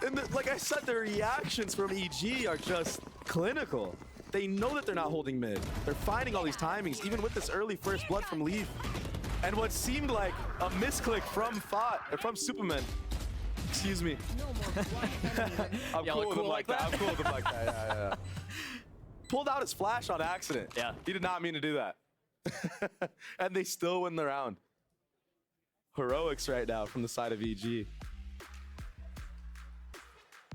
And like I said, the reactions from EG are just clinical. They know that they're not holding mid. They're finding all these timings, even with this early first blood from Leaf. And what seemed like a misclick from from Superman. Excuse me. I'm cool with him like that. I'm cool with him like that. Yeah. Pulled out his flash on accident. Yeah. He did not mean to do that. And they still win the round. Heroics right now from the side of EG.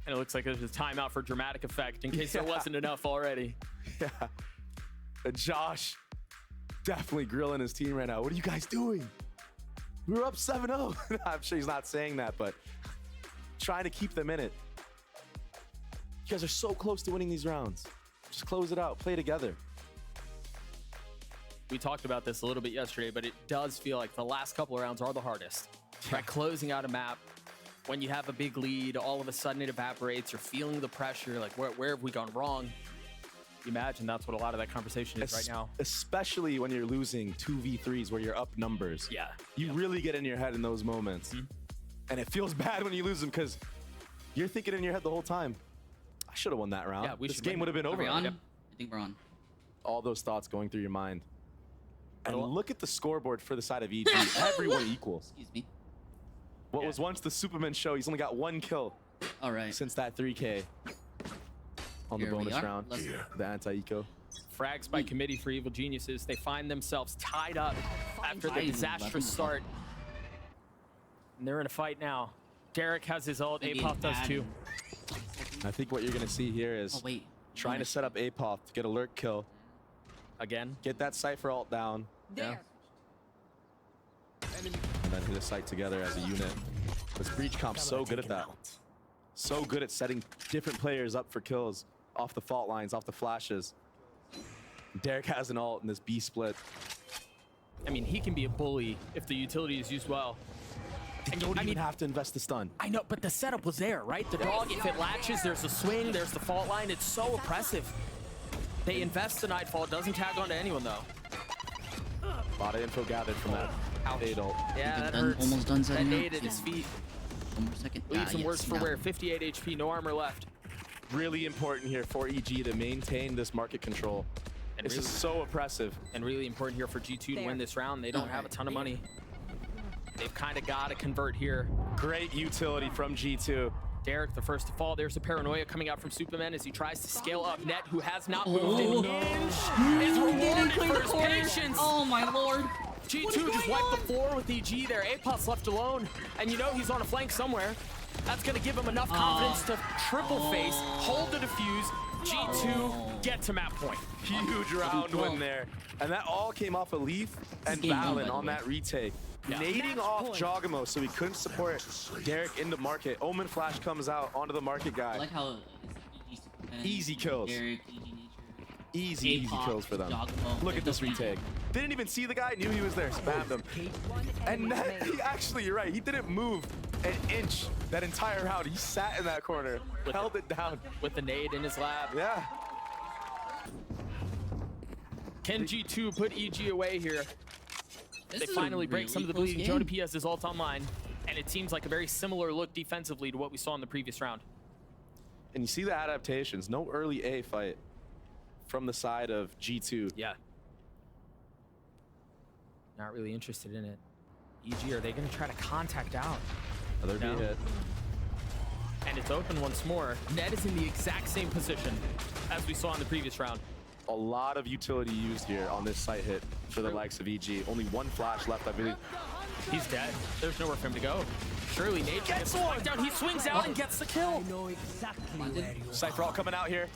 And it looks like there's a timeout for dramatic effect in case there wasn't enough already. Yeah. And Josh definitely grilling his team right now. What are you guys doing? We were up 7-0. I'm sure he's not saying that, but trying to keep them in it. You guys are so close to winning these rounds. Just close it out. Play together. We talked about this a little bit yesterday, but it does feel like the last couple of rounds are the hardest. Right, closing out a map, when you have a big lead, all of a sudden it evaporates. You're feeling the pressure, like where have we gone wrong? Imagine that's what a lot of that conversation is right now. Especially when you're losing 2v3s where you're up numbers. Yeah. You really get in your head in those moments. And it feels bad when you lose them because you're thinking in your head the whole time, I should have won that round. Yeah, this game would have been over. Are we on? I think we're on. All those thoughts going through your mind. And look at the scoreboard for the side of EG. Everyone equal. Excuse me. What was once the Superman show, he's only got 1 kill All right. since that 3K on the Here we bonus are. round, Let's go. the anti-eco. Frags by committee for Evil Geniuses. They find themselves tied up after the disastrous start. And they're in a fight now. Derek has his ult. Apoth does too. I think what you're going to see here is trying to set up Apoth to get a lurk kill. Again. Get that Cypher ult down. Yeah. And then hit a site together as a unit. This Breach Comp's so good at that. So good at setting different players up for kills off the fault lines, off the flashes. Derek has an ult in this B split. I mean, he can be a bully if the utility is used well. And you don't even have to invest the stun. I know, but the setup was there, right? The dog, if it latches, there's a swing, there's the fault line. It's so oppressive. They invest the Nightfall. It doesn't tag onto anyone, though. A lot of info gathered from that fade ult. Yeah, that done, hurts. almost done That setting nade up. at his feet. One more second. Leaves him Yes, worse for now. wear. 58 HP, no armor left. Really important here for EG to maintain this market control. And This is so oppressive. And really important here for G2 to win this round. They don't have a ton of money. They've kind of got to convert here. Great utility from G2. Derek, the first to fall. There's a paranoia coming out from Superman as he tries to scale up. Net, who has not moved an inch, is rewarded for his patience. Oh my lord. G2 just wiped the floor with EG there. Apoth's left alone, and you know he's on a flank somewhere. That's going to give him enough confidence to triple face, hold the defuse. G2 get to map point. Huge round win there. And that all came off a Leaf and Valen on that retake. Yeah. Nading off Jogamo so he couldn't support Derek into market. Omen Flash comes out onto the market guy. I like how Easy kills. Derek, Easy kills for them. Look at this retake. Didn't even see the guy, knew he was there, spammed him. And that, actually, you're right, he didn't move an inch that entire round. He sat in that corner, held it down. With the nade in his lap. Yeah. Can G2 put EG away here? They finally break some of the bleeding. Jonah P has his ult online, and it seems like a very similar look defensively to what we saw in the previous round. And you see the adaptations. No early A fight from the side of G2. Yeah. Not really interested in it. EG, are they going to try to contact out? Another B hit. And it's open once more. Ned is in the exact same position as we saw in the previous round. A lot of utility used here on this site hit for the likes of EG. Only 1 flash left, I believe. He's dead. There's nowhere for him to go. Surely Nate gets one down. He swings out and gets the kill. Cypher all coming out here.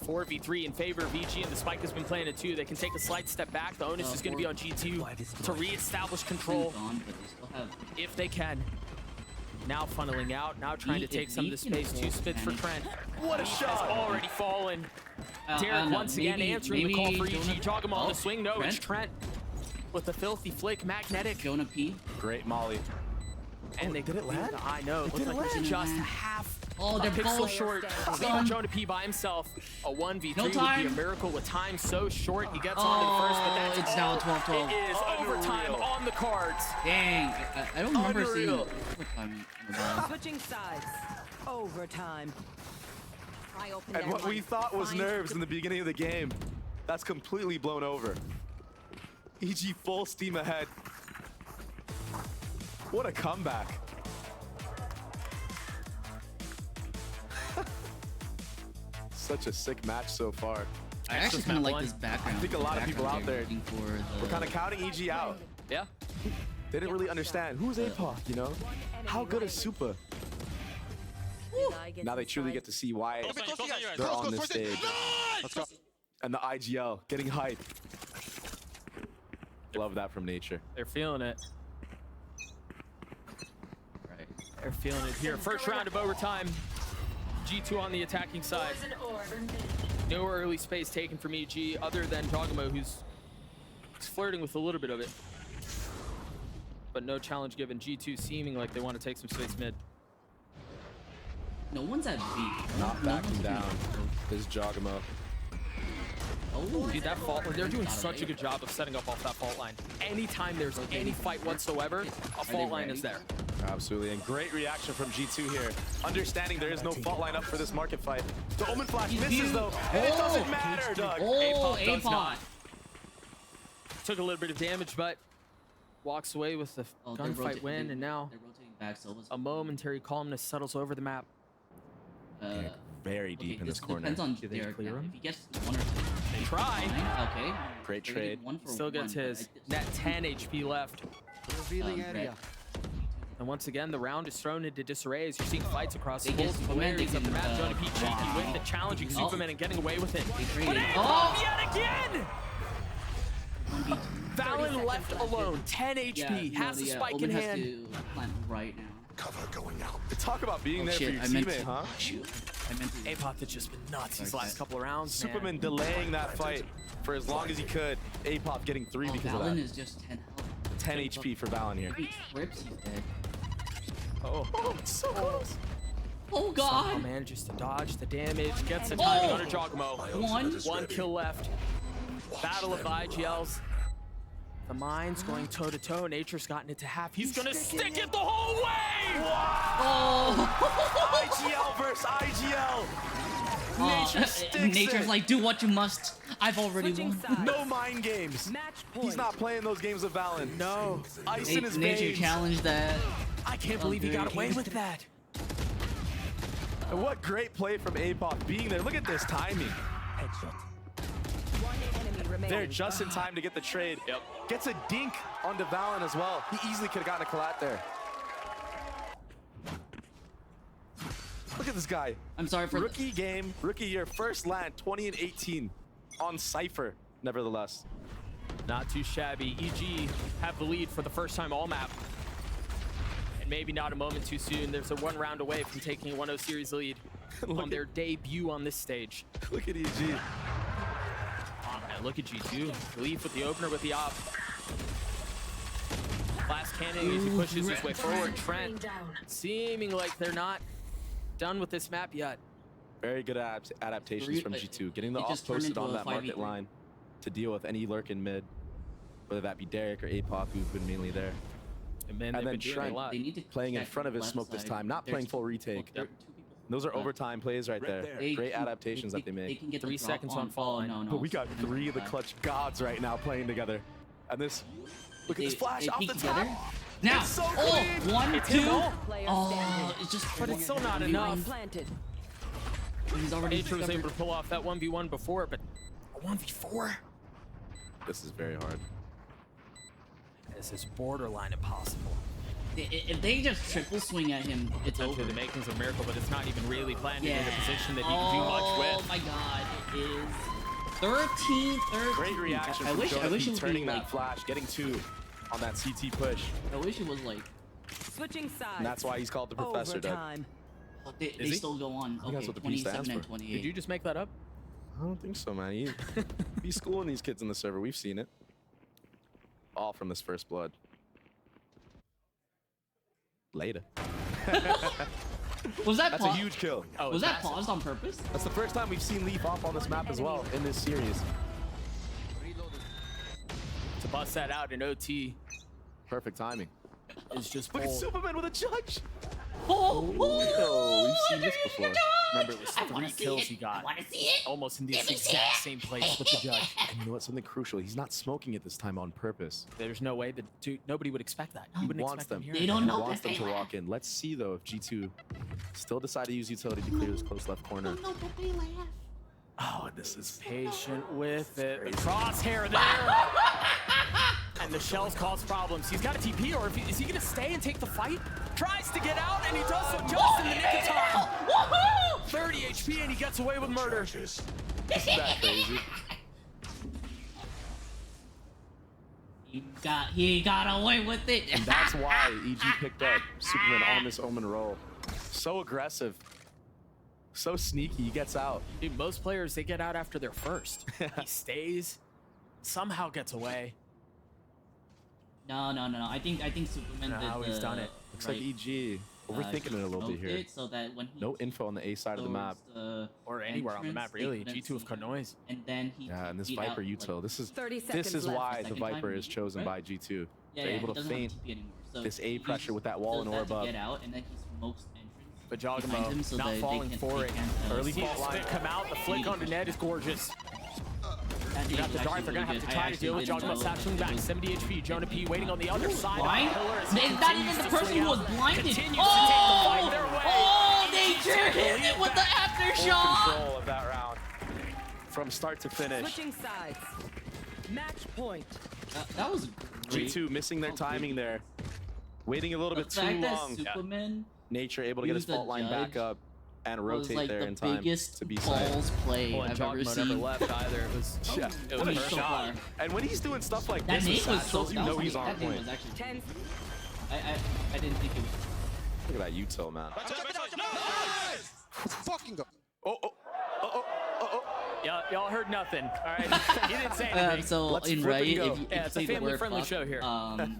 4v3 in favor of EG, and the Spike has been playing it too. They can take a slight step back. The onus is going to be on G2 to re-establish control if they can. Now funneling out, now trying to take some of the space. 2 spits for Trent. What a shot! Has already fallen. Derek once again answering the call for EG. Jogamo on the swing. No, it's Trent with the filthy flick. Magnetic. Jonah P. Great molly. And they did it land? I know. It looks like there's just a half Oh, they're Pixel both short. Son. Jonah P by himself. A 1v3 No would be a time. miracle with time so short. He gets onto the first, but that's it's now 12-12. It is overtime Unreal. on the cards. Dang, I don't remember seeing Unreal. overtime in a while. Switching sides. Overtime. And what we thought was nerves in the beginning of the game, that's completely blown over. EG full steam ahead. What a comeback. Such a sick match so far. I actually just kind of map like one. this background. I think a lot of people out there looking for the, We're kind of counting EG out. Yeah. They didn't really understand who's APOC, you know? How good is Super? Now they truly get to see why they're on this stage. And the IGL getting hype. Love that from nature. They're feeling it. Right. They're feeling it here. First round of overtime. G2 on the attacking side. No early space taken from EG other than Dogamo, who's flirting with a little bit of it. But no challenge given. G2 seeming like they want to take some space mid. No one's at B. Not No one's backing at down. B. This Jogamo. Oh, Dude, that fault line, they're doing such a good job of setting up off that fault line. Anytime there's any fight whatsoever, a fault line is there. Absolutely, and great reaction from G2 here. Understanding there is no fault line up for this market fight. The Omen Flash He's misses huge. though, and it doesn't Oh. matter, Doug. Oh, APOC does APOC. not. Took a little bit of damage, but walks away with the Oh, they're gunfight win, and now they're rotating back. Silva's a momentary calmness settles over the map. Very okay, deep in this corner. Depends on Do they Derek. clear Now. him? If he gets one or two, They try. okay. Great Traded trade. one for Still gets one, but his I net 10 HP left. Revealing Red. area. And once again, the round is thrown into disarray as you're seeing fights across They the get multiple Superman, areas they of the can, map. Jonah P. Cheeky wow. win the challenging Oh. Superman and getting away with it. They But traded. APOC Oh! yet again! 1v2. Valen left alone, 10 HP, Yeah, has no, the yeah, spike Omen in has hand. to plant right now. Talk about being Oh there shit, for your I meant teammate, to. huh? Shoot. I meant to. APOC has just been nuts these Sorry, last Kat. couple of rounds. Superman man. delaying that fight for as long as he could. APOC getting 3 Oh, because of Valen that. is just 10 health. 10 HP for Valen here. If he trips, he's dead. Oh, Oh, it's so close. Oh somehow god! manages to dodge the damage, gets the timing Oh! on a Jogamo. One kill left. Battle of the IGLs. The mine's going toe to toe. Nature's gotten it to half. He's gonna stick it the whole way! Oh! IGL versus IGL. Oh, Nature sticks Nature's it. like, do what you must. I've already Switching won. sides. No mind games. Match point. He's not playing those games with Valen. No, Ice in his Nature veins. challenged that. I can't believe he got away with that. And what great play from APOC being there. Look at this timing. One enemy remaining. They're just in time to get the trade. Yep. Gets a dink onto Valen as well. He easily could have gotten a collat there. Look at this guy. I'm sorry for Rookie game, rookie year, first land, 20 and 18 on Cypher, nevertheless. Not too shabby. EG have the lead for the first time all map. And maybe not a moment too soon. There's a 1 round away from taking a 1-0 series lead on their debut on this stage. Look at EG. Oh, man, look at G2. Leaf with the opener with the op. Last cannon as he pushes his way forward. Trent seeming like they're not done with this map yet. Very good adaptations from G2. Getting the it off just turned posted into on a that market 5v3. line to deal with any lurk in mid, whether that be Derek or APOC, who've been mainly there. And man, And they've then been doing Trent, a lot. They need to Playing in check front of his left smoke this side. time, not There's playing full two- retake. there are 2 people. Those are left. overtime plays right there. They Great can- adaptations that they make. can get the 3 drop seconds on fall line. Oh, no, But we got Superman's 3 of the back. clutch gods right now playing together. And this, look at this flash They off peek the together. top. Now, It's so oh, clean. 1, It's 2. him all. Player Oh, standing. it's just. But it's still not One v enough. one. Planted. He's already Nature was able discovered. to pull off that 1v1 before, but a 1v4? This is very hard. This is borderline impossible. If they just triple swing at him, it's Essentially over. the makings of a miracle, but it's not even really landed Yeah. in a position that he can do much with. Oh my god, it is 13. Great reaction I from wish Jonah it P would turning be that like, flash, getting 2 on that CT push. I wish it was like, Switching sides. And that's why he's called the professor, Doug. Overtime. oh, they he? still go on. think that's Okay, what the P stands 27 and for. 28. Did you just make that up? I don't think so, man. He's schooling these kids in the server. We've seen it. All from this first blood. Later. Was that That's a huge kill. Oh, Was it's that massive. paused on purpose? That's the first time we've seen Leaf off on this map as well in this series. To bust that out in OT Perfect timing. is just Look at bold. Superman with a judge. Oh, Oh, we've seen this before. Remember, it was I wanna 3 see kills it. he got. I wanna see it. Almost in the Let me see exact it. same place with the judge. And you know what? Something crucial. He's not smoking it this time on purpose. There's no way that dude, nobody would expect that. You He wouldn't wants expect them. them They here. don't He know wants that them they to laugh. walk in. Let's see though if G2 still decide to use utility to clear this close left corner. No, but they laugh. Oh, and this is Patient with it. The crosshair there. And the shells cause problems. He's got a TP, or is he going to stay and take the fight? Tries to get out, and he does so just in the nick of time. Woohoo! 30 HP, and he gets away with murder. that crazy. He got away with it. And that's why EG picked up Superman on this Omen roll. So aggressive. So sneaky. He gets out. Dude, most players, they get out after their first. He stays, somehow gets away. No. I think Superman No, did he's the done it. Looks like EG overthinking it a little bit smoked here. it so that when he No info on the A side of the map. closed the Or anywhere on the entrance, map, really. they couldn't G2 of see Kanois. him. And then he Yeah, and this TP'd out, Viper like, util. This 30 is seconds left. why the Second Viper time is chosen right? by G2. Yeah, They're yeah, able he to doesn't have feint TP anymore. So this A he pressure just with that wall does and that orb to up. get out, and then he smokes entrance But behind Jogamo him so not that falling they for it. can't, Early See fault the line. spit come out. The flick on the net is gorgeous. You Got the dart. They're going to have to try to deal with Jogamo satchling back. 70 HP. Jonah P waiting on the other side. Blind? Of the pillar as he It's not continues even the to person swing who was out. blinded. Continues to take the fight their way. Oh, nature hit it with the Full aftershock. control of that round. From start to finish. Switching sides. Match point. That was great. G2 missing their timing there. Waiting a little The bit too fact that long. Superman Nature able to get his used a fault line back judge up and was rotate like there the in time biggest to be safe. balls play Well, and I've ever Jogamo never seen. left either. It was, Yeah. it was I mean, first so shot. far. And when he's doing stuff like That this with name was so. satchels, you that know was he's like- on that name point. was actually. 10. I didn't think it was. Look at that util, man. Fucking go. Y'all heard nothing. All right. He didn't say anything. So Let's in flip and Riot, go. if you Yeah, it's a say the word family-friendly fuck, show here.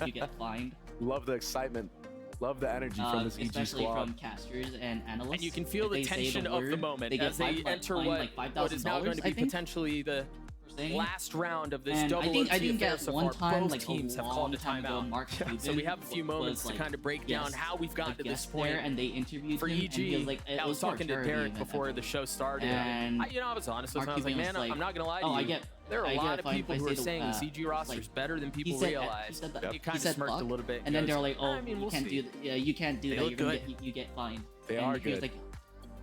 You get fined. Love the excitement. Love the energy from this EG Especially squad. from casters and analysts. And you can feel If the they say tension of the word, moment they get as they fined enter like what is now going to $5,000, be potentially the for saying it. last round of this And double I OT think affair at so one far. time, Both like teams a have long called a time ago, timeout. Mark So we Cuban have a few was, moments to like, kind of break down guest- how we've gotten to this guest there, point. and they interviewed For him, and he EG, was like, it I was for a talking to charity Derek event, before I the think. show started. And I was honest with him. I Mark was like, Cuban man, was I'm not going to lie to "Oh, you. There are a lot of people who are saying the CG roster is better than people realize. He He kind of smirked a little bit. and then goes, they're like, "Oh, I mean, we'll you can't see. do that. Yeah, you can't do They that. look You're gonna good. you get fined." They and are he was good. like,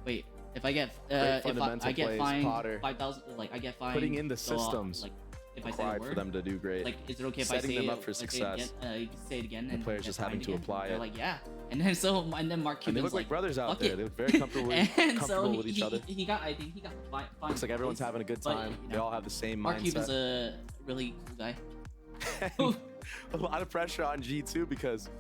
"Wait, if I get Great fundamental I get plays, fined Potter. 5,000, like I get fined." Putting in the so, systems like if I say a required for word, them to do great. like, is it okay if I Setting say them it, up for like, say it success. again? You can say it again, The and players get just having fined to again. apply They're it. like, "Yeah," and then Mark And they Cuban's look like brothers out "Fuck there. it." They look very comfortable, And comfortable so with each other. He got, I think he got fined. Looks like everyone's having a good But, time. you They know, all have the same Mark Cuban's mindset. a really cool guy. A lot of pressure on G2 because,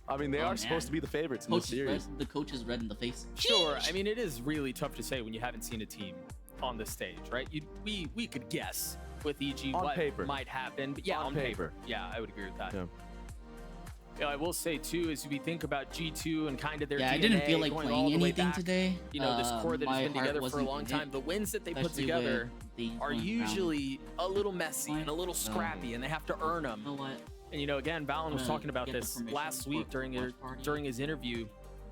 I mean, they Oh, are supposed man. to be the favorites in this Coach is red, series. the coach is red in the face. Sure. I mean, it is really tough to say when you haven't seen a team on the stage, right? We could guess with EG On what paper. might happen. But yeah, On on paper. paper. Yeah, I would agree with that. Yeah. Yeah, I will say too, as we think about G2 and kind of their Yeah, I DNA didn't feel like going all playing the way anything back, today. You know, this core that has My been heart together for a wasn't long in time. it, The wins that they put especially together with the are going usually a little messy and a little So- scrappy, and they have to earn them. round. You know what? And you know, again, Valen was gonna talking about get the this permission last week for during watch party. during his interview.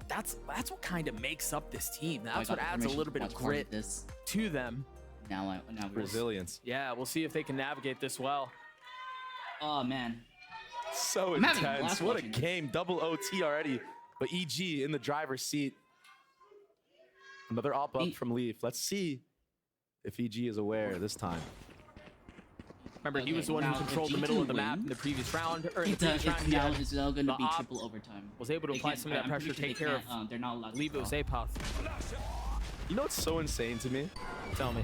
That's what kind of makes up this team. I That's got what the adds a permission little to bit of watch part grit This to them. now we'll Resilience. Yeah, we'll see if they can navigate this well. Oh man, So I'm having a intense. blast What a watching this. game. Double OT already. But EG in the driver's seat. Another op up Eight. from Leaf. Let's see if EG is aware this time. Remember, he Okay, was the one who now if controlled the G2 middle of the map in wins, the previous round, or in the it's, previous round. He had- it's now going to the be op triple overtime. was able to They apply can't- some of that I'm pressure, pretty sure take they care of. can't, they're not allowed I to believe it was draw. Apoth. You know what's so insane to me? Tell me.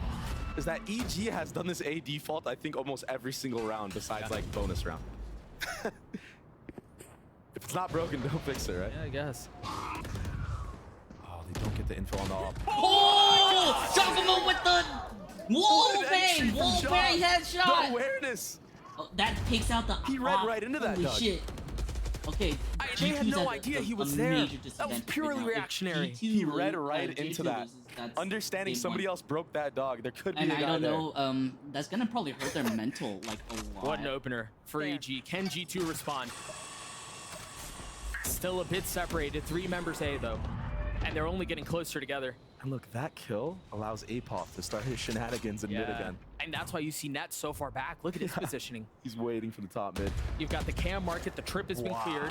Is that EG has done this A default, I think, almost every single round besides, Yeah. like, bonus round. If it's not broken, don't fix it, right? Yeah, I guess. Oh, they don't get the info on the op. Oh, Giacomo with the wall What an entry bang, from wall John. bang The headshot. awareness. Oh, that takes out the. He read right into that, Holy Doug. shit. Okay. I They had G2's no at idea a he was major there. That was disadvantage purely right now. If reactionary. G2 He read lose- right G2 into that. loses, that's Understanding game somebody one. else broke that dog. There could be And a I guy don't there. know, that's gonna probably hurt their mental like a lot. What an opener for There. EG. Can G2 respond? Still a bit separated. 3 members A though. And they're only getting closer together. And look, that kill allows Apoth to start his shenanigans in mid again. And that's why you see Nets so far back. Look at his positioning. He's waiting for the top mid. You've got the cam market. The trip has been cleared.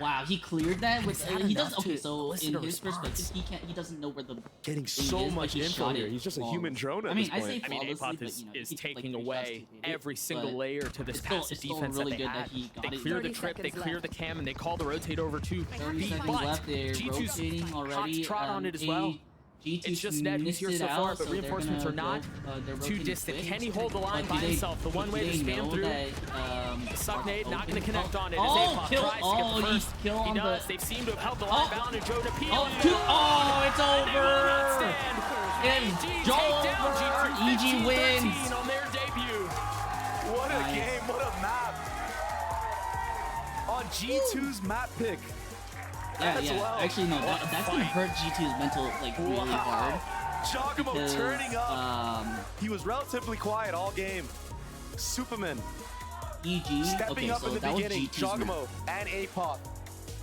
Wow, he cleared that with Is that he does enough okay. to So elicit in a his perspective, response? he doesn't know where the Getting thing so is, but much he info shot here. it He's just a flawless. human drone at I mean, this I point. say I mean, flawlessly, Apoth but, is, you know, he is took, like, taking 3 shots away to evade it, every single but layer to this it's still- passive it's still defense really that they good that had. he got They it. clear the 30 trip, they seconds clear left. the cam, and they call the rotate over to 30 B. seconds But left. They're G2's rotating already. trot on it as well. G2 It's just Ned who's here missed so it far, out, but so they're reinforcements gonna are not they're too rotating distant. quick. Can he hold the line But by do they- himself? The one do way to they spam know through. that, Suck nade, not going to open- connect on it. Oh, As Apoth kill! tries to Oh, get the he's first. kill He on does. the. They seem to have held the line Oh. bound, and Joe Napio. Oh, it's And they will not over! stand. And EG take Joe down over. G2 EG 15-13 wins. on their debut. What a Nice. game, what a map. On G2's map pick. Yeah, As yeah. well. Actually, no. What a That's gonna fight. hurt G2's mental like really hard. Jogamo Because, turning up. He was relatively quiet all game. Superman EG. stepping Okay, up so in the that was beginning. G2's map. Jogamo and Apoth.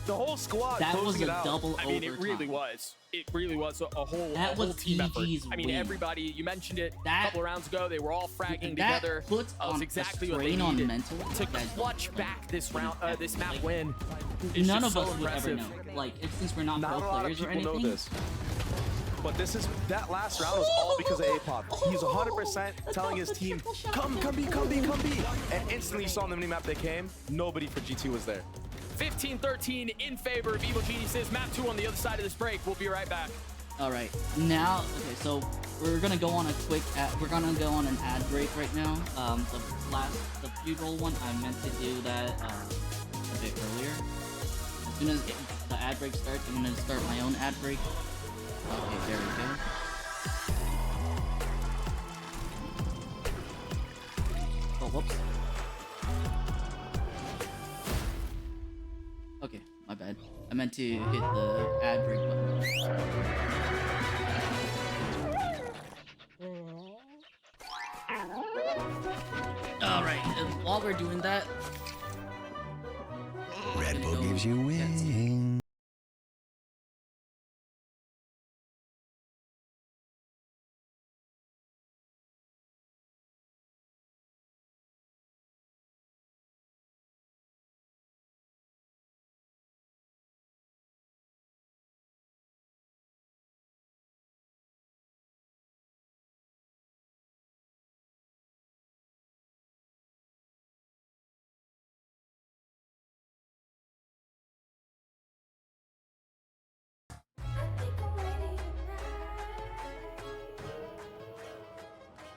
The whole squad That was closing a it out. double I mean, it really overtime. was. It really was a whole, That a whole was team effort. EG's I mean, win. everybody, you mentioned it a That- couple rounds ago, they were all fragging That together. puts That was on exactly a what they strain on needed mental. to Guys don't clutch know. back this round, this map Like, win. It's None just of so us would ever impressive. know. Like, since we're not Not pro a lot of players or people anything. know this. But that last round was all because of Apoth. He's 100% telling his team, come B, come B, come B. And instantly you saw on the minimap they came, nobody for G2 was there. 15-13 in favor of Evil Geniuses. Map 2 on the other side of this break. We'll be right back. All right, now, okay, so we're gonna go on a quick. We're gonna go on an ad break right now. The pre-roll one, I meant to do that a bit earlier. As soon as the ad break starts, I'm gonna start my own ad break. Okay, there we go. Oh, whoops. Okay, my bad. I meant to hit the ad break button. Alright, and while we're doing that, Red Bull go gives you get some- wings.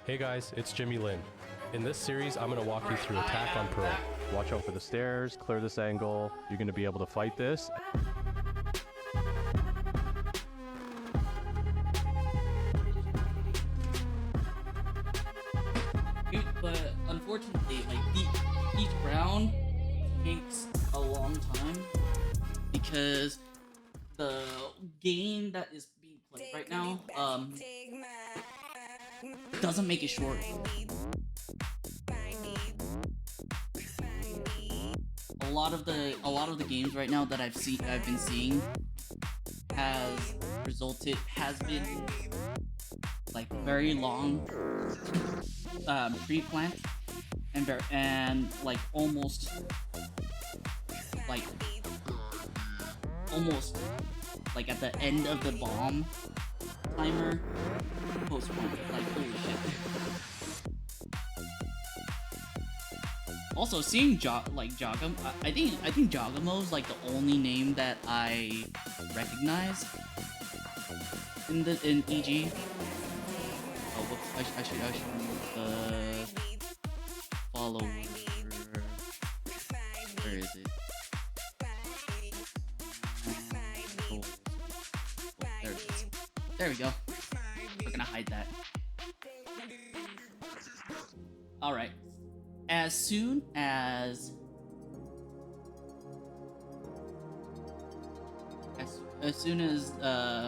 Hey guys, it's Jimmy Lin. In this series, I'm going to walk you through Attack on Pearl. Watch out for the stairs, clear this angle. You're going to be able to fight this. But unfortunately, like each round takes a long time because the game that is being played right now doesn't make it short. A lot of the games right now that I've been seeing has been like very long pre-plant and like almost like at the end of the bomb timer post-plant. Like holy shit. Also, seeing Jogamo, I think Jogamo's like the only name that I recognize in EG. Oh, whoops! I should move the follower. Where is it? Oh, there it is. There we go. We're gonna hide that. All right. As soon as as soon as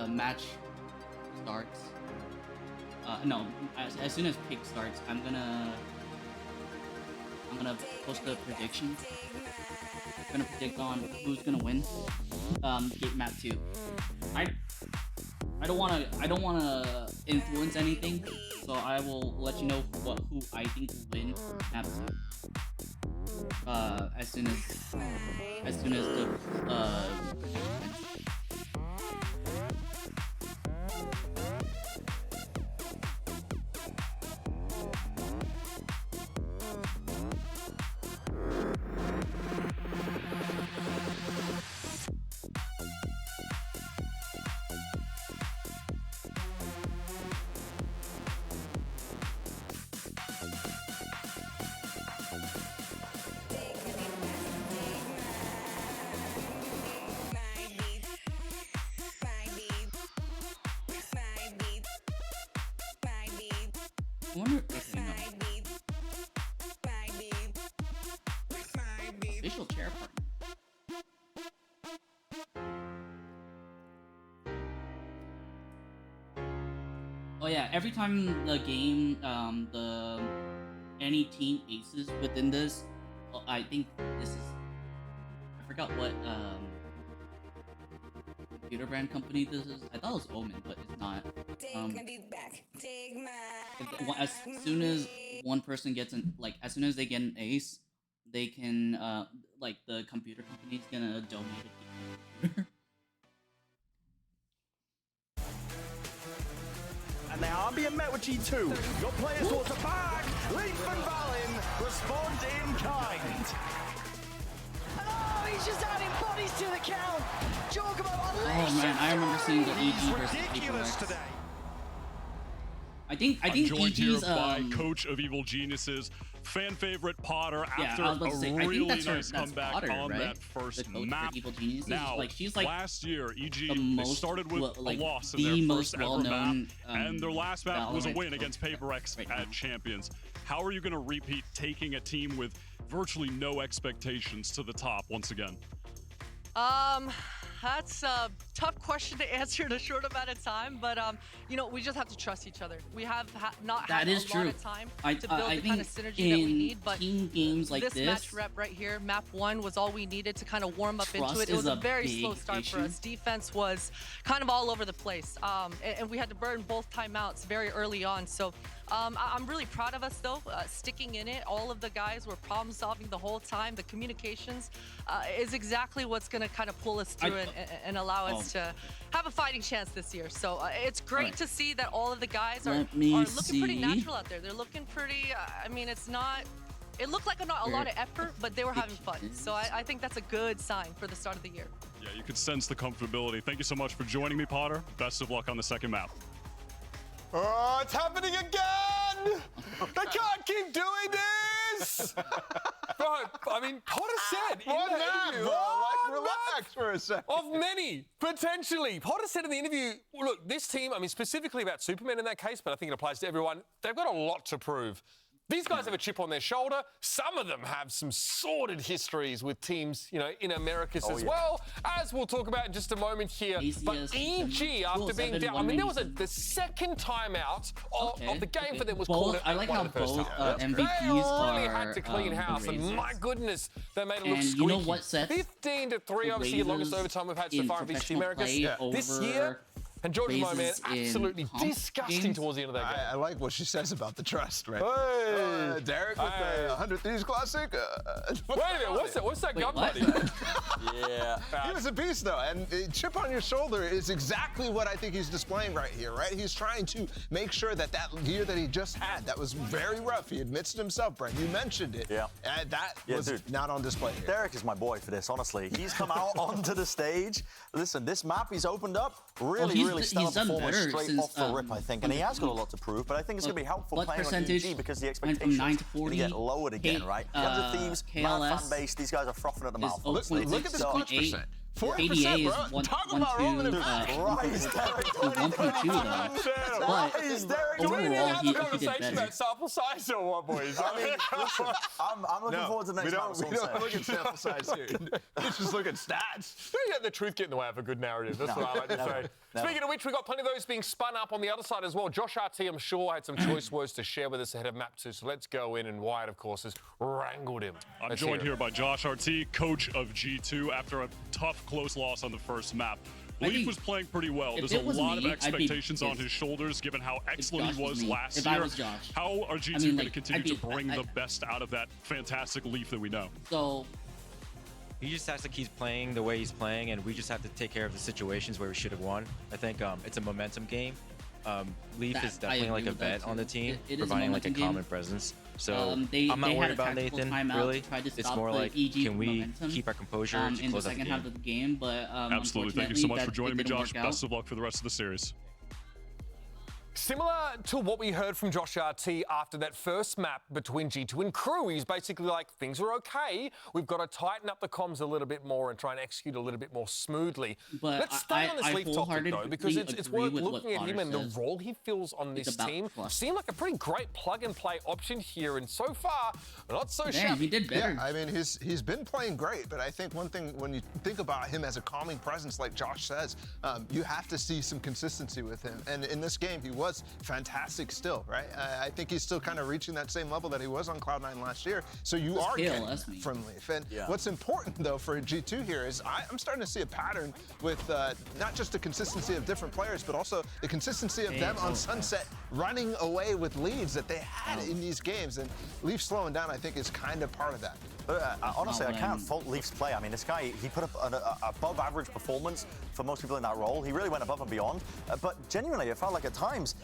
match starts, no, as soon as pick starts, I'm gonna post a prediction. I'm gonna predict on who's gonna win. Gate map 2. I don't wanna influence anything, so I will let you know who I think will win map 2. As soon as the I wonder. Okay, no. Official chair partner. Oh yeah, every time the game, any team aces within this, I think this is, I forgot what computer brand company this is. I thought it was Omen, but it's not. As soon as one person gets as soon as they get an ace, they can, like, the computer company's gonna donate it to the And they are being met with G2. Your players towards the back. Leaf and Valin respond in kind. Oh, he's just adding bodies to the count. Jorgamo Oh man, I remember seeing the EG versus Ridiculous Paper today. I think joined EG's here by Coach of Evil Geniuses, fan favorite Potter, after I was about to say, I think really that's nice that's comeback Potter, on right? that first The coach map. for Evil Geniuses. Now, like, she's like last year, EG the they most started with like, a loss the in their most first ever well-known, map, and their last map was a Valorant win coach against PaperX right at now. Champions. How are you going to repeat taking a team with virtually no expectations to the top once again? That's a tough question to answer in a short amount of time, but you know, we just have to trust each other. We have not had a lot of time to build the kind of synergy that we need, but team games like this match rep right here, map 1, was all we needed to kind of warm up into it. It Trust was is a a very big slow start for issue. us. Defense was kind of all over the place, and we had to burn both timeouts very early on. So I'm really proud of us though, sticking in it. All of the guys were problem solving the whole time. The communications is exactly what's going to kind of pull us through and allow us to have a fighting chance this year. So it's great to see that all of the guys are looking pretty natural out there. They're looking pretty, I mean, it's not, it looked like a lot of effort, but they were having fun. So I think that's a good sign for the start of the year. Yeah, you could sense the comfortability. Thank you so much for joining me, Potter. Best of luck on the second map. Oh, it's happening again! They can't keep doing this! Bro, I mean, Potter said in One the map, interview, bro. Like, relax for a second. of many, potentially. Potter said in the interview, look, this team, I mean, specifically about Superman in that case, but I think it applies to everyone, they've got a lot to prove. These guys have a chip on their shoulder. Some of them have some sordid histories with teams, you know, in Americas as well, as we'll talk about in just a moment here. But EG, after being down, I mean, there was the second timeout of the game for them was called I like how both MVPs they really are had to clean house, and Erasers. my goodness, they made it look And squeaky. you know what, Seth? 15-3, obviously, the longest overtime we've had so in far in VCT professional Americas. play This over year, and George Mo, man, Razors in absolutely comp disgusting games. towards the end of that game. I like what she says about the trust, right? Hey! Derek with the 100 Thieves Classic. Wait a minute, what's that gun what? buddy? Yeah. He was a beast, though, and the chip on your shoulder is exactly what I think he's displaying right here, right? He's trying to make sure that year that he just had, that was very rough. He admits to himself, Brent. You mentioned it. Yeah. And that was dude. not on display here. Derek is my boy for this, honestly. He's come out onto the stage. Listen, this map he's opened up, really stellar done performance better straight since, off the rip, I think. And he has got a lot to prove, but I think it's going to be helpful blood playing on percentage EG because the went from expectations 9 to are 40. going to get lowered again, right? 100 Thieves, mad KLS fan base, these guys are frothing at the is mouth. Look at this clutch 0.8. percent. ADA is bro. 1, Talk 1, about 2, rolling it 1.2 though. But Do we really overall, have he a did conversation better. about sample size or what, boys? I mean, listen, I'm looking forward to the next match. We don't look at sample size here. Let's just look at stats. Don't let the truth get in the way of a good narrative. That's what I like to say. Speaking of which, we've got plenty of those being spun up on the other side as well. Josh RT, I'm sure, had some choice words to share with us ahead of Map 2. So let's go in, and Wyatt, of course, has wrangled him. I'm Let's joined hear here by Josh RT, coach of G2, after a tough, close loss on the first map. I Leaf think was playing pretty well. if There's it a was lot me, of I'd be expectations on pissed. his shoulders, given how excellent Josh he was was me. last If year. I was Josh. How are G2 I mean, going like, to continue I'd be- to bring I- the best out of that fantastic Leaf that we know? So He just has to keep playing the way he's playing, and we just have to take care of the situations where we should have won. I think it's a momentum game. Leaf is definitely like a vet on the team, It is providing like a momentum common game. presence. So they I'm not had worried a about tactical Nathan, timeout really. to try to It's stop more the like, EG can we momentum, keep our composure to in the close out the second game? half of the game, but Absolutely. Thank you so much for joining me, Josh. Best of luck for the rest of the series. Similar to what we heard from Josh RT after that first map between G2 and Crew, he's basically like, things are okay. We've got to tighten up the comms a little bit more and try and execute a little bit more smoothly. But Let's stay on this Leaf topic, though, because it's agree worth with what looking at him Potter and the says. role he fills on It's this about team. plus. Seemed like a pretty great plug-and-play option here, and so far, not so Damn, shabby. he did better. Yeah, I mean, he's been playing great, but I think one thing, when you think about him as a calming presence, like Josh says, you have to see some consistency with him. And in this game, he was fantastic still, right? I think he's still kind of reaching that same level that he was on Cloud9 last year. So you are getting that from Leaf. And what's important, though, for G2 here is I'm starting to see a pattern with not just the consistency of different players, but also the consistency of them on Sunset running away with leads that they had in these games. And Leaf slowing down, I think, is kind of part of that. But honestly, I can't fault Leaf's play. I mean, this guy, he put up an above-average performance for most people in that role. He really went above and beyond. But genuinely, it felt like at times,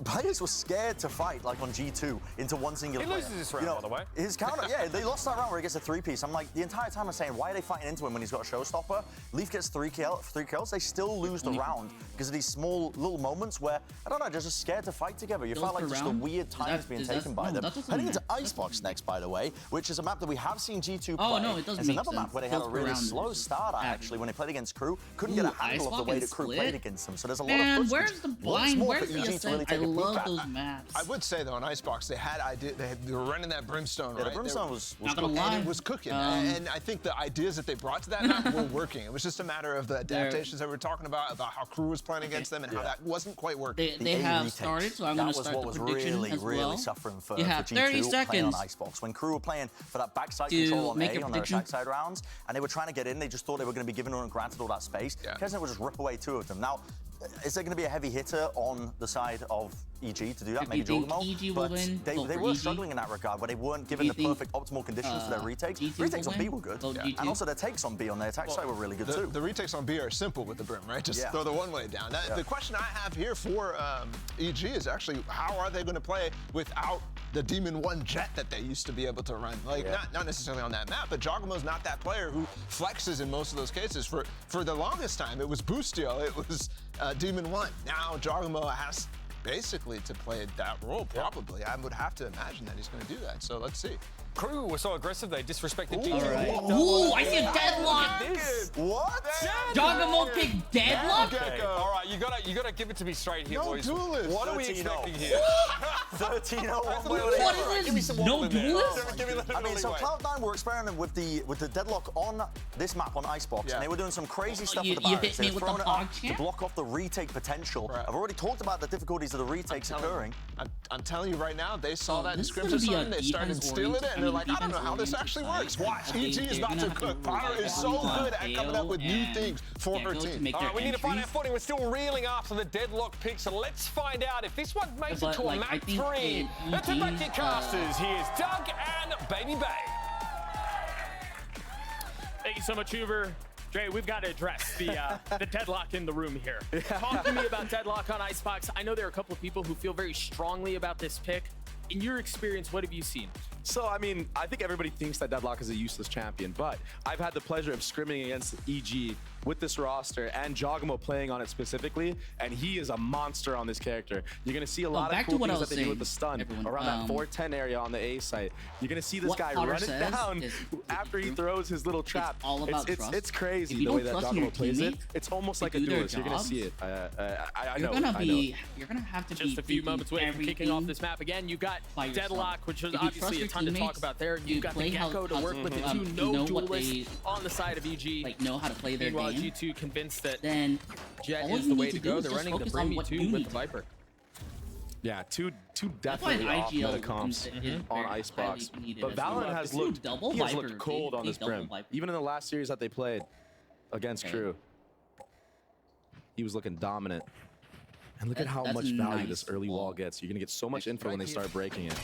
players were scared to fight, like on G2, into one singular player. He loses this round, by the way. His counter, yeah, they lost that round where he gets a three-piece. I'm like, the entire time I'm saying, why are they fighting into him when he's got a showstopper? Leaf gets three kills. They still lose the round because of these small little moments where, I don't know, they're just scared to fight together. You felt like just a weird time is being taken by them. Heading into Icebox next, by the way, which is a map that we have seen G2 play. Oh, no, it doesn't It's make another map sense. where they had a Both really around slow is start, actually, when they played against Crew. Couldn't get a handle of the way that Crew played against them. So there's a lot of Man, footage. where's the blind? Where's the ascent? I love those maps. I would say though, on Icebox, they were running that Brimstone, right? The Brimstone was cooking. And it was cooking. And I think the ideas that they brought to that map were working. It was just a matter of the adaptations that we were talking about how Crew was playing against them and how that wasn't quite working. They have started, so I'm going to start the prediction as well. Really suffering for You have G2 30 playing on seconds Icebox. When Crew were playing for that backside to control on make A a on their prediction. backside rounds, and they were trying to get in, they just thought they were going to be given and granted all that space. Kesnet would just rip away two of them. Now, is there going to be a heavy hitter on the side of EG to do that? If Maybe you think Jorgamo? EG will But win, they vote for were EG. struggling in that regard, where they weren't given the you think, perfect optimal conditions for their retakes. G2 will Retakes on B win? were good. Vote And G2. also their takes on B on their attack side were really good too. The retakes on B are simple with the Brim, right? Just throw the one way down. The question I have here for EG is actually, how are they going to play without the Demon 1 jet that they used to be able to run? Like, not necessarily on that map, but Jogamo's not that player who flexes in most of those cases. For the longest time, it was Boostio, it was Demon 1. Now Jogamo has basically to play that role, probably. I would have to imagine that he's going to do that, so let's see. Crew were so aggressive they disrespected G2. Ooh, I see a deadlock. What? Jogamo picked deadlock? All right, you gotta give it to me straight here, boys. Duelist. What are we 13-0. expecting here? 13-0. What is this? No duelist? I mean, so Cloud9 were experimenting with the deadlock on this map on Icebox, and they were doing some crazy stuff with the you barriers. hit me They were with the throwing it up pog to champ? block off the retake potential. I've already talked about the difficulties of the retakes occurring. I'm telling you right now, they saw that in this is scrimmage gonna be a and they started stealing it, and they're like, I don't know how this actually works. Watch, EG is about to cook. Potter is so good at coming up with new things for her team. All right, we need to find our footing. We're still reeling after the deadlock pick, so let's find out if this one makes it to a map 3. Let's head back to your casters. Here's Doug and Baby Bay. Thank you so much, Hoover. Dre, we've got to address the deadlock in the room here. Talk to me about deadlock on Icebox. I know there are a couple of people who feel very strongly about this pick. In your experience, what have you seen? So, I mean, I think everybody thinks that Deadlock is a useless champion, but I've had the pleasure of scrimming against EG with this roster and Jogamo playing on it specifically, and he is a monster on this character. You're gonna see a lot of cool things that they do with the stun around that 410 area on the A site. You're gonna see this guy run it down after he throws his little trap. It's crazy the way that Jogamo plays it. It's almost like a duelist. You're gonna see it. I know. You're gonna have to just a few moments away from kicking off this map again. You got Deadlock, which is obviously a ton to talk about there. You got the Gecko to work with the two duelists on the side of EG. Like know how to play their game. Meanwhile, G2 convinced that then Jet is the way to go. They're running the Brimmy 2 with the Viper. Yeah, two definitely off meta comps on Icebox. But Valorant has looked cold on this Brim. Even in the last series that they played against Crew, he was looking dominant. And look at how much value this early wall gets. You're gonna get so much info when they start breaking it.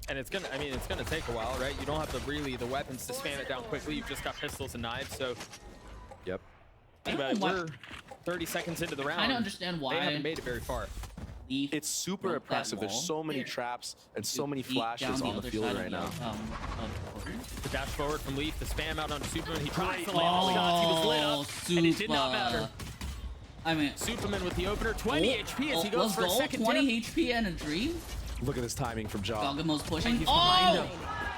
And it's gonna, it's gonna take a while, right? You don't have the weapons to spam it down quickly. You've just got pistols and knives, so. Yep. But we're 30 seconds into the round. I don't understand why they haven't made it very far. It's super oppressive. There's so many traps and so many flashes on the field right now. The dash forward from Leaf, the spam out onto Superman. He tried to lay all the shots. He was lit up, and it did not matter. I mean, Superman with the opener, 20 HP as he goes for a second 20 HP and a dream. Look at this timing from Jog. Jogamo's pushing. He's behind him.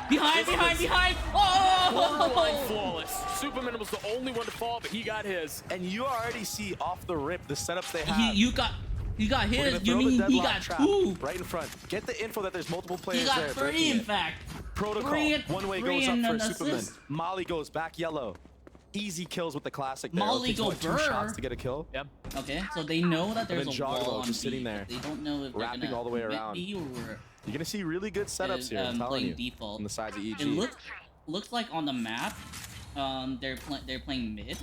Behind! Oh! Flawless. Superman was the only one to fall, but he got his. And you already see off the rip the setups they have. He got his. You mean he got two? Right in front. Get the info that there's multiple players he got there. Three, in fact. Protocol. One way goes up for Superman. Molly goes back yellow. Easy kills with the classic there. Molly go 2 shots to get a kill. Yep. Okay, so they know that there's a wall on just sitting B, there. They don't know if wrapping they're gonna all the way around. B or you're gonna see really good setups here. I'm telling you. Default. On the sides of EG. It looks like on the map, they're playing mid.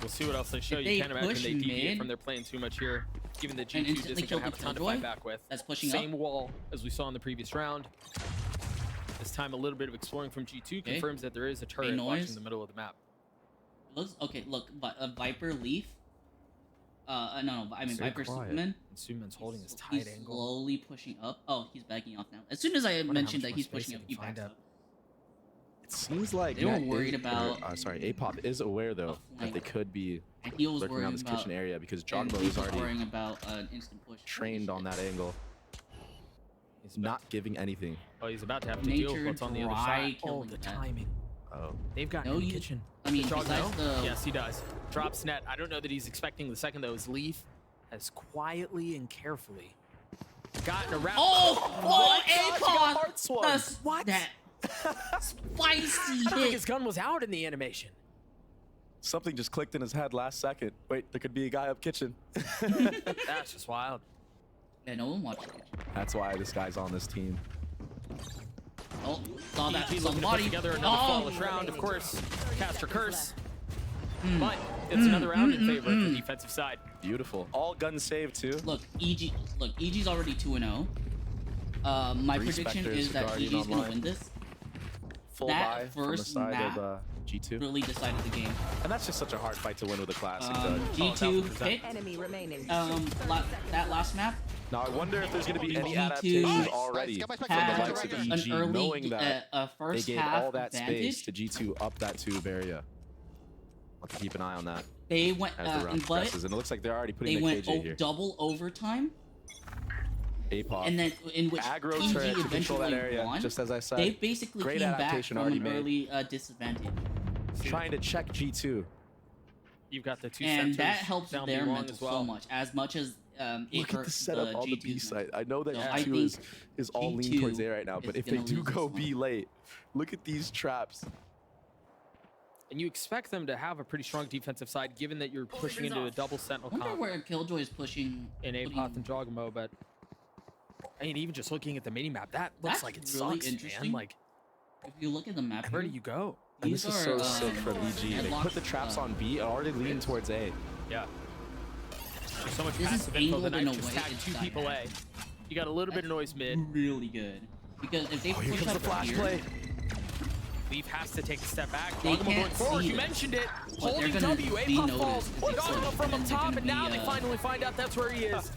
We'll see what else they show. You can't imagine they deviate from their playing too much here. Given that G2 doesn't have a ton to fight back with. That's pushing Same wall as we saw in the previous round. This time a little bit of exploring from G2 confirms that there is a turret watching the middle of the map. Look, Viper Leaf. Viper Superman. And Superman's holding his tight angle. Slowly pushing up. Oh, he's backing off now. As soon as I mentioned that he's pushing up, he backs up. It seems like they were worried about. Apop is aware though that they could be lurking around this kitchen area because Jogamo is already worrying about an instant push. Trained on that angle. He's not giving anything. Oh, he's about to have to deal with what's on the other side. Oh, the timing. Oh. They've got in the kitchen. I mean, besides the... Yes, he does. Drops net. I don't know that he's expecting the second, though. His Leaf has quietly and carefully gotten around. Apop! What? That spicy hit. I think his gun was out in the animation. Something just clicked in his head last second. Wait, there could be a guy up kitchen. That's just wild. Yeah, no one watched it. That's why this guy's on this team. Oh, saw that. EG looking to put together another flawless round. Of course, Caster Curse. But it's another round in favor of the defensive side. Beautiful. All guns saved too. Look, EG's already 2-0. My prediction is that EG's gonna win this. Full buy from the side of G2. Really decided the game. And that's just such a hard fight to win with a classic. G2 hit. Enemy remaining. That last map. Now I wonder if there's going to be any adaptations already from the likes of EG, knowing that they gave all that space to G2 up that tube area. I'll have to keep an eye on that. They went as the round progresses, and it looks like they're already putting the KJ here. Double overtime. Apop. And then in which aggro EG turret to control that area, won, just as I said. They basically great came back adaptation from already an made. Early disadvantage. Trying to check G2. You've got the two and centers that helps down their mental mental so much as look at the setup on the B side. I know that So G2 is all lean towards A right now, but is if they gonna do lose go this B late, look at these traps. And you expect them to have a pretty strong defensive side, given that you're pushing into a double sentinel I wonder comp where Killjoy is pushing in Apop and Jogamo, but I mean, even just looking at the mini map, that looks like it really sucks, interesting. man. Like, if you look at the map, where do you go? And this is so sick from EG. They put the traps on B and already lean towards A. Yeah. There's so much This is passive info that I angled in a just way tagged two inside people A. You got a little bit of noise mid. Really good. Because if they Here push comes the up flash here, play. Leaf has to take a step back. They Jogamo can't going forward. see You this. mentioned it. But Holding they're gonna W. be Apop noticed falls. if they Jogamo push. from And up they're top, gonna and now be, they finally find out that's where he is.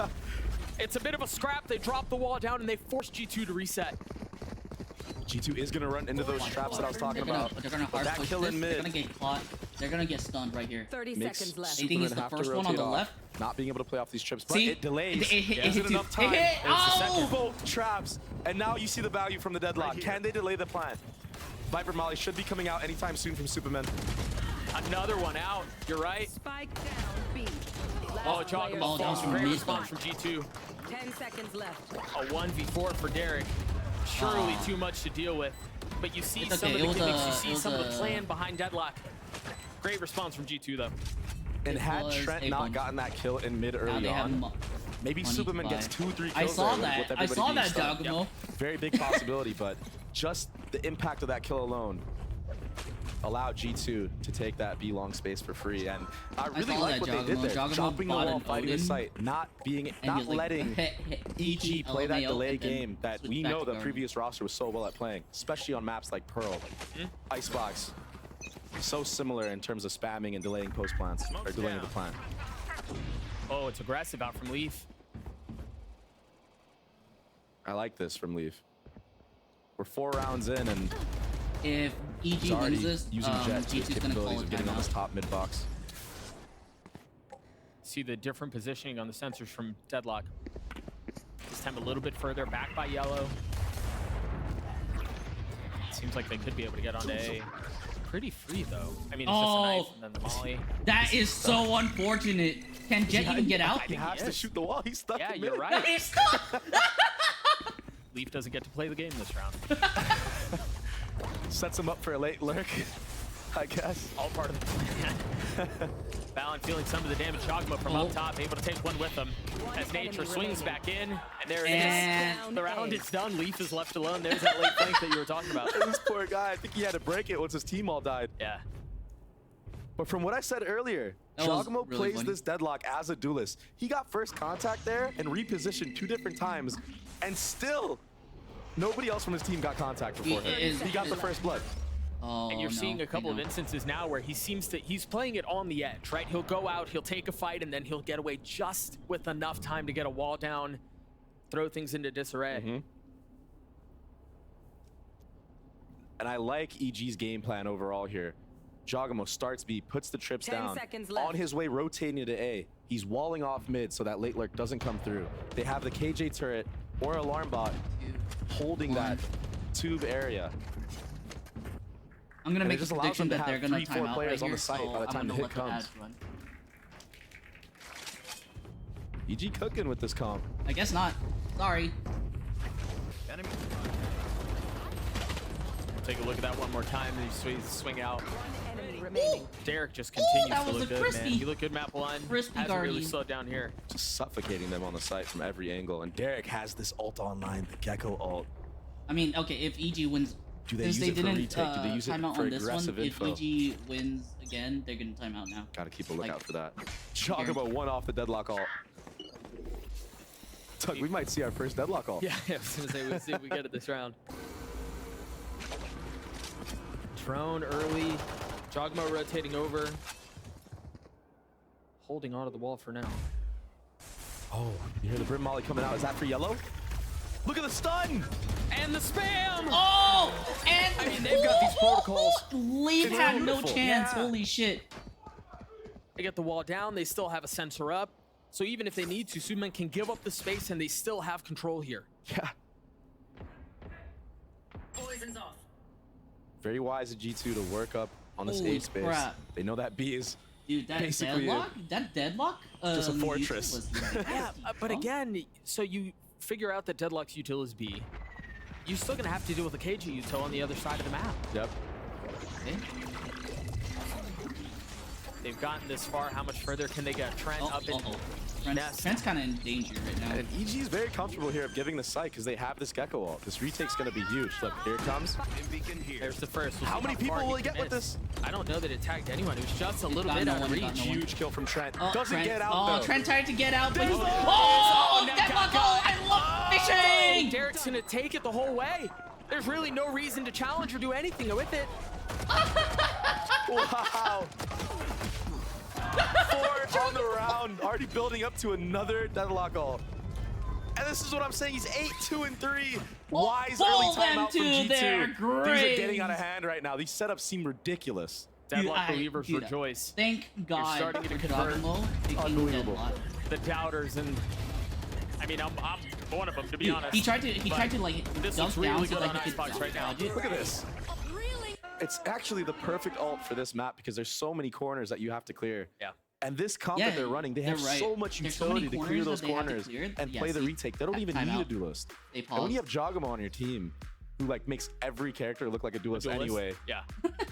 It's a bit of a scrap. They drop the wall down, and they force G2 to reset. G2 is going to run into those traps that I was talking about. They're gonna But hard that push kill this. in They're mid gonna get caught. They're gonna get stunned right here. 30 makes seconds left. They think he's Superman the have to first one on rotate the off, left. not being able to play off these trips, but See? it delays. It hit Isn't you. enough time. It hit. There's the Oh! second. Both traps, and now you see the value from the deadlock. Can they delay the plan? Viper Molly should be coming out anytime soon from Superman. Another one out. You're right. Spike down B. Oh, Last player Jogamo that was falls. from Great mid. response from G2. 10 seconds left. A 1v4 for Derek. Surely too much to deal with. But you see It's some okay. of It the was gimmicks, a- you it see was some of the a- plan behind Deadlock. Great response from G2 though. And It had was Trent a not bump. gotten that kill in mid Now early they have on, maybe money Superman to gets buy. 2-3 kills I saw there that. with I everybody saw being that, stunned. Jogamo. Very big possibility, but just the impact of that kill alone allowed G2 to take that B long space for free. And I really saw like that what they did there. Jogamo Chopping the bought wall, an fighting the Odin, site, not and letting EG play that LMAO, delay and then game that switch we back know to the Garden. previous roster was so well at playing, especially on maps like Pearl, Icebox. So similar in terms of spamming and delaying post plans, or delaying the plan. Oh, it's aggressive out from Leaf. I like this from Leaf. We're 4 rounds in, and If EG he's already wins this, using Jet to his G2's gonna call capabilities a of getting on this timeout. top mid box. See the different positioning on the sensors from Deadlock. This time a little bit further back by Yellow. Seems like they could be able to get onto A. Pretty free though. I mean, it's just a knife and then the molly. That is so unfortunate. Can Jet even get out? He has to shoot the wall. He's stuck Yeah, in you're mid. right. He's stuck. Leaf doesn't get to play the game this round. Sets him up for a late lurk, I guess. All part of the plan. Balin feeling some of the damage. Jogamo from up top, able to take one with him. As Nature swings back in, and there it is. The round is done. Leaf is left alone. There's that late flank that you were talking about. This poor guy, I think he had to break it once his team all died. Yeah. But from what I said earlier, That was Jogamo really plays funny. this deadlock as a duelist. He got first contact there and repositioned 2 different times, and still nobody else from his team got contact before him. He got the first blood. Oh, And you're no, seeing a couple of they don't. instances now where he's playing it on the edge, right? He'll go out, he'll take a fight, and then he'll get away just with enough time to get a wall down, throw things into disarray. And I like EG's game plan overall here. Jogamo starts B, puts the trips 10 down. seconds left. On his way rotating to A. He's walling off mid so that late lurk doesn't come through. They have the KJ turret or alarm bot holding that tube area. I'm gonna And it make a just allows prediction them to that they're have gonna 3-4 time out players right on here, the site so by the I'm time the gonna hit let the comes. ads run. EG cooking with this comp. I guess not. Sorry. Take a look at that one more time, and you swing out. Enemy remaining. Derek just continues that to was look a good, crispy- man. He looked good map 1. crispy Hasn't really guardian. slowed down here. Just suffocating them on the site from every angle. And Derek has this ult online, the Gecko ult. I mean, okay, if EG wins, Do they since use they it for didn't retake? Do they use it time out for on this one, aggressive if info? EG wins again, they're gonna time out now. Gotta keep a lookout Like, for that. Jogamo one off the deadlock ult. Tug, we might see our first deadlock ult. Yeah, I was gonna say, we'll see if we get it this round. Drone early. Jogamo rotating over. Holding onto the wall for now. Oh, you hear the Brim Molly coming out. Is that for Yellow? Look at the stun! And the spam! Oh! And I mean, they've got these protocols. Leaf It's had no beautiful. chance. Yeah. Holy shit. They get the wall down. They still have a sensor up. So even if they need to, Superman can give up the space and they still have control here. Yeah. Poison's off. Very wise of G2 to work up on this Holy A space. crap. They know that B is Dude, that basically deadlock? That deadlock? just a YouTube fortress. was Yeah, but Huh? again, so you figure out that Deadlock's util is B. You're still gonna have to deal with the KG util on the other side of the map. Yep. Okay. They've gotten this far. How much further can they get? Trent up in. Nest. Trent's kind of in danger right now. And EG is very comfortable here of giving the site because they have this Gecko ult. This retake's going to be huge. Look, here it comes. There's the first. We'll How see many far people will he get commits. with this? I don't know that it tagged anyone. It was just a little got bit no out of one, got reach. no one. Huge kill from Trent. Oh, Doesn't Trent. get out, Oh, though. Trent tried to get out, but There's oh, the- oh, net deadlock! got Oh, I love fishing. Derek's gonna take it the whole way. There's really no reason to challenge or do anything with it. Wow. 4 on the round. Already building up to another deadlock ult. And this is what I'm saying. He's 8-2-3. Pull- Wise pull early them timeout from to G2. their Things are getting graves. out of hand right now. These setups seem ridiculous. Deadlock Dude, believers dude, rejoice. Thank God starting to for convert. Giacomo picking Unbelievable. Deadlock. The doubters, and I mean, I'm one of them, to be Dude, honest. he tried to like this jump looks down really so good that on he could Icebox right now. dodge it. Look at this. It's actually the perfect ult for this map because there's so many corners that you have to clear. Yeah. And this comp Yeah, that they're running, they they're have right. so much There's so many utility to clear corners those that they have to corners clear. and Yeah, play the see, retake. They don't at even need a timeout. duelist. They And when you have pause. Jogamo on your team, who like makes every character look like a duelist, anyway, Yeah.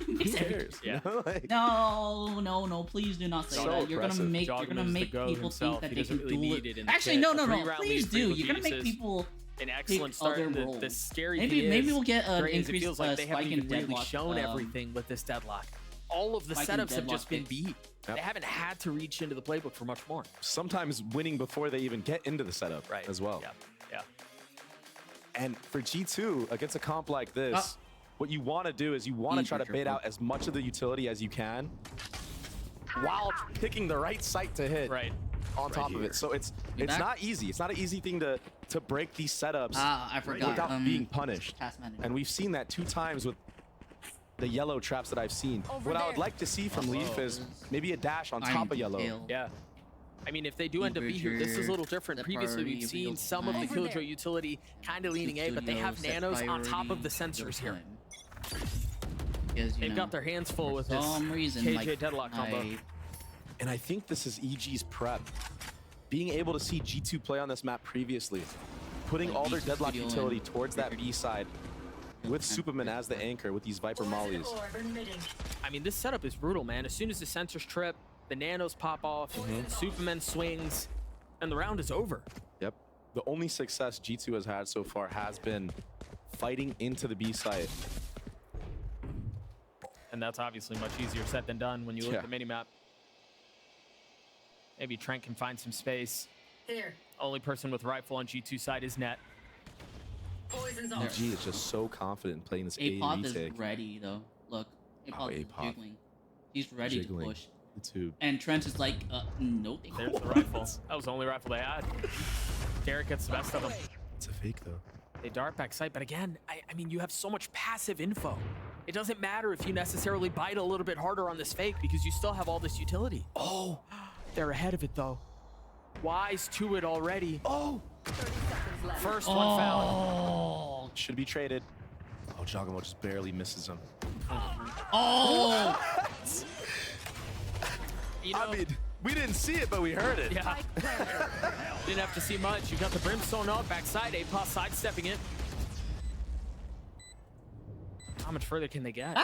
who cares? Yeah. You know? Like, No, please do not say So that. You're gonna impressive. make Jogman's the GOAT people himself. think that He they doesn't can really do need it it. in the Actually, pit. no, A no. three-round Please lead for do. Eagle You're gonna make Geniuses. people An excellent pick start. other The roles. scary Maybe thing maybe is, we'll get an Gray, is it increased feels like they spike haven't in even really deadlock. shown everything with this deadlock. All of the Spike in setups have just deadlock been picks. beat. Yep. They haven't had to reach into the playbook for much more. sometimes winning before they even get into the setup as well. Yeah. Yeah. And for G2, against a comp like this, what you want to do is you want to try to bait out as much of the utility as you can while picking the right site to hit on top of it. So it's back? not easy. It's not an easy thing to break these setups I forgot. without being punished. Task manager. And we've seen that 2 times with the yellow traps that I've seen. What I would like to see from Leaf is maybe a dash on top of yellow. Yeah. I mean, if they do end up being here, this is a little different. Previously, we've seen some of the Killjoy utility kind of leaning A, but they have nanos on top of the sensors here. Because, They've got their hands full with this some reason, KJ like, Deadlock combo. And I think this is EG's prep. Being able to see G2 play on this map previously, putting all their deadlock utility towards that B side with Superman as the anchor with these Viper mollies. I mean, this setup is brutal, man. As soon as the sensors trip, the nanos pop off, Superman swings, and the round is over. Yep. The only success G2 has had so far has been fighting into the B side. And that's obviously much easier said than done when you look at the minimap. Maybe Trent can find some space. Here. Only person with rifle on G2 side is Net. Poison's off. EG is just so confident in playing this A Apop is retake. ready though. Look, Apop is Apop. jiggling. He's ready to push. The tube. And Trent is like, no thank There's you. the rifle. That was the only rifle they had. Derek gets the best of them. It's a fake though. They dart back sight, but again, I mean, you have so much passive info. It doesn't matter if you necessarily bite a little bit harder on this fake because you still have all this utility. Oh, they're ahead of it though. Wise to it already. Oh, 30 seconds left. first one found. Should be traded. Oh, Jogamo just barely misses him. Oh! You know, I mean, we didn't see it, but we heard it. yeah. Didn't have to see much. You got the brimstone up, backside, Apop sidestepping it. How much further can they get?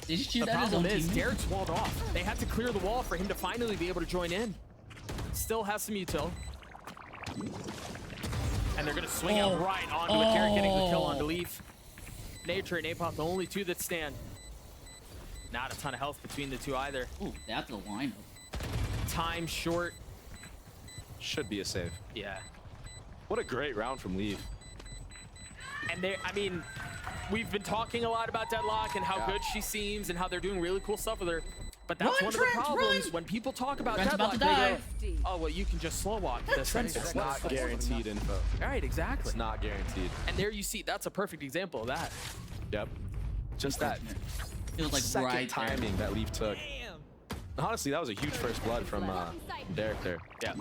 Did you shoot The at his own problem is teammate? Derek's walled off. They had to clear the wall for him to finally be able to join in. Still has some util. And they're gonna swing out right onto it. Derek getting the kill onto Leaf. Nature and Apop, the only two that stand. Not a ton of health between the two either. Ooh, that's a lineup. Time short. Should be a save. Yeah. What a great round from Leaf. And they, I mean, we've been talking a lot about Deadlock and how good she seems and how they're doing really cool stuff with her. But that's Run, one Trent, of the problems run! when people talk about Trent's about Deadlock. to They go, oh, well, you can just slow walk the sensor. It's not guaranteed info. Right, exactly. It's not guaranteed. And there you see, that's a perfect example of that. Yep. Just that It was like second right timing that Leaf took. Honestly, that was a huge first blood from Derek there. Yeah.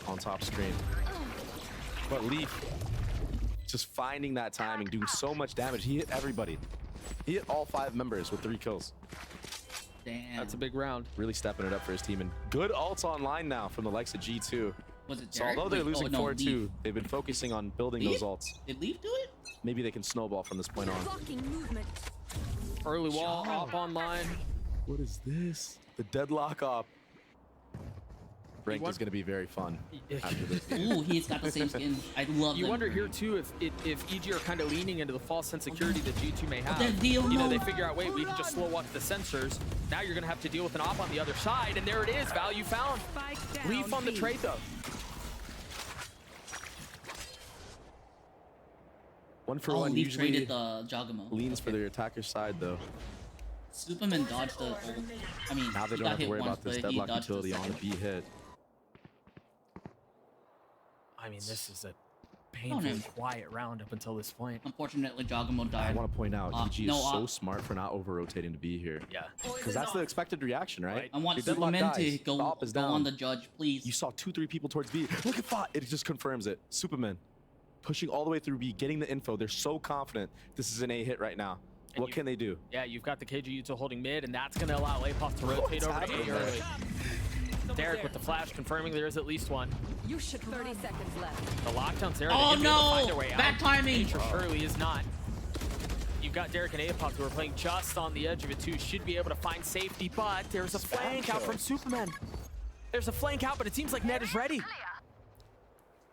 On top screen. But Leaf, just finding that timing, doing so much damage. He hit everybody. He hit all 5 members with 3 kills. Damn. That's a big round. Really stepping it up for his team. And good ults online now from the likes of G2. Was it So Derek? although they're Wait, losing no, 4-2, Leaf. they've been focusing on building Leaf? those ults. Did Leaf do it? Maybe they can snowball from this point on. Blocking movement. Early wall, op online. What is this? The deadlock op. Ranked is going to be very fun after this. Ooh, he's got the same skin. I love You them. wonder here too if EG are kind of leaning into the false sense of security that G2 may have. That deal You know, they mode. figure out, wait, we can just slow walk the sensors. Now you're gonna have to deal with an op on the other side, and there it is, value found. Spike down. Leaf on the B. trade though. One for Oh, one Leaf usually traded the Jogamo. leans for their attacker side though. Superman dodged the ult. I mean, Now they he don't got have to hit worry once, about this but he deadlock dodged utility on the second. B hit. I mean, this is a painfully quiet round up until this point. Unfortunately, Jogamo I died. want to point out, EG no, is so smart for not over-rotating to be here. Yeah. Because that's the expected reaction, right? I want Your deadlock Superman to dies. go, The op is go down. on the judge, please. You saw 2-3 people towards B. Look at Fought. It just confirms it. Superman pushing all the way through B, getting the info. They're so confident this is an A hit right now. And What can they do? Yeah, you've got the KG Yuto holding mid, and that's going to allow Apoth to rotate over to A early. Derek with the flash confirming there is at least one. You should 30 seconds left. The lockdown's there. Oh They could be able to find no! their way out. Bad timing! Nature surely is not. You've got Derek and Apoth who are playing just on the edge of it too. Should be able to find safety, but there's a flank out from Superman. There's a flank out, but it seems like Ned is ready.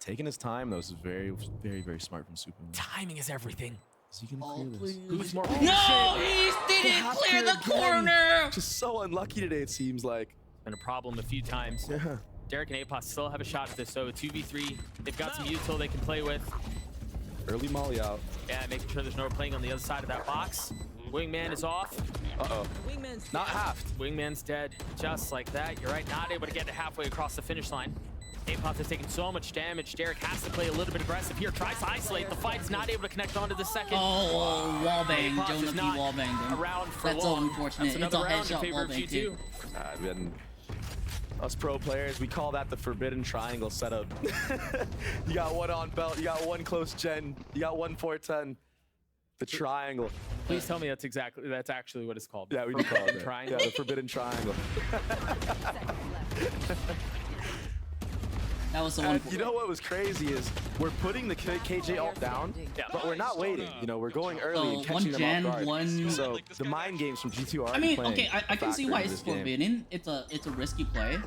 Taking his time, though, is very, very, very smart from Superman. Timing is everything. Is he gonna clear this? Who's more? No, he didn't have clear to the again. corner! Just so unlucky today, it seems like. Been a problem a few times. Yeah. Derek and Apoth still have a shot at this, so 2v3. They've got some util they can play with. Early molly out. Yeah, making sure there's no playing on the other side of that box. Wingman is off. Uh-oh. Not halved. Wingman's dead. Just like that. You're right, not able to get it halfway across the finish line. Apoth has taken so much damage. Derek has to play a little bit aggressive here. Tries to isolate. The fight's not able to connect onto the second. Oh, wallbang. Apoth Jonah is P not wallbanged him. around for That's so long. unfortunate. That's It's a another round in headshot favor of wallbang G2. too. Us pro players, we call that the forbidden triangle setup. You got one on belt, you got one close gen, you got one 410. The triangle. Please tell me that's actually what it's called. Yeah, we do call it that. Triangle. Yeah, the forbidden triangle. That was so And unfortunate. you know what was crazy is we're putting the KJ ult down, but we're not waiting. You know, we're going early and So, catching one them gen, off guard. one- So the mind games from G2 are I already mean, playing okay, I can see factor why in it's this game. forbidden. It's a risky play.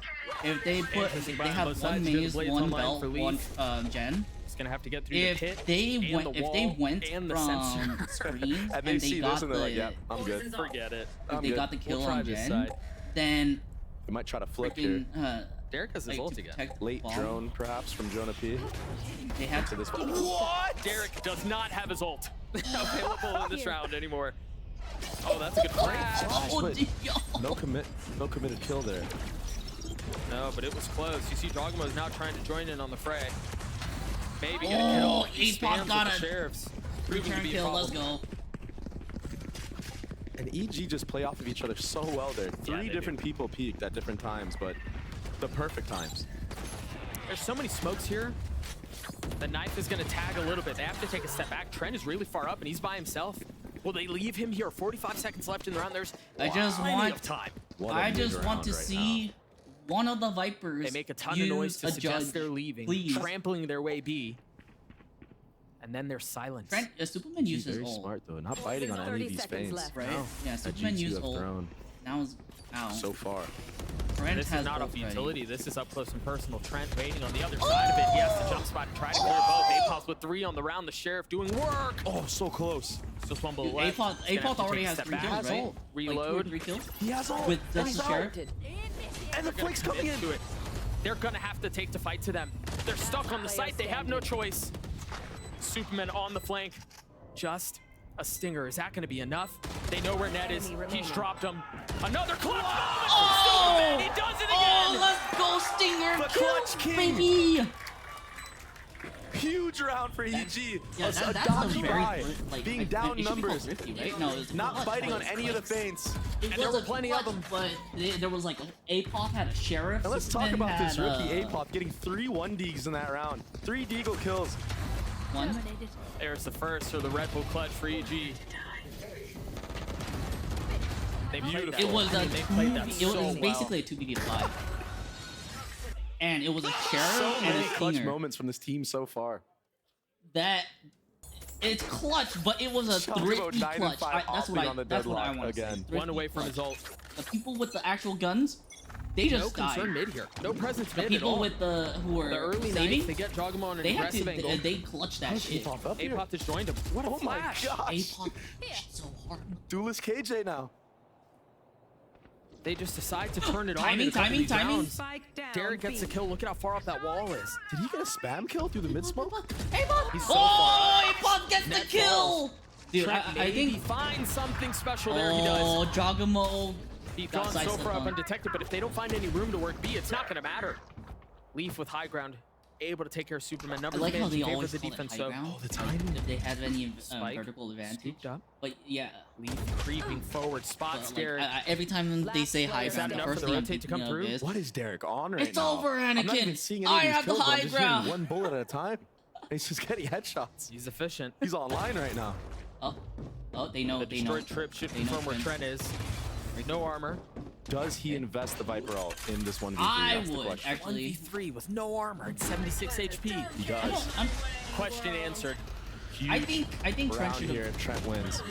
If they put, Interesting if they round on have both one sides. Good maze, blades one online belt, for one Leaf. gen. It's gonna have to get through If the pit they and went, the if they wall went and the from sensor. screen And they and see they got this and they're like, the, yeah, I'm good. Forget it. if they got the kill We'll try on this gen, side. then We might try to flip here. freaking Derek has his like, ult to again. protect Late bomb, drone, perhaps, from Jonah P. They had To to. this one. What? Derek does not have his ult available in this round anymore. Oh, that's a good flash. Oh, But yo. no committed kill there. No, but it was close. You see Drogamo is now trying to join in on the fray. Maybe Oh, get a kill. He Apoth spams with got the it. sheriffs. Proving to Return be a kill, let's problem. go. And EG just play off of each other so well there. Three they different people peaked at different times, but the perfect times. There's so many smokes here. The knife is going to tag a little bit. They have to take a step back. Trent is really far up, and he's by himself. Will they leave him here? 45 seconds left in the round. There's I just plenty want- of time. What a I just mid want to round right see one of the Vipers They make a ton of use noise to a suggest judge, they're leaving, please. trampling their way B. And then there's silence. Trent, Superman G uses very ult, smart though, not biting on any 30 of these seconds feints. left. right? No. Yeah, That Superman G2 used have ult. thrown Now is ow. so far. Trent This has is not ult off ready. utility. This is up close and personal. Trent waiting on the other side of it. He has to jump spot and try to clear both. Apoth with 3 on the round. The Sheriff doing work. Oh, so close. Just one Dude, bullet left. Apoth He's gonna have to already take a has step 3 back. kills, right? Like 2 or Reload. 3 kills He has ult. with the He's Sheriff. out. And the flake's They're gonna coming in. commit to it. They're gonna have to take the fight to them. They're stuck on the site. They have no choice. Superman on the flank. Just a stinger. Is that gonna be enough? They know where Ned is. He's dropped him. Another clutch moment from Superman. He does it Oh, again. let's go, Stinger! The Kill, clutch king. baby! Huge round for EG. Yeah, a that's dodgy a very buy. like Being it down should be called numbers. risky, right? No, it's Not clutch, biting but on it's any of the clutch. feints. It And there was were a plenty clutch, of them. but there was like Apoth had a Sheriff. And let's talk Superman about this had, rookie Apoth getting 3 1Ds in that round. 3 Deagle kills. One. There's the first for the Red Bull clutch for EG. They played that. It was I a mean, they played that it so was well. basically a 2v5. And it was a Sheriff So and many a clutch Stinger. moments from this team so far. That it's clutch, but it was a Chocobo thrifty 9 and clutch. 5 That's offing what on the that's what I deadlock want to say. again. One away from Thrifty his ult. clutch. The people with the actual guns, they No just died. concern mid here. No presence The mid at people all. with the who were The early saving, knife, they get Drogamo on an they had aggressive to angle. they clutched that How's shit. Apoth up here? Apoth has joined him. What a Oh my flash! gosh. Apoth pushed so hard. Duelist KJ now. They just decide to turn it on. Timing, in a couple of timing, these timing. rounds. Spike down. Derek gets the kill. Look at how far up that wall is. Did he get a spam kill through the mid smoke? Apoth! He's so Oh, far Apoth gets the Net kill! balls. Dude, Trent I maybe think. finds something special there. He does. Oh, Jogamo. He's got gone so sidestepped far up on. undetected, but if they don't find any room to work B, it's not going to matter. Leaf with high ground. able to take care of Superman. I Numbers like how advantage they in favor always of the call it defense. high So ground. the timing. If they have any Spike, vertical advantage. scooped up. But yeah, Leaf creeping forward, spot but, like, stare. every time they say high Is ground, that the enough first for thing the I'm rotate to come thinking of through? is, What is Derek on right It's now? over, I'm not even Anakin. seeing any I of these have the kills, but I'm high just hitting ground. one bullet at a time. He's just getting headshots. He's efficient. He's online right now. Oh, they know. The They know. destroyed trip should They know confirm where Trent. Trent is. No armor. Does he invest the Viper ult in this 1v3? I That's the would question. actually. 1v3 with no armor and 76 HP. He does. Question answered. I think Trent Round should here, Trent wins.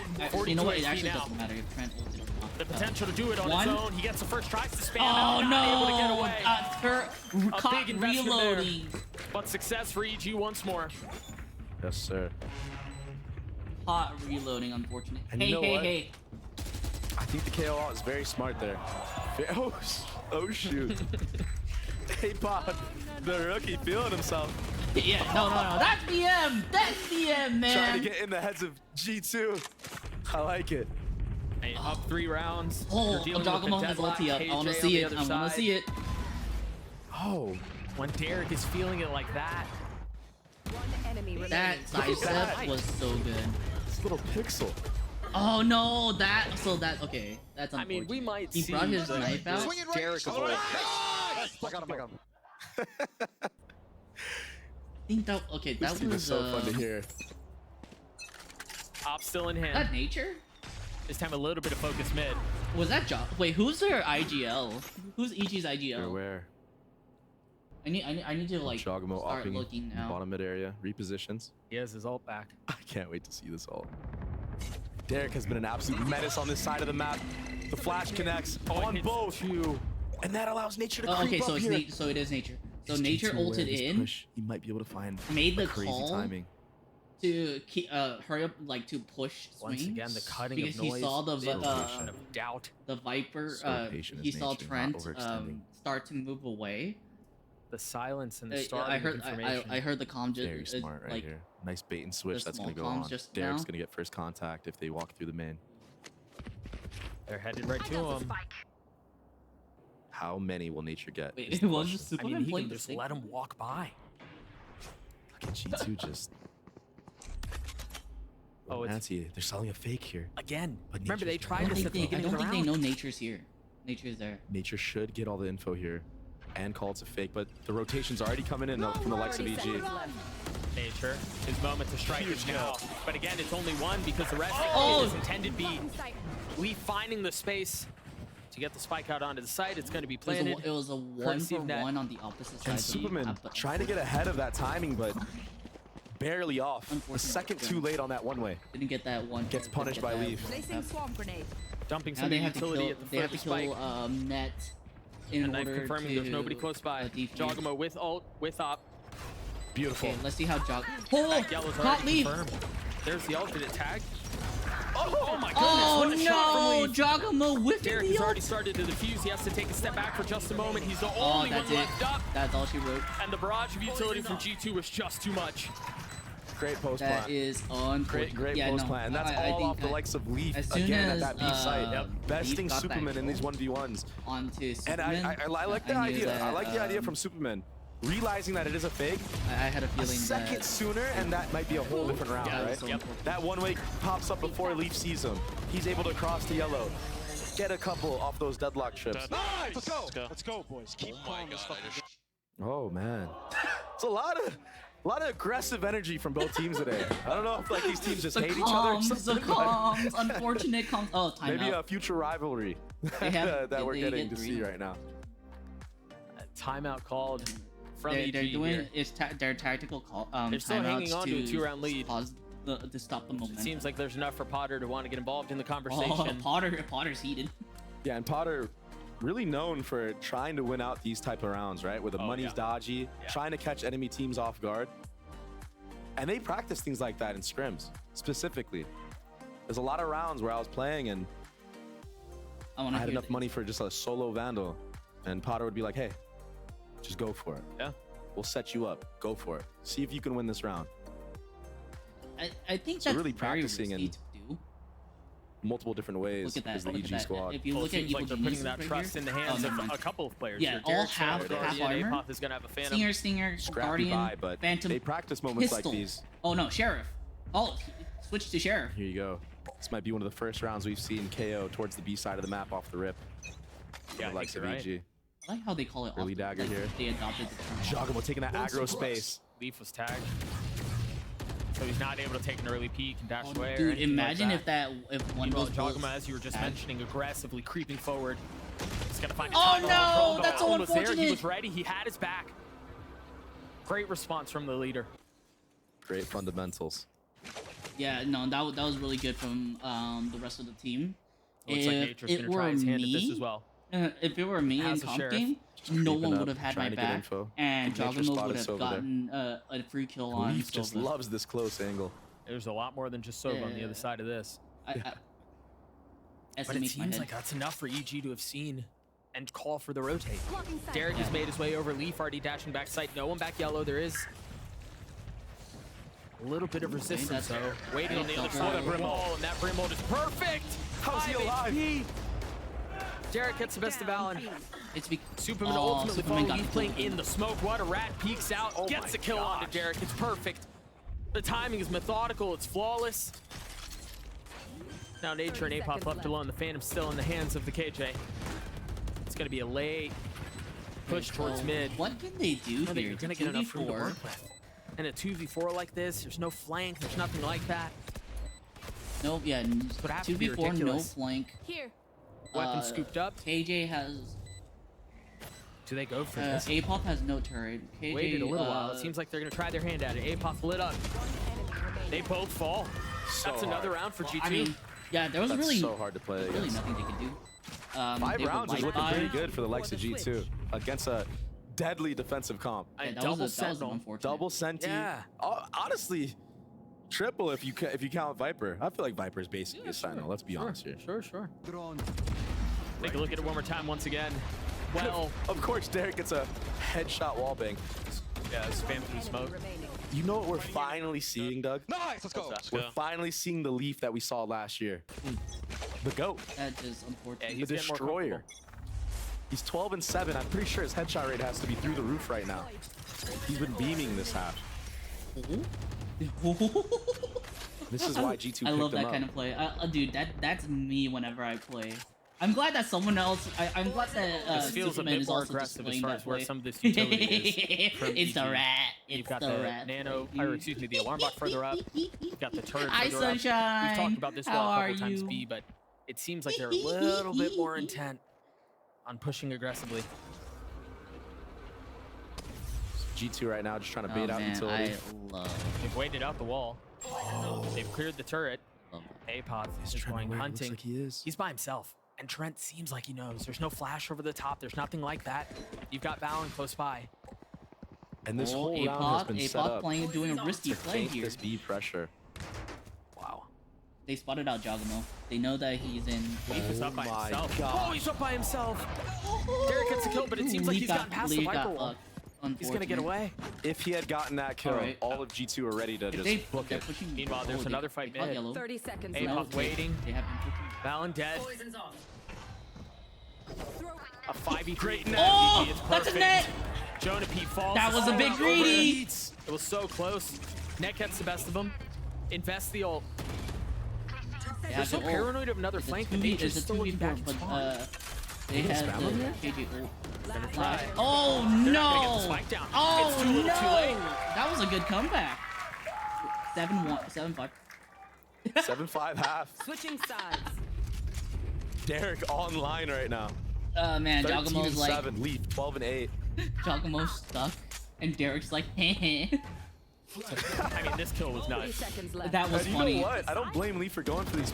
You know what? It 42 actually now. doesn't matter if Trent ulted or not. The potential to do it on One. his own. He gets the first try to spam Oh out, not able to get no! away. A Caught big investment there. reloading. But success for EG once more. Yes, sir. Caught reloading, unfortunately. And you know what? Hey. I think the KO ult is very smart there. Oh shoot. Hey, Pod, the rookie feeling himself. Yeah, no. That's BM. That's BM, man. Trying to get in the heads of G2. I like it. Hey, up 3 rounds. Oh, You're dealing with Dogamo the has deadlock. ulti up. I want to KJ see on it. the I other want to side. see it. Oh, When Derek is feeling it like that. One enemy remaining. That at that. sidestep was so good. this little pixel. Oh no, that's unfortunate. I mean, we might He see brought his the knife out. Derek of old. I got him. I think that This that team was is so fun to hear. Op still in that hand. nature? This time a little bit of focus mid. Was that Wait, who's their IGL? Who's EG's You're IGL? aware. I need to like Jogamo start upping looking now. bottom mid area, repositions. He has his ult back. I can't wait to see this ult. Derek has been an absolute menace on this side of the map. The flash connects on both. And that allows Nature to creep Okay, so up it's here. so it is nature. So Is nature G2 aware ulted of his in, push? He might be able to find made the crazy call timing. to keep, hurry up, like to push Once swings. again, the cutting because of noise. he saw the Situation of doubt. the Viper. So patient He is saw nature, not Trent overextending. start to move away. The silence and the I starting heard information. I heard the comm just Very smart right like here. Nice bait and switch the that's going to small go comms on. just Derek's now. going to get first contact if they walk through the main. They're headed right to him. How many will Nature get? Wait, is it the was question. just I mean, Superman he playing can the just stick? let him walk by. Look at G2 just... Oh, it's Nancy, they're selling a fake here. again. But Remember, they Nature's I tried don't this think at the they, I beginning don't of the think they round. know Nature's here. Nature's there. Nature should get all the info here and call it's a fake, but the rotation's already coming in from the likes of 30 EG. seconds left. Nature, his moment to strike is now. But again, it's only one because the rest Oh! is intended B. Leaf finding the space to get the spike out onto the site. It's going to be planted. It was a one courtesy for of Net. one on the opposite side. And so you Superman have the- trying to get ahead of that timing, but barely off. A Unfortunately, second yeah. too late on that one way. Didn't get that one. Gets didn't punished get by that Leaf. one. Placing swarm grenade. Dumping Now some they have to utility kill. at the They have to further kill spike. Net in And knife order confirming to there's nobody close by. defuse. Jogamo with ult, with op. Beautiful. Okay, let's see how Oh, Back yellow's caught already Leaf. confirmed. There's the alternate tag. Oh my goodness, Oh what a shot from no, Leaf. Jogamo whiffing Derek the has already ult. started to defuse. He has to take a step back for just a moment. He's the Oh, only one that's it. left up. That's all she wrote. And the barrage of utility from G2 was just too much. Great post That plan. is unfortunate. Great yeah, post no, plan. And that's I all think off the likes of Leaf as soon again as, at that B site. Leaf Besting got that Superman in these goal 1v1s. onto And Superman. I like the knew idea. that, I like the idea from Superman. Realizing that it is a fake, I had a a feeling second that sooner, and that might be a whole different round, Yeah, right? so Yep. That one way pops up before Leaf sees him. He's able to cross the yellow, get a couple off those deadlock trips. Let's go. Let's go, boys. Keep calling this fucking game. Oh man, it's a lot of aggressive energy from both teams today. I don't know if like these teams just the hate each other. Or comms, the something, but comms, unfortunate comms. Oh, timeout. maybe a future rivalry They have- that we're they getting get to three. see right now. Timeout called from EG they're doing here. is their tactical call. They're still hanging timeouts on to a 2-round lead. Pause to stop the momentum. It seems like there's enough for Potter to want to get involved in the Oh, conversation. Potter's heated. Yeah, and Potter really known for trying to win out these type of rounds, right? Where the Oh, money's yeah. dodgy, Yeah. trying to catch enemy teams off guard. And they practice things like that in scrims, specifically. There's a lot of rounds where I was playing and I want I to had hear enough money for just a solo Vandal. And Potter would be like, hey, just go for it. Yeah. We'll set you up. Go for it. See if you can win this round. I think So that's really very practicing risky and- to do. multiple different ways Look at that. as the Look at EG that. squad. If you Well, look it at seems Evil like they're Geniuses putting that right trust here. in the hands never of mind. a couple of players. Yeah, here. all Derek half Shadow, Guardian, armor. Apoth is gonna have a Phantom. Stinger, Scrappy Guardian, vibe, but Phantom, they practice moments pistol. like these. Oh no, Sheriff. Oh, switch to Sheriff. Here you go. This might be one of the first rounds we've seen KO towards the B side of the map off the rip. Yeah, I likes think of you're EG. right. I like how they call it Early off, dagger like, here. They adopted the term. Jogamo taking that aggro space. Leaf was tagged. So he's not able to take an early peek and dash away. or Dude, anything imagine like that. if one Meanwhile, of those Jogama, as you were just mentioning, aggressively creeping forward. He's gonna find a Oh, time on no! Chrome, That's but so Allen was there. He unfortunate. was ready. He had his back. Great response from the leader. Great fundamentals. Yeah, no, that was really good from the rest of the team. Looks like Nature's gonna try his hand at this as well. If it were me Has in a comp Sheriff. game, Just no creeping one up, would have had trying my to get back, info. and Nature Jogamo spotted would have Sova there. gotten a free kill on Leaf just Sova. loves this close angle. There's a lot more than just Sova on the Yeah. other side of this. That But it makes my seems head. like that's enough for EG to have seen and call for the rotate. Blocking sight. Derek has made his way over. Leaf already dashing back sight. No one back yellow. There is a little bit of resistance, that's though. Waiting on the other Delta. side of the Brimhold, and that Brimhold is perfect. How's he 5 alive? HP. Derek gets the best of Allen. It's Superman Oh, ultimately Superman falling. got He's the playing kill. in the smoke. What a rat peeks out, Oh gets my the kill onto gosh. Derek. It's perfect. The timing is methodical. It's flawless. Now Nature and 30 Apoth seconds left left. alone. The Phantom still in the hands of the KJ. It's going to be a late push towards mid. What can they do I think here? you're going to get enough room to work with. And a 2v4 like this, there's no flank, there's nothing like that. Nope, yeah, would have to be 2v4, no ridiculous. flank. Here. Weapon scooped up. KJ has... Do they go for this? Apoth has no turret. KJ, Waited a little while. It seems like they're going to try their hand at it. Apoth lit up. They both fall. So That's another hard. round for G2. I mean, yeah, there was That's really so hard to play really against. nothing they could do. 5 they were rounds is white looking pretty by. good for the likes of G2 against a deadly defensive comp. A Yeah, that double was sentinel. unfortunate. Double Senti. Yeah. Honestly, triple if you count Viper. I feel like Viper's basically a Sentinel. Let's be honest here. Sure. Take a look at it one more time once again. Well, Of course, Derek gets a headshot wallbang. yeah, spam through smoke. Remaining. You know what we're finally seeing, Doug? Nice, let's go. We're finally seeing the Leaf that we saw last year. The GOAT. That is unfortunate. Yeah, he's The getting more Destroyer. He's 12-7. I'm pretty sure his headshot rate has to be through the roof right now. He's been beaming this half. This is why G2 picked I love him that up. kind of play. Dude, that's me whenever I play. I'm glad that someone else. I'm glad that This feels a Superman bit is more also aggressive as displaying far that as where play. some of this utility is. From It's EG. the rat. You've It's got the the rat. nano, baby. or excuse me, the alarm block further up. You've got the turret Hi, further up. Sunshine. We've talked about this How well a are couple times, you? B, but it seems like they're a little bit more intent on pushing aggressively. G2 right now just trying to Oh, bait out man, utility. I love. They've waited out the wall. They've cleared the turret. Apoth is just going hunting. Like he is. He's by himself. And Trent seems like he knows. There's no flash over the top. There's nothing like that. You've got Valen close by. And this Oh, whole round has been set up playing, doing a risky to play take here. this B pressure. Wow. They spotted out Jogamo. They know that he's in. Leaf is up by my himself. gosh. Oh, he's up by himself. Derek gets a kill, but it seems like Leaf he's got- gotten past the Leaf Viper got wall. fucked. He's gonna get Unfortunate. away. If he had gotten that kill, Alright. all of G2 are ready to If just they book they're it. pushing Meanwhile, there's forward, another they fight caught mid. yellow. 30 seconds Apoth left. waiting. They have been pushing. Valen dead. A 5v great net. Oh, Oh, it's that's a perfect. net. Jonah P falls. That was a big Over. greedy. It was so close. Net gets the best of him. Invest the ult. They They're have so the ult. paranoid of another It's a flank, and 2v Nature's it's a still looking back 2v4, and but spawn. they gonna have spam the him here? KJ ult. Gonna try. Oh They're not gonna get the no! spike down. Oh It's too little, no! too late. That was a good comeback. 7-1, 7-5. 7-5 half. Switching sides. Derek online right now. Man, 13-7. Jogamo's like Leaf 12-8. Jogamo's stuck, and Derek's like, heh. I mean, this kill was 30 nuts. seconds left. That was And you funny. know what? I don't blame Leaf for going for these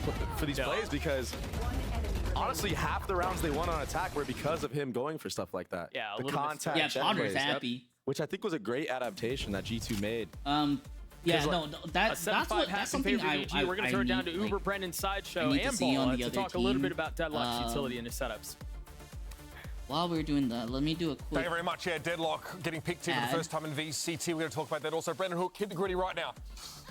plays because One enemy remaining. honestly, half the rounds they won on attack were because of him going for stuff like that. Yeah, a the little bit contact Yeah, check Potter's plays, happy. which I think was a great adaptation that G2 made. Yeah, 'Cause, no, like, A that's 7-5 what half that's in something favor of EG. We're gonna I throw it down to need, Uber, like, Brennan, Sideshow, I need to and see on Balla the to other talk a little team. bit about Deadlock's utility and his setups. while we're doing that, let me do a Thank quick. you very much. Yeah, Deadlock getting picked here for the Ad. first time in VCT. We're going to talk about that also. Brendan Hook, hit the gritty right now.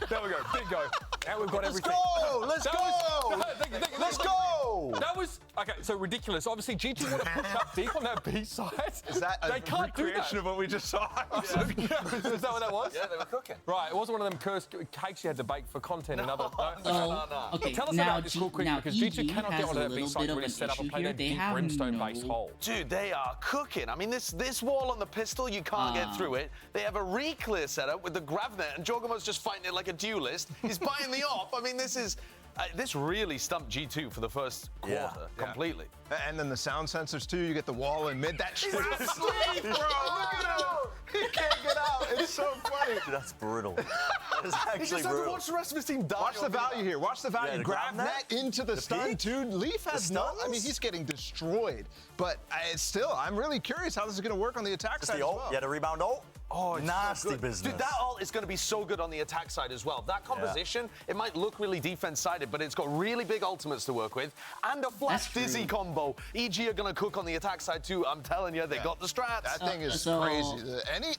There we go. Big go. Now we've got everything. Let's That go! was- Let's go! That was okay. So ridiculous. Obviously, G2 want to push up deep on that B side. Is that a they can't do that. recreation of what we just saw? Is that what that was? Yeah, they were cooking. Right. It wasn't one of them cursed cakes you had to bake for content and other. Okay, Tell us now about this real quick now because G2 EG cannot has get onto a that B little side bit to of really an set up issue and play here. that They deep have brimstone-based no- hole. Dude, they are cooking. I mean, this wall on the pistol, you can't get through it. They have a re-clear setup with the Gravnet, and Jogamo's just fighting it like a duelist. He's buying the op. I mean, this really stumped G2 for for quarter completely. And then the sound sensors too. You get the wall in mid. That shit is sleep, bro. Look at him. He can't get out. It's so funny. Dude, that's brutal. That's He actually just has to brutal. watch the rest of his team die. Watch the value here. Watch the value. the Grab Gravnet, that into the stun, peak, dude. Leaf has the no. I mean, stuns. he's getting destroyed. But it's still, I'm really curious how this is going to work on the attack Just side the as ult. well. Yeah, the rebound ult. Oh, it's nasty so good. business. Dude, that ult is going to be so good on the attack side as well. That composition, it might look really defense-sided, but it's got really big ultimates to work with, and a flash That's dizzy true. combo. EG are going to cook on the attack side too. I'm telling you, they got the strats. That thing is So, crazy. Any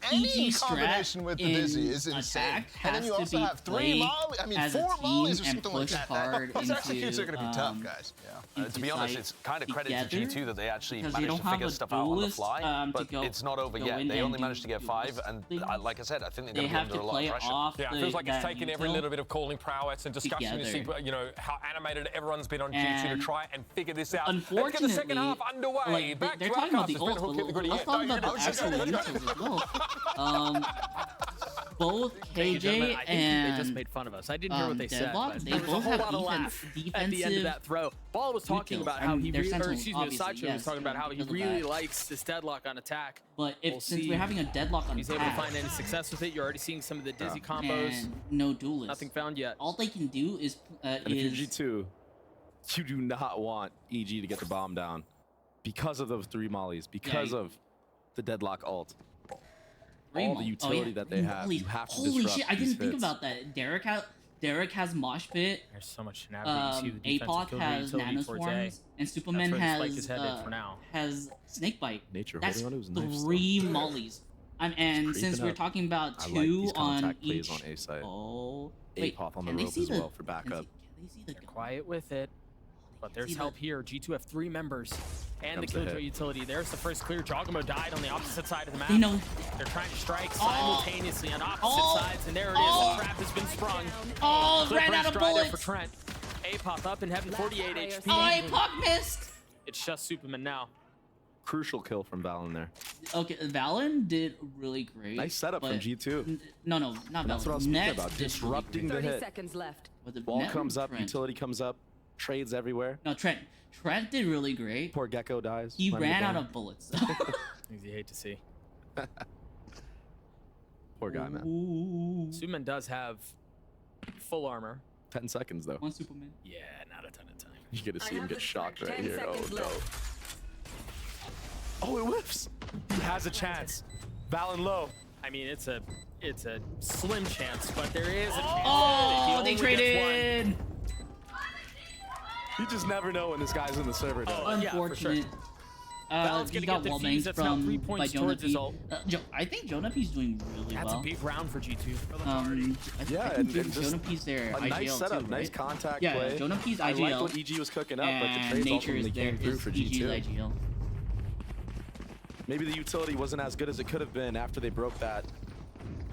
EG combination with the strat Dizzy in is insane. attack And then has you to also be have three played mollies. I mean, as a 4 mollies or team something and like pushed that. hard Those executes are into, going to be tough, guys. Yeah. To be honest, it's kind of credit to G2 that they actually managed to figure stuff out on the duelist, fly, to but go- it's not over go yet. in They and only do managed to get 5, and things. like I said, I think they're They going to be have under to a lot play of pressure. off. Yeah, it feels like it's that taken every util little bit of calling prowess and discussion to see, together. you know, how animated everyone's been on G2 to And try and figure this out. Let's Unfortunately, get the second half underway. like, Back they're to talking about the Outcasters. goals, Brendan Hook hit the but gritty. let's Yeah, talk about the I was just actual saying- details as well. Both Ladies and gentlemen, KJ I think and they just made fun of us. I didn't hear what they said, Deadlock, but they there was a both whole have lot of laugh at the end of defensive that throw. Ball was talking details. about I how mean, he they're really, or sentinels, excuse me, obviously, Sacho was yes, talking about how he because of really that. likes this deadlock on attack. But if We'll since see we're having a deadlock on He's able to attack, find any success with it. You're already seeing some of the dizzy combos. and no duelist, Nothing found yet. all they can do is And if you're G2, you do not want EG to get the bomb down because of those 3 mollies, because of the deadlock ult. All the utility that they have, you have to Holy disrupt shit! I these didn't think hits. about that. Derek has Mosh Pit. There's so much shenanigans. You see the defensive Apoc field has utility towards A. nanoswarms, and Superman That's where the spike has is headed for now. has Snakebite. Nature That's holding on to his knife 3 still. mollies. And since creeping we're up. talking about I 2 like these on contact each. plays on A side. Oh, wait, Apop on the can they rope see as the- well for backup. Can they see the They're quiet with it, but there's see help the- here. G2 have 3 members and the Comes the Killjoy hit. utility. There's the first clear. Jogamo died on the opposite side of the map. They know. They're trying to strike Oh. simultaneously on opposite Oh. sides, and there it is. Oh. The trap has been sprung. Oh, Clip ran burst out of dry there bullets. for Trent. Apop up in heaven, 48 HP. Oh, Apoc missed. It's just Superman now. Crucial kill from Valen there. Okay, Valen did really great. Nice setup from but- G2. No, not Valen. That's what I was speaking Net about. did really Disrupting the 30 hit. seconds left. Was it Ball Net or comes up, Trent? utility comes up, trades everywhere. No, Trent. Trent did really great. Poor Gecko dies. He climbing the ran out bomb. of bullets. Things you hate to see. Poor guy, man. Ooh. Superman does have full armor. 10 seconds though. One Superman. Yeah, not a ton of time. You get to see him get shocked right 10 here. Oh seconds no. left. Oh, it whiffs. He has a chance. Valen low. I mean, it's a slim chance, but there is a chance. Oh, If he they only gets traded. You just never know when this guy's in the server. though. Oh, yeah, for sure. Unfortunate. Valen's He gonna got get the wall fuse. bangs That's now 3 from points by towards his Jonah ult. I think Jonah P's doing really That's well. a big round for G2. Yeah, I and think just Jonah P's their a IGL nice setup, too, nice right? contact Yeah, play. Jonah P's I IGL. like what EG was cooking up, but the and trades Nature ultimately is there came through is for EG's G2. IGL. Maybe the utility wasn't as good as it could have been after they broke that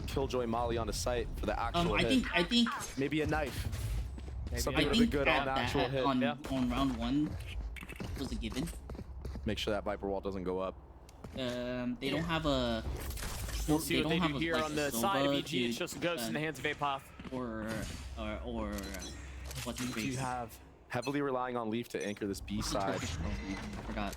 Killjoy Molly onto site for the actual I hit. think Maybe a knife. Something I would have think been good on that actual hit. on round 1 was a given. Make sure that Viper wall doesn't go up. They don't have a. We'll see they what don't they have do a, here like, on a the Sova side of EG. to, It's just a ghost in the hands of Apop. or what's his You face? have Heavily relying on Leaf to anchor this B side. I forgot.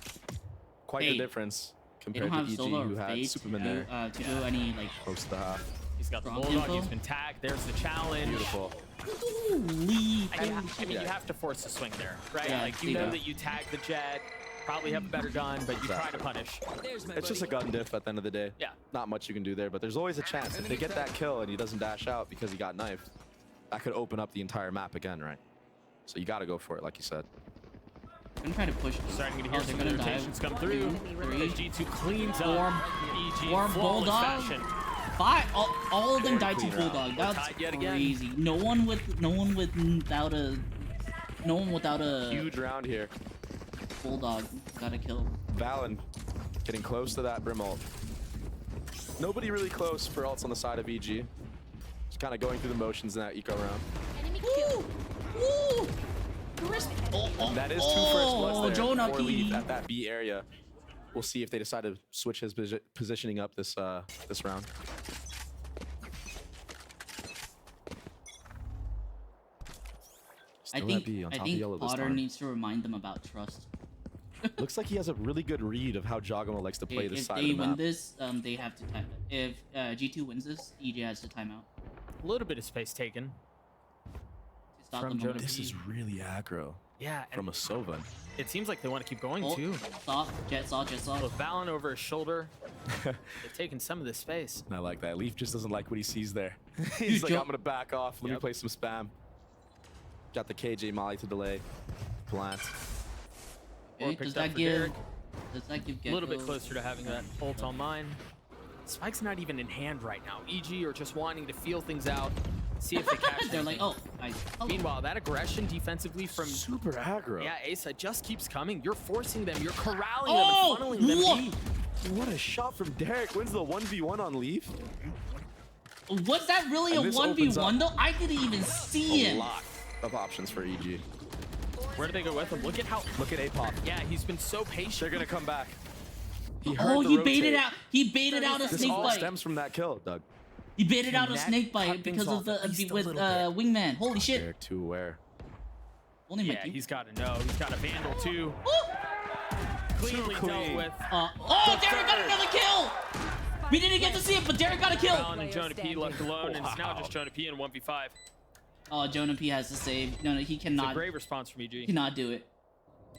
Quite Hey, the difference They compared don't to have EG, Sova who or had Fate Superman to, there to do any like. most of the half. He's got the Strong bulldog. info. He's been tagged. There's the challenge. Beautiful. Holy! I mean, you have to force the swing there, right? Yeah, like you know that you tag the jet, probably have a better gun, but you try to punish. It's just a gun diff at the end of the day. Yeah. Not much you can do there, but there's always a chance. If they get that kill and he doesn't dash out because he got knifed, that could open up the entire map again, right? So you got to go for it, like you said. I'm gonna try to push. Starting to hear they're some gonna die. rotations come through. 3, As G2 cleans up Four, EG four in flawless Bulldog. fashion. 5. All of them Very died to clean round. Bulldog. We're That's tied yet again. crazy. No one without a Huge round here. Bulldog got a kill. Valen getting close to that Brim ult. Nobody really close for ults on the side of EG. Just kind of going through the motions in that eco round. Woo! Woo! Crisp. That is 2 first bloods there Jonah for P. Leaf at that B area. We'll see if they decide to switch his positioning up this round. I Still think at B on top of Potter yellow this time. needs to remind them about trust. Looks like he has a really good read of how Jogamo likes to play this If side they of the win map. this, they have to time. If G2 wins this, EG has to time out. A little bit of space taken. To stop From them Jonah from- This is really aggro Yeah, from and a Sova. it seems like they want to keep going Oh, too. Saw, Jet saw. With Valen over his shoulder, they're taking some of this space. I like that. Leaf just doesn't like what he sees there. He's like, I'm gonna back off. Let me play some spam. Got the KJ Molly to delay. Plant. Or Okay, picked does up that for give? Derek. Does that give A little bit Gecko- closer to having that ult on mine. Spike's not even in hand right now. EG are just wanting to feel things out, see if they catch They're like, anything. oh, Meanwhile, that aggression defensively from super aggro. Yeah, Asa just keeps coming. You're forcing them. You're corralling Oh, them and funneling them. what? deep. What a shot from Derek. Wins the 1v1 on Leaf. Was that really And a this opens 1v1 up though? I didn't even see A him. lot of options for EG. Where do they go with him? Look at how. Look at Apop. Yeah, he's been so patient. They're gonna come back. He heard Oh, the he rotate. baited out. He baited out a This snake all bite. stems from that kill, Doug. He baited out a Connect, snake bite cut things because of off the at least a with little Wingman. Holy shit! Derek too aware. Only my Yeah, he's got to know. He's got a Vandal too. Cleanly clean. dealt with. Oh, Derek got another kill! We didn't get to see it, but Derek got a kill. Valen and Jonah P left alone, and it's now just Jonah P in 1v5. Oh, Jonah P has to save. No, he It's a cannot. great response from EG. Cannot do it.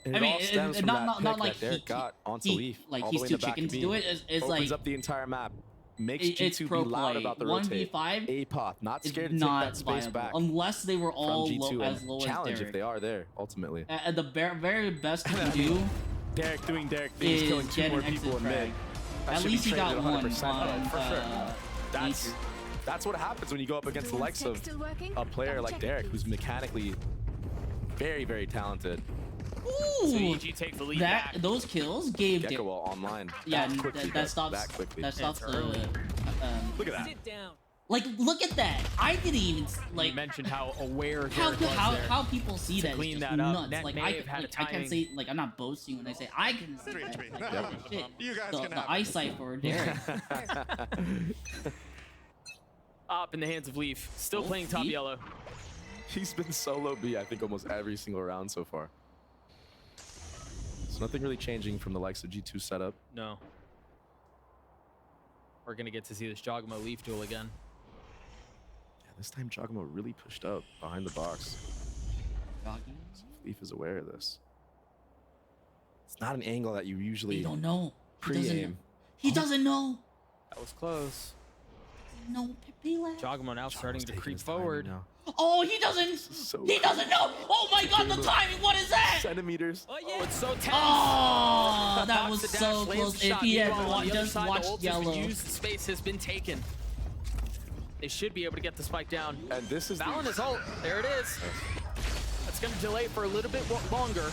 And I it mean, all stems from that pick like that Derek he- got onto he- Leaf. like all he's the way too in the back chicken to B. do it. It's Opens like up the entire map. Makes it's G2 pro be loud play. about the rotate. 1v5 Apop, not it's scared to take not that space viable back unless they were all from G2 as and low as challenge Derek. if they are there, ultimately. At the very best you can do Derek doing Derek things, is killing 2 get more an exit people in mid. frag. That At should be least he got traded one 100%. on For sure. That's Nature. that's what happens when you go up against the likes of a player like Derek, who's mechanically very, very talented. Ooh, So EG take the lead back. those kills gave Gecko Derek. Wall online. Yeah, That quickly, that stops. That quickly. That stops It's the. early. Look at that. Sit down. Like, look at that! I didn't even Like like mentioned how aware how Derek was there. how people see to that. clean Is that just up. nuts. That Like may I, have had like, a I can't timing. say like I'm not boasting when I say I can see that. Yep. Shit. You guys the, can the have it. eyesight for Derek. Up in the hands of Leaf. Still playing top Leaf? yellow. He's been solo B, I think, almost every single round so far. So nothing really changing from the likes of G2 setup. No. We're gonna get to see this Jogamo Leaf duel again. Yeah, this time Jogamo really pushed up behind the box. Jogging? Leaf is aware of this. It's not an angle that you usually They don't know. He doesn't. pre-aim. He doesn't know. That was close. No, Pele. Jogamo now starting to taking creep his timing forward. now. Oh, he doesn't. So He doesn't know. Oh my God, the timing. What is that? Centimeters. Oh, it's so tense. Oh, that Knocks was the dash, so lands close. the If shot. he had Meanwhile, on the other just side, the watched ult has been yellow. used, the space has been taken. They should be able to get the spike down. And this is Valen is ult. There it is. That's going to delay for a little bit longer.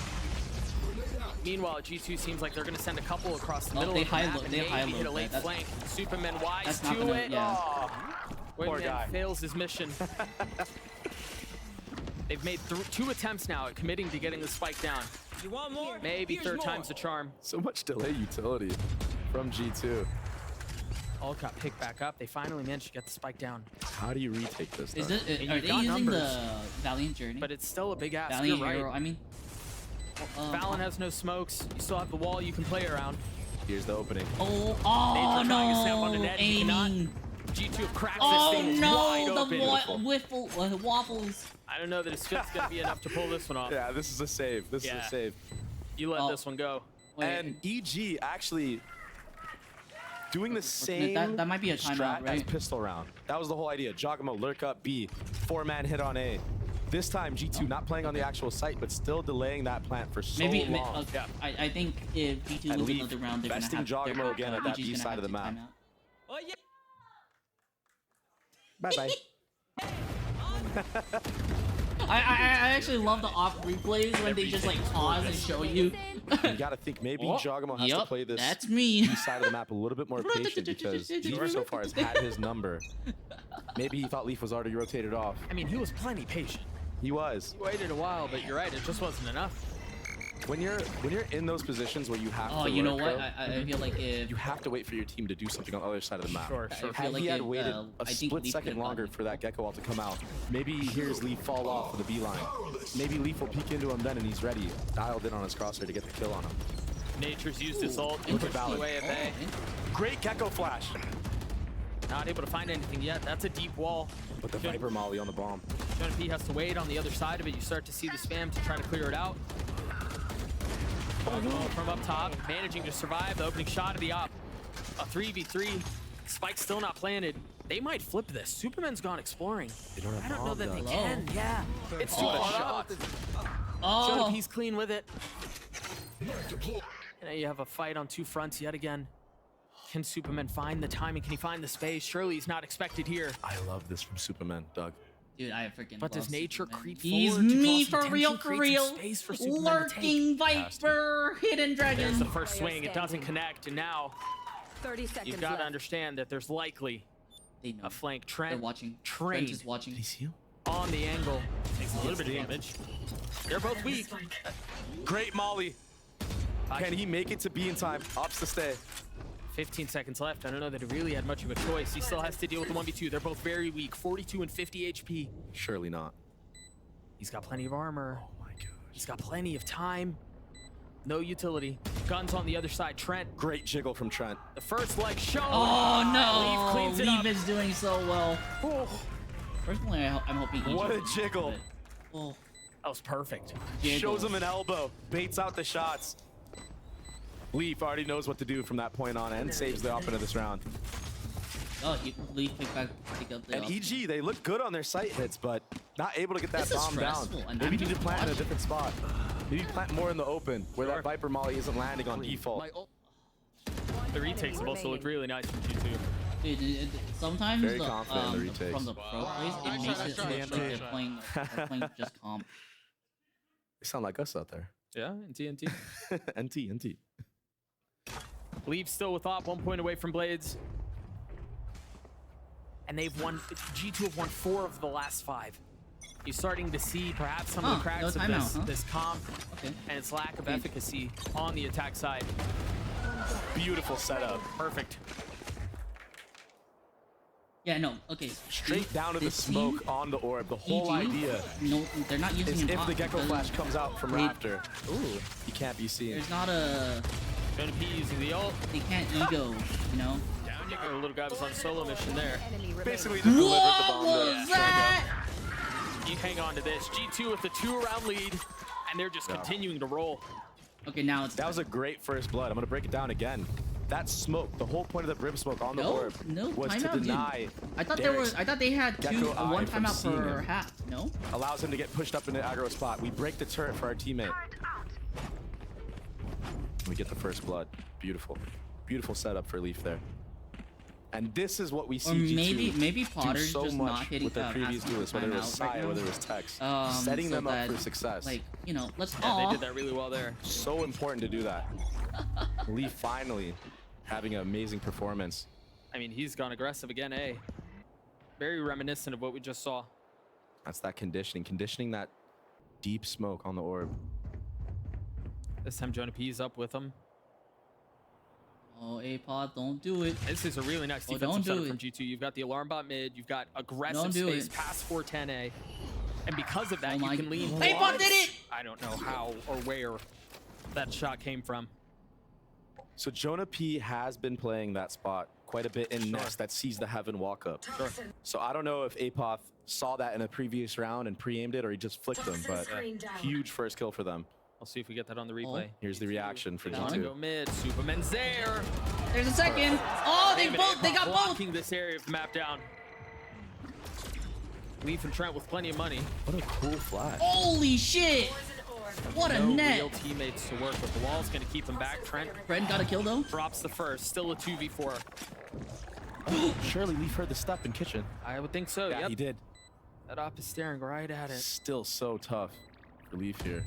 Meanwhile, G2 seems like they're going to send a couple across the middle they of the map high-load- and they maybe high-load hit a late that. flank. Superman wise That's not to gonna- it. yeah. Oh, Poor guy. Wingman fails his mission. They've made 2 attempts now at committing to getting the spike down. You want more? Maybe Here's third more. time's the charm. So much delay utility from G2. Ult got picked back up. They finally managed to get the spike down. How do you retake this? Is Doug? it? And Are you've they got using numbers. the Valiant Journey? But it's still a big ask. Valiant You're right. Arrow. I mean, Valen has no smokes. You still have the wall you can play around. Here's the opening. oh Nathan trying to snap on the no! net. He cannot. Aiming. G2 cracks Oh this thing wide no! open. The waffles. I don't know that his fifth's going to be enough to pull this one off. Yeah, this is a save. This is Yeah. a save. You let Oh. this one go. Wait, And EG actually doing the same that might be a timeout, strat as right? pistol round. That was the whole idea. Jogamo, lurk up B, 4-man hit on A. This time, G2 not playing on the actual site, but still delaying that plant for so long. Yeah. I think if G2 And lose Leaf another round, they're gonna besting have Jogamo again at that EG's B gonna side have of the to map. time out. Oh, yeah. Bye-bye. I actually love the off replays when they just like pause and show you. You gotta think maybe Jogamo has to play this that's me. B side of the map a little bit more patient because G2 so far has had his number. Maybe he thought Leaf was already rotated off. I mean, he was plenty patient. He was. He waited a while, but you're right, it just wasn't enough. When you're in those positions where you have to you know work, what? though, I feel like if you have to wait for your team to do something on the other side of the map. Sure. I feel Had like he had if, waited a I think split Leaf second could've longer gotten for that Gecko wall to come out, maybe he hears Leaf fall off of the B line. Maybe Leaf will peek into him then and he's ready, dialed in on his crosshair to get the kill on him. Nature's used his ult, Look at pushed Valid. away at bay. Great Gecko flash. Not able to find anything yet. That's a deep wall. But the Viper Molly on the bomb. Jonah P has to wait on the other side of it. You start to see the spam to try to clear it out. From up top, managing to survive the opening shot of the op. A 3v3. Spike still not planted. They might flip this. Superman's gone exploring. They don't have I don't know bomb, that they though. can. Yeah. It's too far up. Oh. Jonah P's clean with it. And now you have a fight on two fronts yet again. Can Superman find the timing? Can he find the space? Surely he's not expected here. I love this from Superman, Doug. Dude, I freaking But does love nature Superman. creep He's forward to me draw some for real, tension, for create some real. space for Superman to take? Lurking Viper, hidden dragon. There's the first swing. It doesn't connect, and now 30 seconds you've got to left. understand that there's likely They know. a flank. Trent They're watching. trained Trent is watching. Did he see him? on the angle. Takes a little bit of damage. They're both weak. Great Molly. Can he make it to B in time? Ops to stay. 15 seconds left. I don't know that he really had much of a choice. He still has to deal with the 1v2. They're both very weak. 42 and 50 HP. Surely not. He's got plenty of armor. Oh my gosh. He's got plenty of time. No utility. Guns on the other side. Trent. Great jiggle from Trent. The first leg shown. Oh Leaf no! cleans it up. Leaf is doing so well. Oh, Personally, I'm hoping. What a Egypt wins, jiggle. but- Oh, that was perfect. Shows him an elbow. Baits out the shots. Leaf already knows what to do from that point on and saves the op into this round. Oh, Leaf pick up the. And EG, they look good on their sight hits, but not able to get that This is bomb down. stressful, and Maybe I'm need to just plant in a watching. different spot. Maybe plant more in the open, where that Viper Molly isn't landing on default. The retakes have also looked really nice from G2. Dude, sometimes Very confident in the retakes. from the pro plays, it makes it look like they're playing just comp. They sound like us out there. Yeah, and TNT. NT. Leaf still with op, 1 point away from Blades. And they've won, G2 have won 4 of the last 5. You're starting to see perhaps some of the cracks no of timeout, this comp Okay. and its lack of efficacy on the attack side. Beautiful setup. Perfect. Yeah, no, okay. Straight down to the This smoke team, on the orb. The whole EG, idea No, they're not using is him if top the Gecko because Flash comes out from they- Raptor, he can't be seen. There's not a. Jonah P using the ult. They can't ego, you know? Our little guy was on solo mission there. Enemy Basically remaining. just delivered the What bomb was there. that? You hang on to this. G2 with the 2-round lead, and they're just continuing to roll. Okay, now it's. That was a great first blood. I'm gonna break it down again. That smoke, the whole point of the brim smoke on the orb was to timeout, dude. deny. I thought Derek's I thought they had Gecko Eye one from timeout seeing per him. half. No. Allows him to get pushed up in the aggro spot. We break the turret for our teammate. We get the first blood. Beautiful. Beautiful setup for Leaf there. And this is what we see Or G2 maybe do Potter's so just much not hitting with their previous asking for duelists, whether it was timeout right Sai, now. whether it was Tex, So setting them up that, for success. Like, you know, let's. Yeah, they Aw. did that really well there. So important to do that. Leaf finally having an amazing performance. I mean, he's gone aggressive again, eh? Very reminiscent of what we just saw. That's that conditioning that deep smoke on the orb. This time Jonah P's up with him. Oh, A-Pod, don't do it. This is a really nice Oh, defensive don't do setup it. from G2. You've got the alarm bot mid, you've got aggressive Don't do space it. past 410A. And because of that, Oh you my can lean God. A-Pod did it! I don't know how or where that shot came from. So Jonah P has been playing that spot quite a bit in Nest that sees the Heaven walk up. So I don't know if Apoth saw that in a previous round and pre-aimed it or he just flicked them, but huge first kill for them. I'll see if we get that on the replay. Here's the reaction for They want to go G2. mid. Superman's there. There's a second. Oh, they got both. Blocking this area of the map down. Leaf and Trent with plenty of money. What a cool flash. Holy shit! What a No net! real teammates to work with. The wall's gonna keep him back. Trent got a kill though. Drops the first. Still a 2v4. Surely Leaf heard the step in kitchen. I would think so. Yeah, Yep. he did. That op is staring right at it. Still so tough for Leaf here.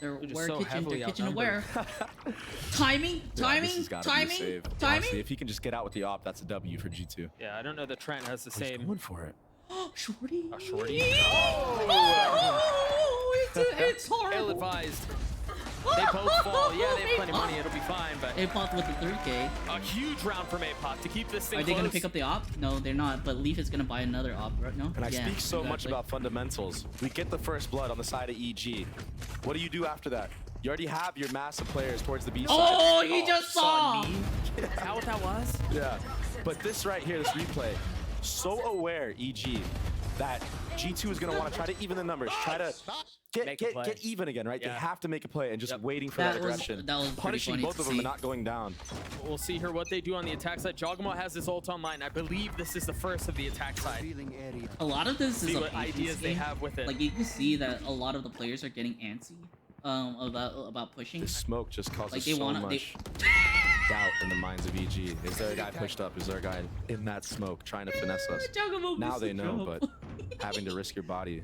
They're just aware so kitchen. heavily They're kitchen outnumbered. aware. Timing. Yeah, this has gotta be a Timing. save. Timing. Honestly, if he can just get out with the op, that's a W for G2. Yeah, I don't know that Trent has the He's same. going for it. Shorty. A shorty. It's horrible. Ill-advised. They both fall. Yeah, they have plenty of money. It'll be fine, but Apoth with the 3K. a huge round from Apoth to keep this thing Are they close. gonna pick up the op? No, they're not. But Leaf is gonna buy another op, right? No. And I Yeah, speak so much exactly. about fundamentals. We get the first blood on the side of EG. What do you do after that? You already have your massive players towards the B side. Oh, he just saw. Is that what that was? Yeah. But this right here, this replay, so aware, EG, that G2 is going to want to try to even the numbers, try to get even again, right? They Yeah. have to make a play and just waiting for That that was- aggression. that was pretty punishing funny both to of them see. and not going down. We'll see here what they do on the attack side. Jogamo has his ult online. I believe this is the first of the attack side. A lot of this See is a what ideas patience they game. have with it. Like you can see that a lot of the players are getting antsy about pushing. The smoke just causes Like they so wanna, much doubt in the minds of EG. Is there a guy pushed up? Is there a guy in that smoke trying to finesse us? Jogamo Now missed they the know, jump. but having to risk your body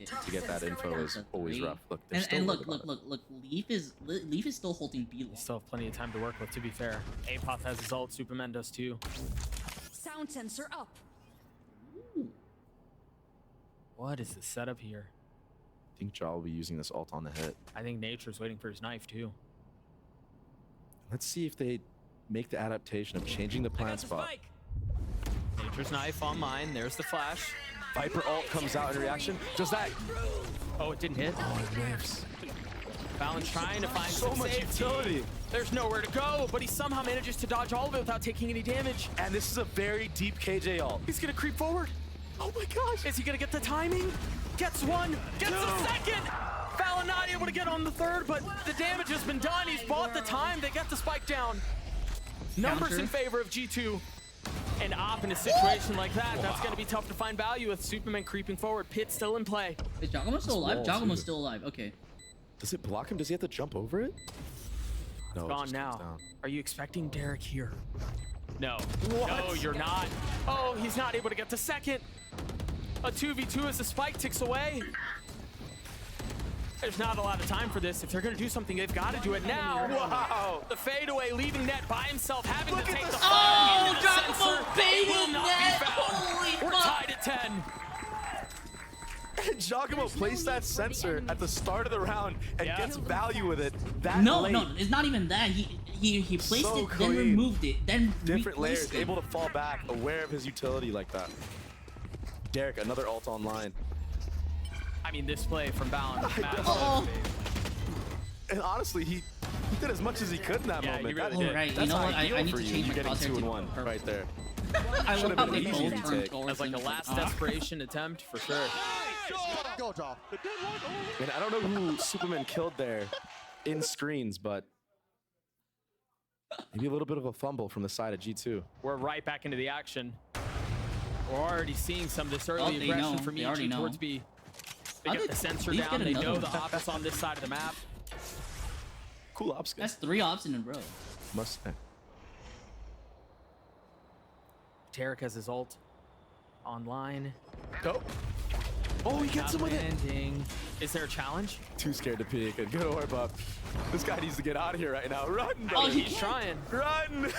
to get that info is always rough. Look, they're still And worried about look. Leaf is still holding B long. Still have plenty of time to work with, to be fair. Apoth has his ult. Superman does too. Sound sensor up. What is the setup here? I think Jaw will be using this ult on the hit. I think Nature's waiting for his knife too. Let's see if they make the adaptation of changing the plan spot. Nature's knife on mine. There's the flash. Viper ult comes out in reaction. Does that? Oh, it didn't hit. Oh, it whiffs. Fallon's trying to find So some much safety. utility. There's nowhere to go, but he somehow manages to dodge all of it without taking any damage. And this is a very deep KJ ult. He's gonna creep forward. Oh my gosh. Is he gonna get the timing? Gets one, gets a second. Fallon not able to get on the third, but the damage has been done. He's bought the time. They get the spike down. Numbers in favor of G2. And op in a situation like that, that's gonna be tough to find value with Superman creeping forward. Pit still in play. Is Jogamo still alive? wall, Jogamo's too. still alive. Okay. Does it block him? Does he have to jump over it? No, it Gone just now. comes down. Are you expecting Derek here? No. No, you're not. Oh, he's not able to get to second. A 2v2 as the spike ticks away. There's not a lot of time for this. If they're going to do something, they've got to do it now. Wow. The fadeaway, leaving net by himself, having to take the fire into the sensor. It will not be found. We're tied at 10. Jogamo placed that sensor at the start of the round and Yeah. gets value with it. That No, late. no, it's not even that. He placed So it, then clean. removed it, then Different replaced layers, it. able to fall back, aware of his utility like that. Derek, another ult online. I mean, this play from Balon was massive. Oh. And honestly, he did as much as he could in that Yeah, he moment. really That- did. Oh, right. You That's know what? ideal I need for to you. change You're my getting crosshair 2 to and 1 perfect. right there. I Should've love how been they easy both to turned take. towards As like a him. last desperation attempt, for sure. And I don't know who Superman killed there in screens, but maybe a little bit of a fumble from the side of G2. We're right back into the action. We're already seeing some of this early Oh, they aggression know. from They already EG know. towards B. They How get did the sensor Leaf down. get They know another the one? op is on this side of the map. Cool ops. That's 3 ops in a row. Must say. Tarek has his ult online. Go. Oh, he gets him with it. Landing. Is there a challenge? Too scared to peek. And good orb up. This guy needs to get out of here right now. Run, Oh, brother. he's trying. Run.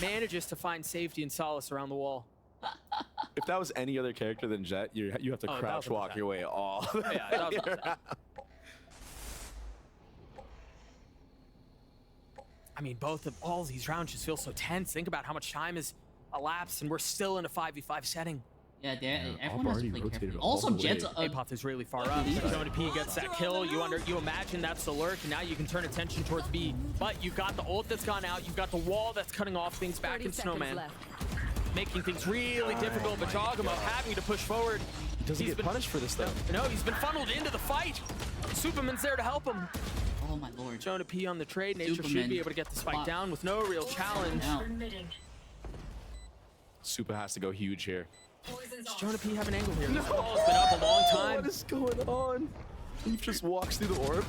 Manages to find safety and solace around the wall. If that was any other character than Jet, you have to Oh, crouch 1000%. walk your way all. Yeah, 1000%. I mean, all these rounds just feel so tense. Think about how much time has elapsed, and we're still in a 5v5 setting. Yeah, everyone has already to play rotated carefully. all Also, the way. Jet's Apoth is really far up. Jonah P gets that kill. You imagine that's the lurk, and now you can turn attention towards B. But you've got the ult that's gone out. You've got the wall that's cutting off things back 30 in seconds Snowman, left. making things really difficult. But Jogamo having to push forward. Doesn't He's get punished for this though. No, he's been funneled into the fight. Superman's there to help him. Oh my lord. Jonah P on the trade. Nature should Superman. be able to get the spike down with no real challenge. Now, Super has to go huge here. Does Jonah P have an angle here? This ball's been up a long time. What is going on? He just walks through the orb.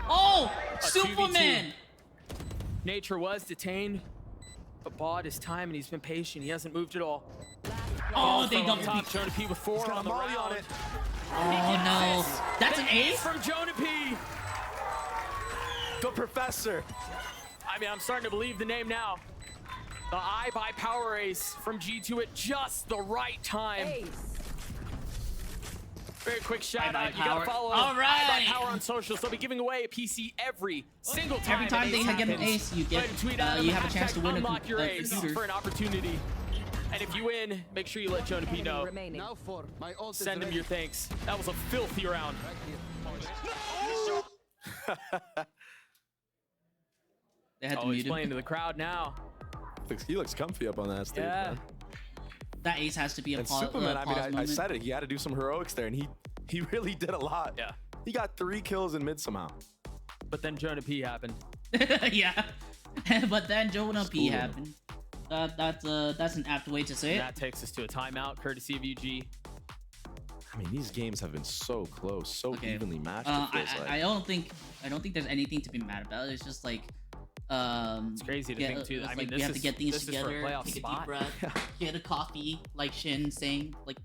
Oh, A Superman! 2v2. Nature was detained, but bought his time and he's been patient. He hasn't moved at all. Oh, they from double top. peek. Jonah P with 4 on the Molly round. on it. Oh no, that's an ace. From Jonah P. The professor. I mean, I'm starting to believe the name now. The eye by power ace from G2 at just the right time. Very quick shout out. You gotta follow All right. Eye by Power on socials. They'll be giving away a PC every single time. Every time an they ace get an happens. ace, you Go get ahead and tweet at them, you have a chance to win unlock your a ace computer. for an opportunity. And if you win, make sure you let Jonah P know. Send him your thanks. That was a filthy round. They had to Oh, he's mute him. playing to the crowd now. He looks comfy up on that stage. Yeah. Man. That ace has to be a And pause. Superman, I mean, I moment. said it. He had to do some heroics there, and he really did a lot. Yeah. He got 3 kills in mid somehow. But then Jonah P happened. Yeah, but then Jonah P School. happened. That's an apt way to say it. That takes us to a timeout, courtesy of UG. I mean, these games have been so close, so Okay. evenly matched. It feels like. I don't think there's anything to be mad about. It's just like It's crazy to think too. it's I mean, like this we have to is- get things this is for a together, playoff take a spot. deep breath, get a coffee, like Shin saying, like,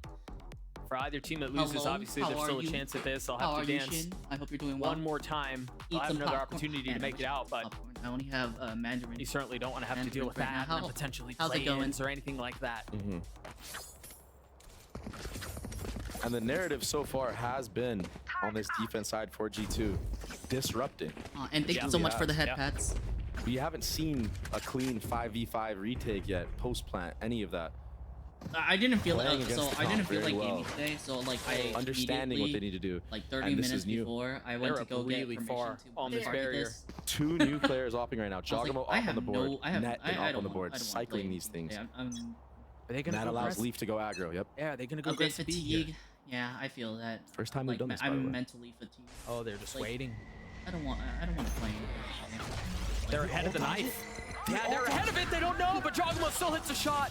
For either team that loses, hello, obviously how there's are still a you? chance at this. I'll How have are to you, dance Shin? I hope you're doing well. one more time. Eat I'll have some another popcorn. opportunity to And make it out, but popcorn. I only have Mandarin. you certainly don't want to have to Mandarin deal with right now. that and How- potentially how's it going? play-ins or anything like that. And the narrative so far has been on this defense side for G2, disrupting. And thank you so much for the head pats. We haven't seen a clean 5v5 retake yet, post-plant, any of that. I didn't feel Playing so against the I didn't comp feel very like gaming well. today. So like I Understanding what they need to do. Like 30 And this minutes is new. before I went They're to go really get far permission to on this target barrier. this. 2 new players opping right now. I was like, Jogamo I up on have the board, I have, Net and I up on the don't board, want- I don't want to cycling play these things. today. Are they gonna That go allows aggressive? Leaf to go aggro, yep. Yeah, they're gonna go A bit great speed here. fatigue. Yeah, I feel that. First time they've Like, done this, by the I'm way. mentally fatigued. Oh, they're just Like, waiting. I don't want to play. They're ahead of the knife. Yeah, they're ahead of it. They don't know, but Jogamo still hits a shot.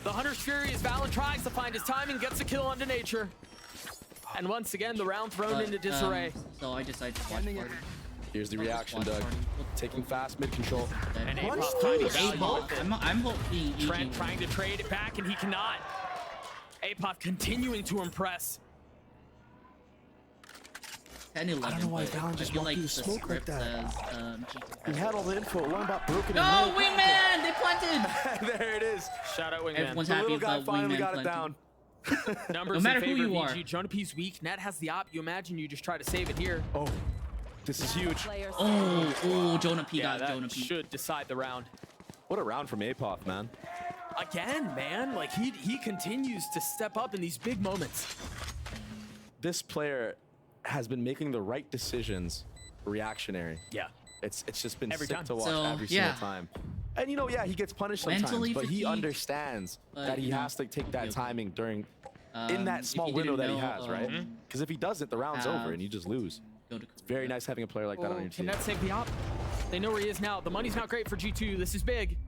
The Hunter's Fury as Valen tries to find his timing, gets a kill onto Nature. And once again, the round thrown into disarray. So I decided to watch party. Here's the reaction, Doug. Taking fast mid control. And What? Apop finding Eight value ball. with it. I'm hoping Trent trying to trade it back, and he cannot. Apop continuing to impress. 10-11. I don't know why but Valen I just feel walked like through the smoke like script that. says, G2 We had all the info. One about broken. No, and wingman! They planted! There it is. Shout out Wingman. Everyone's The happy little guy about finally wingman got it planting. down. Numbers No matter in who favor you of are. EG. Jonah P's weak. Net has the op. You imagine you just try to save it here. Oh, this is huge. Oh, Jonah P Yeah, got that Jonah P. should decide the round. What a round from Apop, man. Again, man. Like, he continues to step up in these big moments. This player has been making the right decisions reactionary. Yeah. It's just been Every sick time. to watch So, every yeah. single time. And you know, yeah, he gets punished sometimes, Mentally but he fatigued, understands but, that he you know, has to take that okay. timing during in If that small you window that didn't he know, has, right? Because if he doesn't, the round's have over and you just lose. Go to It's very nice having a player like that on your Can team. that save the op? They know where he is now. The money's not great for G2. This is big.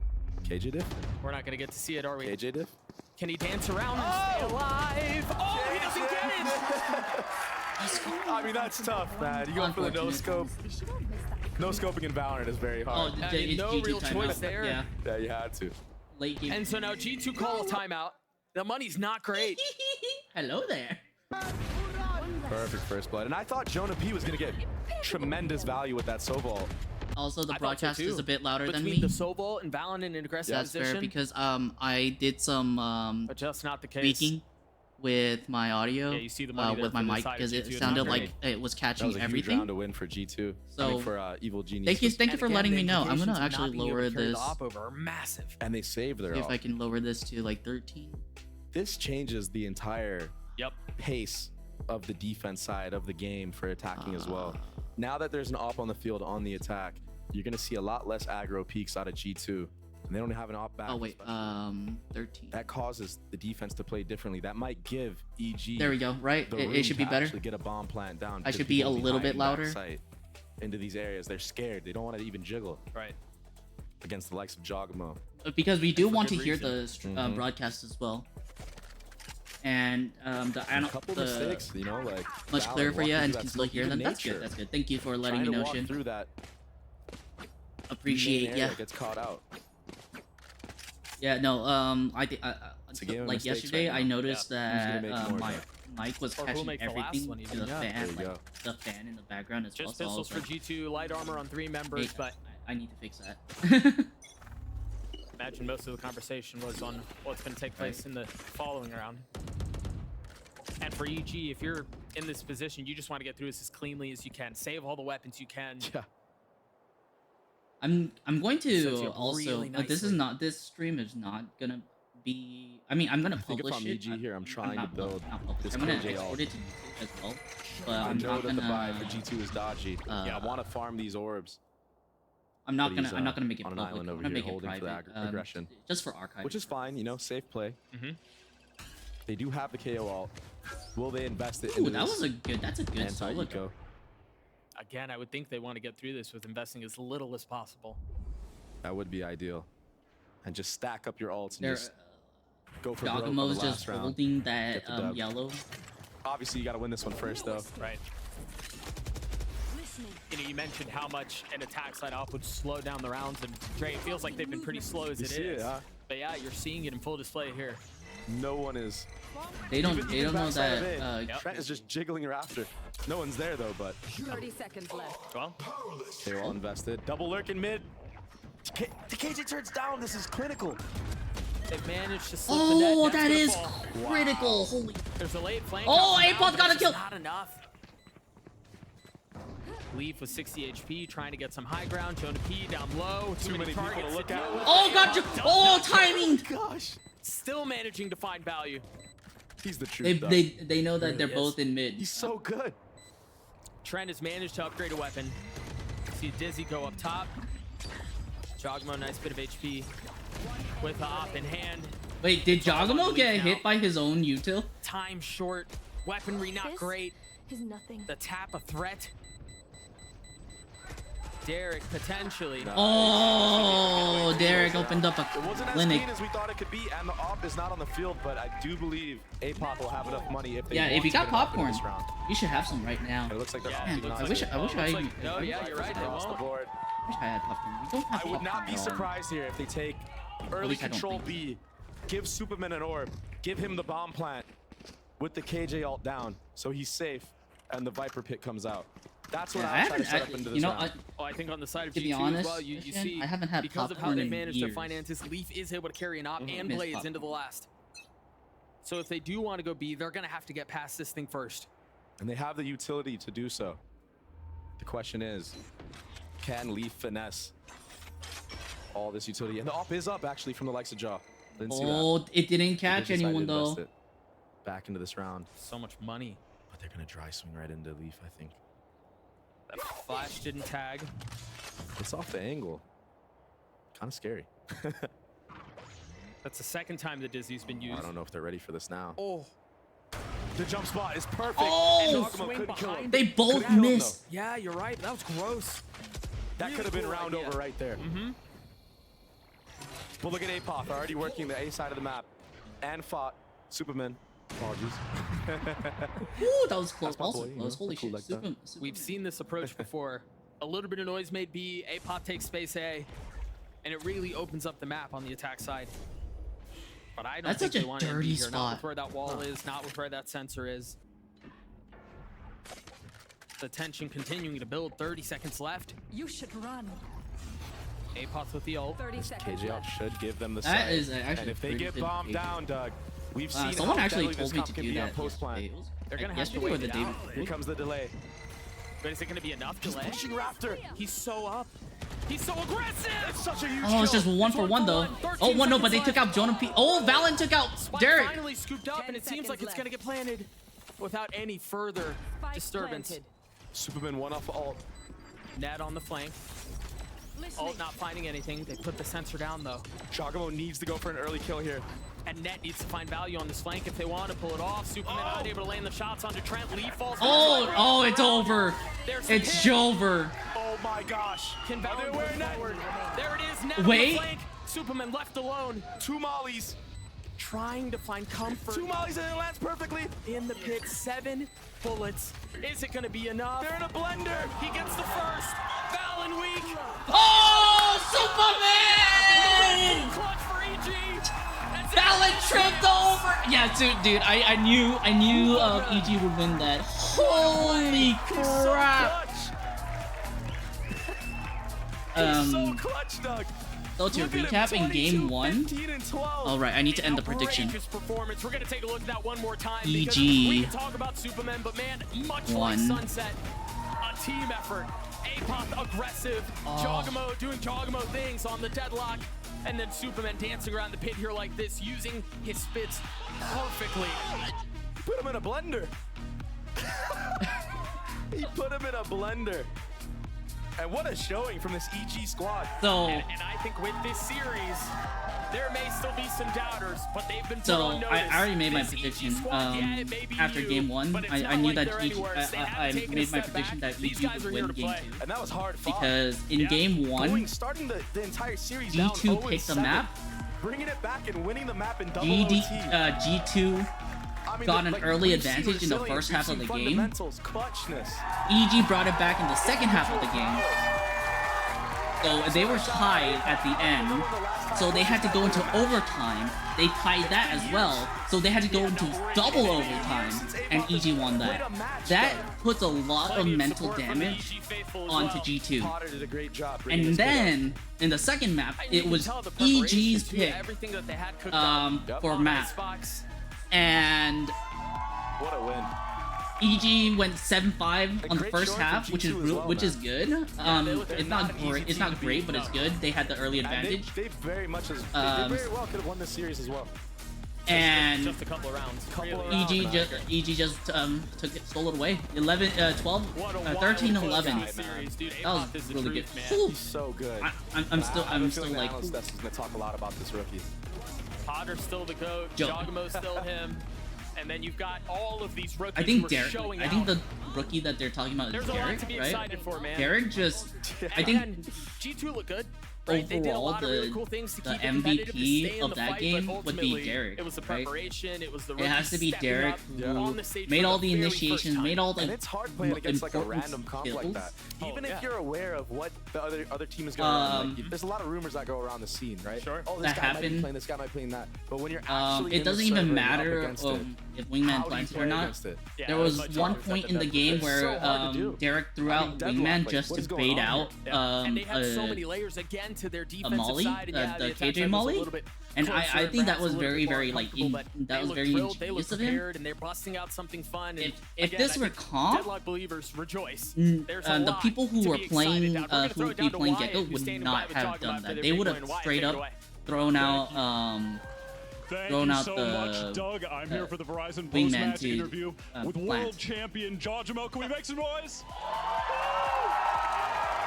KJ diff? We're not going to get to see it, are we? KJ diff? Can he dance around and stay alive? Oh, he doesn't get it! I mean, that's tough, man. You go for the no scope. No scoping in Valorant is very hard. Oh, I mean, it's no G2 real timeout. choice there. Yeah, Yeah, you had to. late game. And so now G2 call a timeout. The money's not great. Hello there. Perfect first blood. And I thought Jonah P was going to get tremendous value with that Sobol. Also, the I thought so broadcast is too. a bit louder than Between me. the Sobol and Valen in an aggressive That's fair position, because I did some but just not the case. tweaking with my audio. Yeah, you see the money there with my for the mic side of because it G2, sounded not like it was That catching was a huge everything. round to win for G2. I So, mean, for Evil Genius. Thank you And for again, letting the me know. I'm implications gonna of not actually being able lower to carry the this. op over are massive. And they saved their See if off. I can lower this to like 13. This changes the entire Yep. pace of the defense side of the game for attacking as well. Now that there's an op on the field on the attack, you're going to see a lot less aggro peaks out of G2. And they don't have an op back. Oh wait, especially. 13. That causes the defense to play differently. That might give EG. There we go. Right, the it room should be to better. actually get a bomb plant down. I because should be people a will little bit hiding louder. backside into these areas. They're scared. They don't want to even jiggle. Right. against the likes of Jogamo. Because we do For want to good hear reason. the broadcast as well. And A couple mistakes, you know, like much Valen clearer for walking you through and that can still smoke, hear even them. That's nature. good. That's good. Thank you for letting Trying me to know, walk Shin. through that Appreciate area yeah. gets caught out. Yeah, no, I think It's a game of like mistakes yesterday right I now. noticed Who's gonna that make more, my though? mic was Or who'll catching make the last everything one to even, the yeah. fan, There you like go. the fan in the background as well. Just So I pistols was for like, G2, light armor on 3 members, hey, but I need to fix that. imagine most of the conversation was on what's going to take place in the following round. And for EG, if you're in this position, you just want to get through this as cleanly as you can. Save all the weapons you can. Yeah. I'm going Sets to you up also really this is nicely. not this stream is not gonna be. I mean, I'm gonna I think if publish I'm it. EG here, I'm trying not to build publish. this I'm gonna KJ export ult. it to YouTube as well. But I I'm know not that the buy for gonna. G2 is dodgy. Yeah, I want to farm these orbs. I'm not But gonna. he's, I'm not gonna make it on an public. island I'm over gonna here make it holding for the private. aggression. Just for archive. Which is fine, you know, safe play. Mm-hmm. They do have the KO ult. Will they invest it Ooh, into that this was a good. That's a good solo. anti-eco? Again, I would think they want to get through this with investing as little as possible. That would be ideal. And just stack up your ults and They're, just go for broke on the Giacomo's last just round. holding that Get the dub. yellow. Obviously, you got to win this one first, though. Right. You know, you mentioned how much an attack side off would slow down the rounds, and Dre, it feels like they've been pretty slow as You it see is. it, huh? But yeah, you're seeing it in full display here. No one is. They don't. Even They don't know backside of that. it, Trent is just jiggling her after. No one's there though, but 30 seconds left. Well, they're all invested. Double lurk in mid. The KJ turns down. This is clinical. they've managed to slip the net. Oh, Net's that gonna is fall. critical. Holy. There's a late flank. Oh, out from Apod's Valve, got a but kill. it's Not enough. Leaf with 60 HP, trying to get some high ground. Jonah P down low. Too many people to targets. look at. Oh, gotcha. Oh, timing. Gosh. Still managing to find value. He's the truth. though. They know that Really they're is. both in mid. He's so good. Trent has managed to upgrade a weapon. See Dizzy go up top. Jogmo, nice bit of HP with the op in hand. Wait, did Giacomo get hit by his own util? Time short. Weaponry not This great. is nothing. The tap a threat. Derek potentially. Oh, Derek opened up a It wasn't as clinic. clean as we thought it could be, and the op is not on the field, but I do believe APOP will have enough money if they Yeah, want if you to got get an op in popcorn, this round. you should have some right now. It looks like they're Yeah, opting it looks not I wish to. I looks had. like- no, yeah, you're right, they Across the won't. board. I wish I had popcorn. We don't have I would not popcorn be at all. surprised here if they take early least I don't control think B, give Superman an orb, give him the bomb plant with the KJ ult down, so he's safe, and the Viper pit comes out. That's what Yeah, I'm trying to set up into this you know, round. Oh, I think on the side of To be G2 honest, as well, you Christian, see I haven't had because of how popcorn they in managed to years. finance this, Leaf is able to carry an op and miss Blaze popcorn. into the last. So if they do want to go B, they're going to have to get past this thing first. And they have the utility to do so. The question is, can Leaf finesse all this utility? And the op is up actually from the likes of Jaw. Didn't see that. Oh, it didn't They catch decided to anyone invest though. it back into this round, So much money. but they're gonna dry swing right into Leaf, I think. That flash didn't tag. It's off the angle. Kind of scary. That's the second time the Dizzy's been used. I don't know if they're ready for this now. Oh, The jump spot is perfect. Oh! And No Giacomo swing couldn't kill him. behind. They both Couldn't kill him, missed. yeah, you're right. That was gross. That could have been Really round cool idea. over right there. Mm-hmm. But look at APOP, already working the A side of the map. And fought Superman. Apologies. Ooh, that was close. That's my Also boy, you close. know, Holy cool shit. like that. We've seen this approach before. A little bit of noise made B. APOP takes space A, and it really opens up the map on the attack side. But I don't That's think such they a want to dirty be here. Not spot. with where that wall is, not with where that sensor is. The tension continuing to build. 30 seconds left. You should run. APOP with the ult. 30 seconds KJ left. should give them the That side. is actually and if they pretty get good bombed KJ. down, Doug, we've seen Someone how actually deadly this told me comp to can do be on that post plan. yesterday. It was They're gonna like have to yesterday or wait the it day out. before. Here comes the delay. But is it going to be enough He's delay? pushing Raptor. He's so up. He's so aggressive. It's such a huge Oh, it's kill. just one for one though. 13 Oh, one no, but they seconds took out Jonah P. Oh, Valen took out Spike Derek. finally scooped up, and it seems like it's going to get planted without any further Spike disturbance. planted. Superman one off ult. Net on the flank. Ult not finding anything. They put the sensor down though. Giacomo needs to go for an early kill here. And Net needs to find value on this flank if they want to pull it off. Superman unable to land the shots onto Trent. Leaf falls. Oh, it's over. There's the It's hit. over. Oh Oh my gosh. Can Valor move forward? There it is. Net on Wait. the flank. Superman left alone. 2 mollies. Trying to find comfort. 2 mollies and it lands perfectly. In the pit, 7 bullets. Is it gonna be enough? They're in a blender. He gets the first. Valen weak. Oh, Superman! Clutch for EG. Valen tripped over. Yeah, dude, I knew EG would win that. Holy crap! So clutch, Doug. So to recap, in game 1, all right, I need to end the prediction. Performance. We're gonna take a look at that one more time. EG We can talk about Superman, but man, much like 1. Sunset, a team effort. Apoth aggressive, Jogamo doing Jogamo things on the deadlock, and then Superman dancing around the pit here like this, using his spits perfectly. Put him in a blender. He put him in a blender. And what a showing from this EG squad. So, and I think with this series, there may still be some doubters, but they've been put on so notice. I already made my This EG prediction squad, yeah, it may be after you, game 1. but it's I not knew like that they're EG, any worse. They I haven't taken a made my step prediction back. that These EG guys would are here win to game play. 2. And that was hard fought. Because in game 1, starting the entire series G2 down picked the 0-7, map. bringing it back and winning the map in double G2 got an early advantage in the first half of the game. Clutchness. EG brought it back in the second half of the game. So they were tied at the end. So they had to go into overtime. They tied that as well. So they had to go into double overtime, and EG won that. That puts a lot of mental damage onto G2. And then in the second map, it was EG's pick for map. And what a win. EG went 7-5 on the first half, which is good. It's not great, but it's good. They had the early advantage. They very much they very well could have won this series as well. And just a couple of rounds. EG just stole it away. 13-11. That was really good. He's so good. I'm still like. That's gonna talk a lot about this rookie. Potter's still the goat. Jogamo's still him. And then you've got all of these rookies I think who are Derek. showing I think out. the rookie that they're talking about is There's a lot Derek, to be right? excited for, man. Derek just. I think Again, G2 look good. Right? They did a overall lot of really cool things to the keep it competitive, to stay MVP in of the that fight, game but would be ultimately, Derek. It was the right? preparation. It was the It has to be stepping Derek up who on the stage made for all the the very initiations, first time. made all the And it's hard playing against like a important random comp like skills. that. Even Oh, if yeah. you're aware of what the other team is going on, like, there's a lot of rumors that go around the scene, right? Sure. Oh, this That guy might be happened. playing, this guy might be playing that. But when you're actually It in the doesn't even server and up matter against it, if how Wingman do you finds it or play not. against it? Yeah, There it was much one harder point than in the that. game It's where so hard to do. Derek threw I out mean, Deadlock, Wingman like, just what to is going bait on out here? And they had so many layers again to their a defensive Molly, side. And yeah, the attack KJ side was a Molly. little bit And closer, I think that perhaps was a little very, bit more very like comfortable, but that they was look very drilled, they look ingenious of him. prepared, and they're busting out something fun. And If again, this I were think comp, Deadlock believers rejoice. Mm, There's a the lot people who to were be playing excited about. We're gonna who throw would it be down to playing Wyatt, Gecko who's would standing not by with have Jogama done for that. their They big would win. have Wyatt, straight take it up away. thrown out Thank thrown you out so the much, Doug. I'm here for the Verizon Wingman post-match to, interview with plant. world champion Jogamo. Can we make some noise?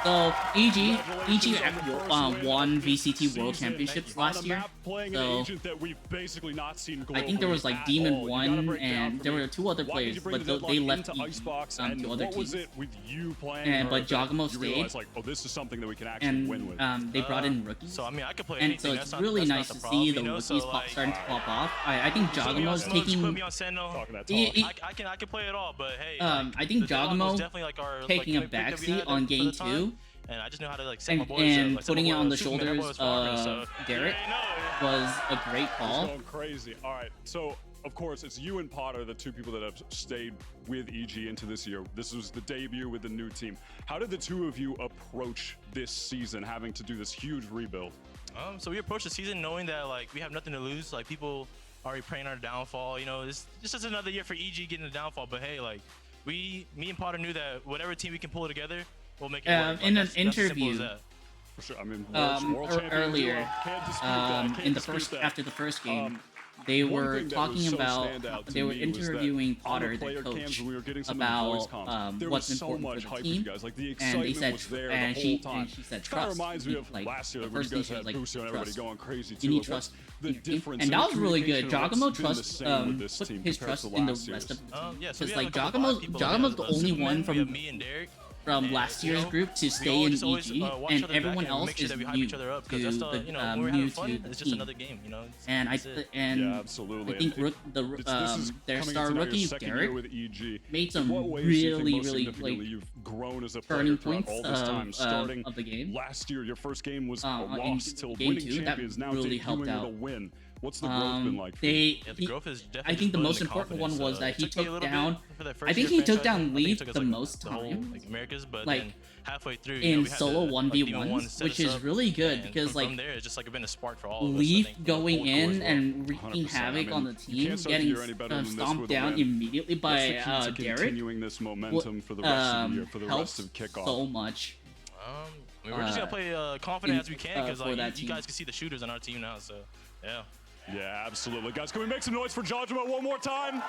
So EG won VCT World Championships last year. Playing So an agent that we've basically not seen I think there was like Demon all. You gotta 1 break down and for there me. were 2 other Why did players, you bring but the Deadlock they left into EG Icebox, to and other what was teams. it with you playing And her but that Jogamo you stayed, realized, like, oh, this is something that we can actually and win with? they brought in rookies. So I mean, I could play and anything. so That's it's not, really that's nice not to the see problem, the you know? rookies So, like, starting to pop off. I think put me on Jogamo's Smoke, taking. put me on Sentinel. Talking that He- talk. I can play it all, but hey, I think the Deadlock was Jogamo definitely like our taking a like, pick that we backseat had on for the game time, 2 and I just know how to like set my boys and up, like, set putting my it boy on up, the Superman, that boy shoulders was farming, so, of Derek yeah, no, was a great It's call. going crazy. All right, so of course it's you and Potter, the two people that have stayed with EG into this year. This was the debut with the new team. How did the two of you approach this season, having to do this huge rebuild? So we approached the season knowing that like we have nothing to lose. Like people already praying our downfall. You know, this is another year for EG getting the downfall. But hey, like me and Potter knew that whatever team we can pull together, we'll make it work. In Like, an that's as simple as interview that. For sure. I mean, earlier, after the first game, they were talking about, they were interviewing Potter, the coach, about what's important for the team, and they said, and she said trust. Like the first thing she was like, trust. You need trust. And that was really good. Jogamo put his trust in the rest of the team. Yeah, so Because we like have a couple Jogamo's the only one from me and Derek. from last year's group to stay in EG, and everyone else is new to the new to the team. And yeah, absolutely. I think their star rookie Derek with EG. made some really like grown as a turning player points all this time, starting of the game. Last year, your first game was a loss till game winning 2, champions. Now really debuting helped with out. a win. What's the growth been like? The growth is definitely I think the building most the important one confidence. was that he It took me a took little down. bit for that I first think year he took franchise. down I think it Leaf took us, the like, most the whole, time. like Americas, but Like, then halfway through, in we had solo to, 1v1s, which is really good and because from like there, it's just like been a spark for all of us. Leaf I think, going in and 100%. wreaking havoc on the you team, can't start the getting year any better than this stomped with a down win. immediately by What's the key to Derek. continuing this momentum for the rest of the year, for the helps rest of kickoff? so much. I mean, we're just gonna play confident as we can because like you guys can see the shooters on our team now. So yeah. Yeah, absolutely. Guys, can we make some noise for Jajima one more time?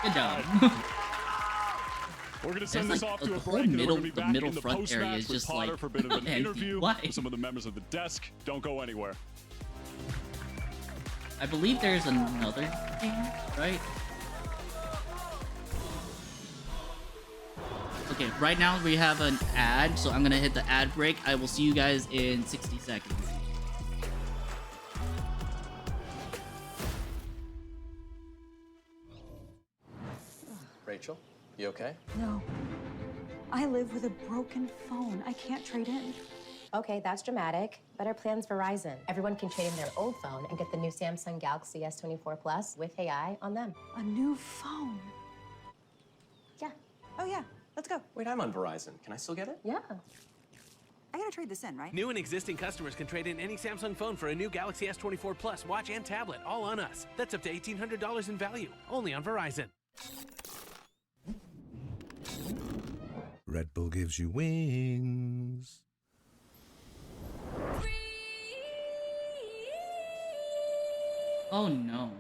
Good job. We're going to send There's, this like, off the to a whole break, and then middle- we're going to be the back middle in the front area post-match is with just, Potter like, for a bit of an empty. interview Why? with some of the members of the desk. Don't go anywhere. I believe there's another game, right? Okay, right now we have an ad, so I'm gonna hit the ad break. I will see you guys in 60 seconds. Rachel, you okay? No. I live with a broken phone. I can't trade in. Okay, that's dramatic. Better plan's Verizon. Everyone can trade in their old phone and get the new Samsung Galaxy S24 Plus with AI on them. A new phone? Yeah. Oh, yeah. Let's go. Wait, I'm on Verizon. Can I still get it? Yeah. I gotta trade this in, right? New and existing customers can trade in any Samsung phone for a new Galaxy S24 Plus watch and tablet, all on us. That's up to $1,800 in value, only on Verizon. Red Bull gives you wings. Oh no.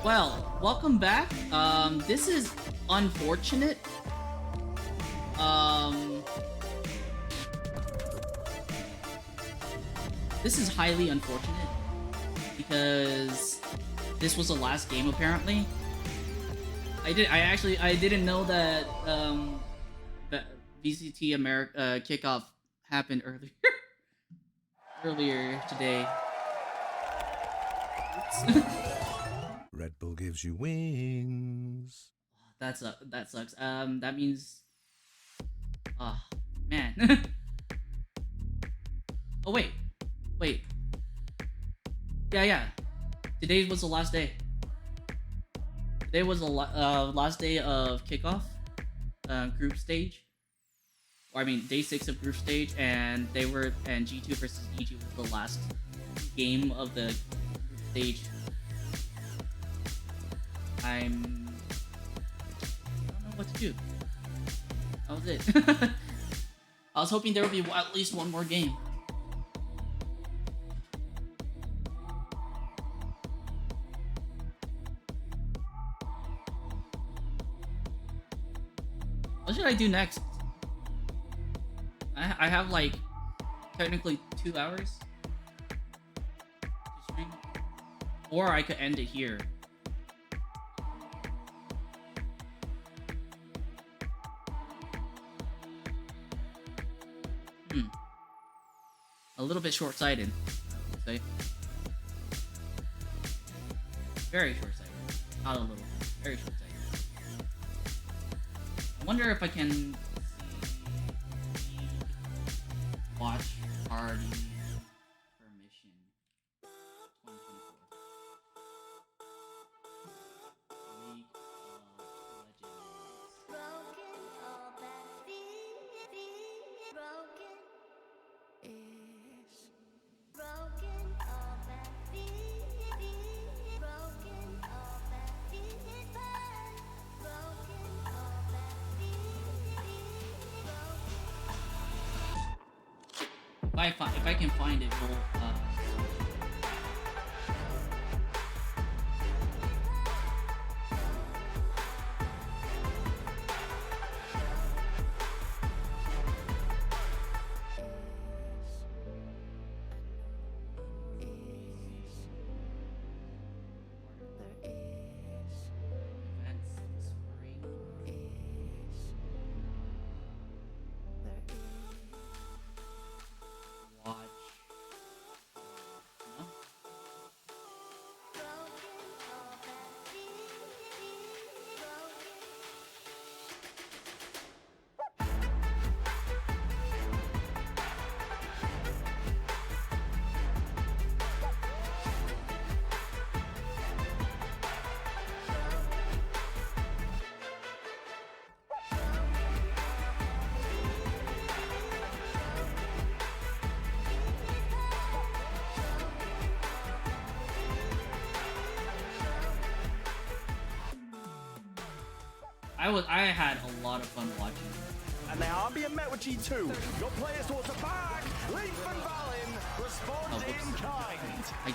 Well, welcome back. This is unfortunate. This is highly unfortunate because this was the last game apparently. I didn't know that that VCT America kickoff happened earlier today. Red Bull gives you wings. That sucks. That means, man. Oh wait. Yeah. Today was the last day. Today was the last day of kickoff, group stage. Or I mean, day 6 of group stage, and G2 versus EG was the last game of the group stage. I don't know what to do. That was it. I was hoping there would be at least one more game. What should I do next? I have like technically 2 hours to stream, or I could end it here. A little bit short-sighted, I would say. Very short-sighted. Not a little. Very short-sighted. I wonder if I can watch party permission 2024. League if I can find it, we'll I had a lot of fun watching. And they are being met with G2. Your players towards the back. Leaf and Valen respond in kind. I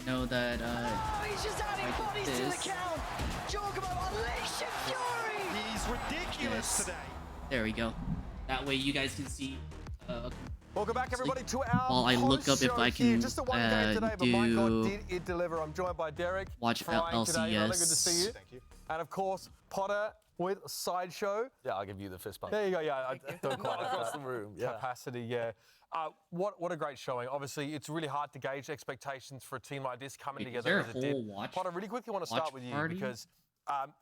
know that. Oh, he's just adding like bodies to the this. count. Giacomo unleashing fury. He's ridiculous today. There we go. That way you guys can see. Welcome back, everybody, to our While I look up if I can just the one game today, but my God, do did it deliver? I'm joined by Derek. watch Frying today. Really good to LCS. see you. Thank you. And of course, Potter with Sideshow. Yeah, I'll give you the fist bump. There you go. Yeah, I don't quite Not across the room. Yeah. capacity. Yeah. What a great showing. Obviously, it's really hard to gauge expectations for a team like this coming Wait, is together there as a it did. whole watch- Potter, really quickly want to watch start with you party? because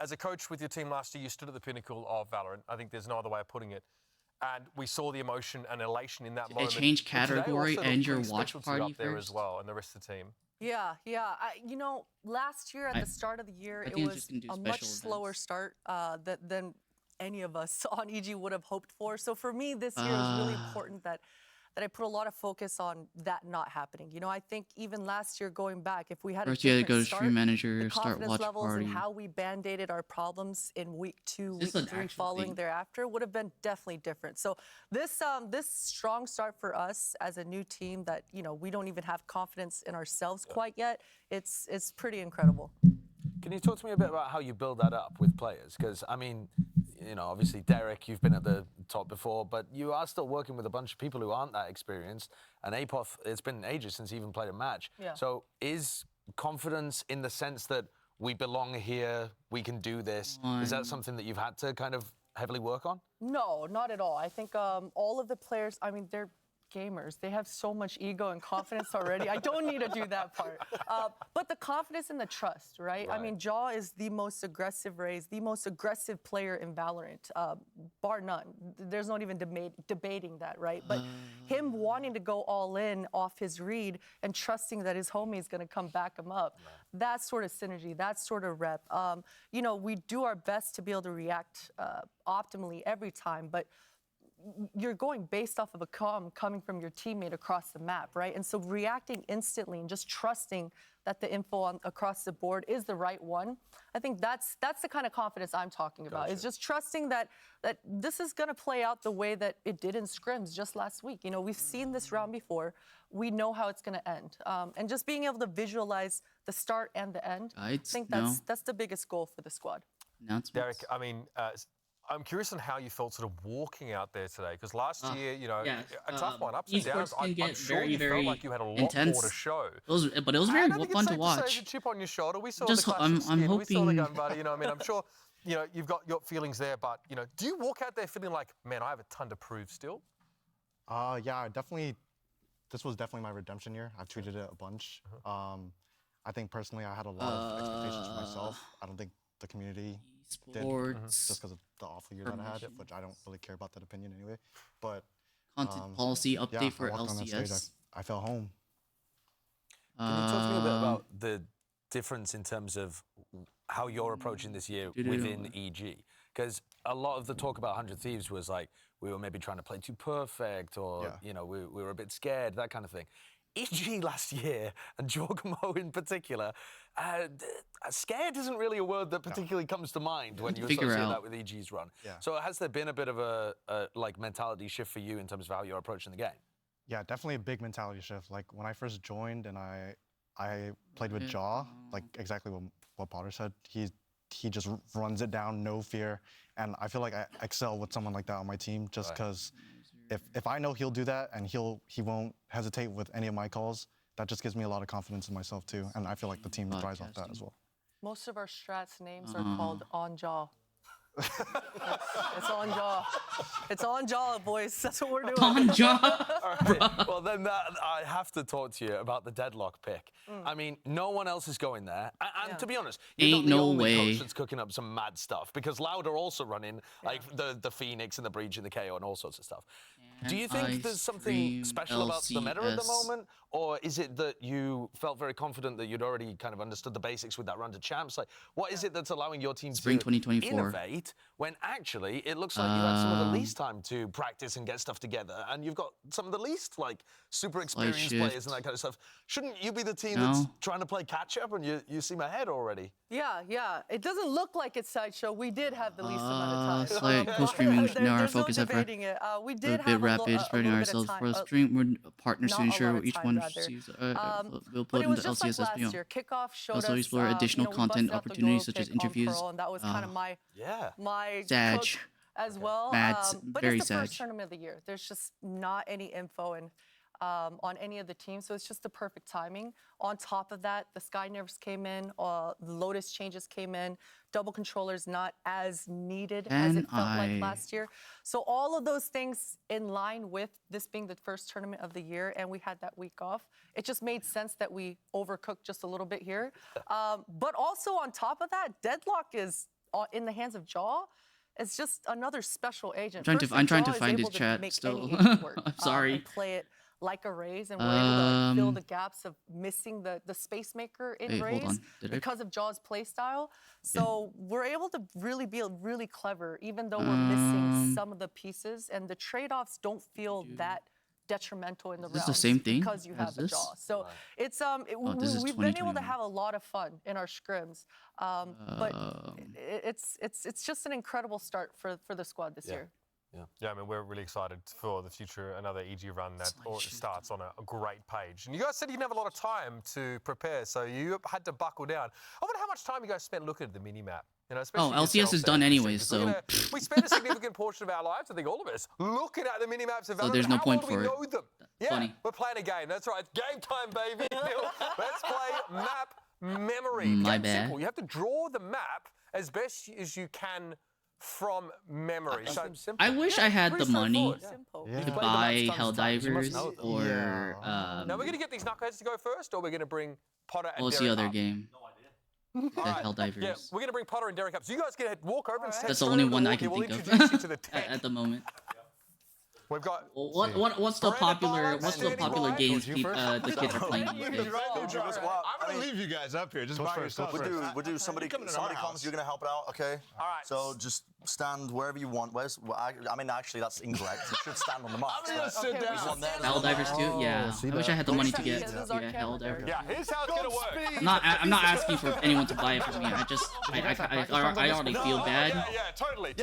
as a coach with your team last year, you stood at the pinnacle of Valorant. I think there's no other way of putting it. And we saw the emotion and elation in that Did they moment. change But today category also and looked your pretty watch special to party up there first? as well, and the rest of the team. Yeah. You know, last year at I- the start of the year, I it think was just gonna do a much special slower start than any of us on EG would have hoped for. So for me, this year is really important that I put a lot of focus on that not happening. You know, I think even last year going back, if we had First a you had to different go to start, Stream Manager, the start confidence watch levels party. and how we band-aided our problems in week 2, Is this week an 3 actual following thing? thereafter would have been definitely different. So this strong start for us as a new team that, you know, we don't even have confidence in ourselves quite yet. It's pretty incredible. Can you talk to me a bit about how you build that up with players? Because, I mean, you know, obviously, Derek, you've been at the top before, but you are still working with a bunch of people who aren't that experienced. And Apoth, it's been ages since he even played a match. Yeah. So is confidence in the sense that we belong here, we can do this, is that something that you've had to kind of heavily work on? No, not at all. I think all of the players, I mean, they're gamers. They have so much ego and confidence already. I don't need to do that part. But the confidence and the trust, right? I mean, Jaw is the most aggressive Raze, the most aggressive player in Valorant, bar none. There's not even debating that, right? But him wanting to go all in off his read and trusting that his homie is going to come back him up, that sort of synergy, that sort of rep. You know, we do our best to be able to react optimally every time, but you're going based off of a comm coming from your teammate across the map, right? And so reacting instantly and just trusting that the info across the board is the right one, I think that's the kind of confidence I'm talking about. Is just trusting that this is going to play out the way that it did in scrims just last week. You know, we've seen this round before. We know how it's going to end. And just being able to visualize the start and the end, I think that's the biggest goal for the squad. Derek, I mean, I'm curious on how you felt sort of walking out there today, because last year, you know, a tough one, ups and downs. Esports can get I'm sure very, you very felt like you had a lot intense. more to show. But it was very I don't think fun it's to safe watch. say there's a chip on your shoulder. We saw Just the classic I'm skin. We saw the hoping- gun buddy. You know, I mean, I'm sure, you know, you've got your feelings there, but you know, do you walk out there feeling like, man, I have a ton to prove still? Yeah, definitely. This was definitely my redemption year. I've tweeted it a bunch. I think personally, I had a lot of expectations for myself. I don't think the community did, Sports. just because of the awful year that I had, which I don't really care about that opinion anyway. But Content policy update yeah, for I walked on that stage, LCS. I felt home. Can you talk to me a bit about the difference in terms of how you're approaching this year within EG? Because a lot of the talk about 100 Thieves was like, we were maybe trying to play too perfect, or, you know, we were a bit scared, that kind of thing. EG last year, and Giacomo in particular, scared isn't really a word that particularly comes to mind when you associate that with EG's run. So has there been a bit of a like mentality shift for you in terms of how you're approaching the game? Yeah, definitely a big mentality shift. Like when I first joined and I played with Jaw, like exactly what Potter said. He just runs it down, no fear, and I feel like I excel with someone like that on my team just because if I know he'll do that and he won't hesitate with any of my calls, that just gives me a lot of confidence in myself too, and I feel like the team thrives off that as well. Most of our strats names are called on jaw. It's on jaw. It's on jaw, boys. That's what we're doing. On jaw. All right. Well, then I have to talk to you about the deadlock pick. I mean, no one else is going there. And to be honest, you're Ain't not the no only way. coach that's cooking up some mad stuff, because Loud are also running like the Phoenix and the Breach and the KO and all sorts of stuff. Do you think there's something special about the meta at the LCS. moment, Or is it that you felt very confident that you'd already kind of understood the basics with that run to champs? Like, what is it that's allowing your team Spring to 2024. innovate when actually it looks like you had some of the least time to practice and get stuff together, and you've got some of the least like super experienced players and that kind of stuff? Shouldn't you be the team that's trying to play catch up, and you seem ahead already? Yeah. It doesn't look like it's Sideshow. We did have the least amount of time. It's like co-streaming with our There's focus no effort. debating it. We did A have bit a rapid, spreading little bit of ourselves time, for a stream. We're partners to not a ensure lot of each time, one rather. sees But will upload it into was just like LCS last SPL. year. Kickoff showed Also us, explore additional we content busted out the opportunities dual such as pick on interviews. Pearl, and that was kind of my Sag. cook as well. But very it's the first Sag. tournament of the year. There's just not any info on any of the teams, so it's just the perfect timing. On top of that, the Sky Nerfs came in, the Lotus changes came in, double controllers not as needed as it felt like last year. So all of those things in line with this being the first tournament of the year, and we had that week off, it just made sense that we overcooked just a little bit here. But also on top of that, Deadlock is in the hands of Jaw. It's just another special agent. I'm trying to Jaw is find his able to chat make still. any agent work, I'm sorry. and play it like a Raze, and we're able to like, fill the gaps of missing the space maker in Wait, hold Raze on. Did I- because of Jaw's playstyle. So we're able to really be really clever, even though we're missing some of the pieces, and the trade-offs don't feel that detrimental in the Is this rounds the same thing because you have as the this? Jaw. So it's this is we've been able to 2021. have a lot of fun in our scrims, but it's just an incredible start for the squad this year. Yeah, I mean, we're really excited for the future, another EG run that starts on a great page. And you guys said you didn't have a lot of time to prepare, so you had to buckle down. I wonder how much time you guys spent looking at the mini-map. You know, especially LCS yourself, is Sam, done for anyways, instance. so We spend a significant portion of our lives, I think all of us, looking at the mini-maps of So Valorant. there's no How point well do we for it. know them? Yeah, Funny. we're playing a game. That's right. Game time, baby. Let's play map memory. My Game's bad. simple. You have to draw the map as best as you can from memory. So simple. I wish I had the money Yeah. to Play the buy maps tons of times. You must Helldivers know them. or Now we're going to get these knuckleheads to go first, or we're going to bring Potter and what's Derek the other up? game? The Helldivers. Yeah, we're going to bring Potter and Derek up. So you guys can walk over and stand That's the straight only over one the I wall. can We'll think introduce you to of the tech. at the moment. We've got What's the popular games the kids are playing these days? I'm gonna leave you guys up here just by yourself. We'll do somebody comes, you're gonna help out, okay? All right. So just stand wherever you want. I mean, actually, that's incorrect. You should stand on the mark. I'm gonna sit down. Helldivers too? Yeah. I wish I had the money to get Helldivers. Yeah, here's how it's going to work. I'm not asking for anyone to buy it for me. I already feel bad Totally.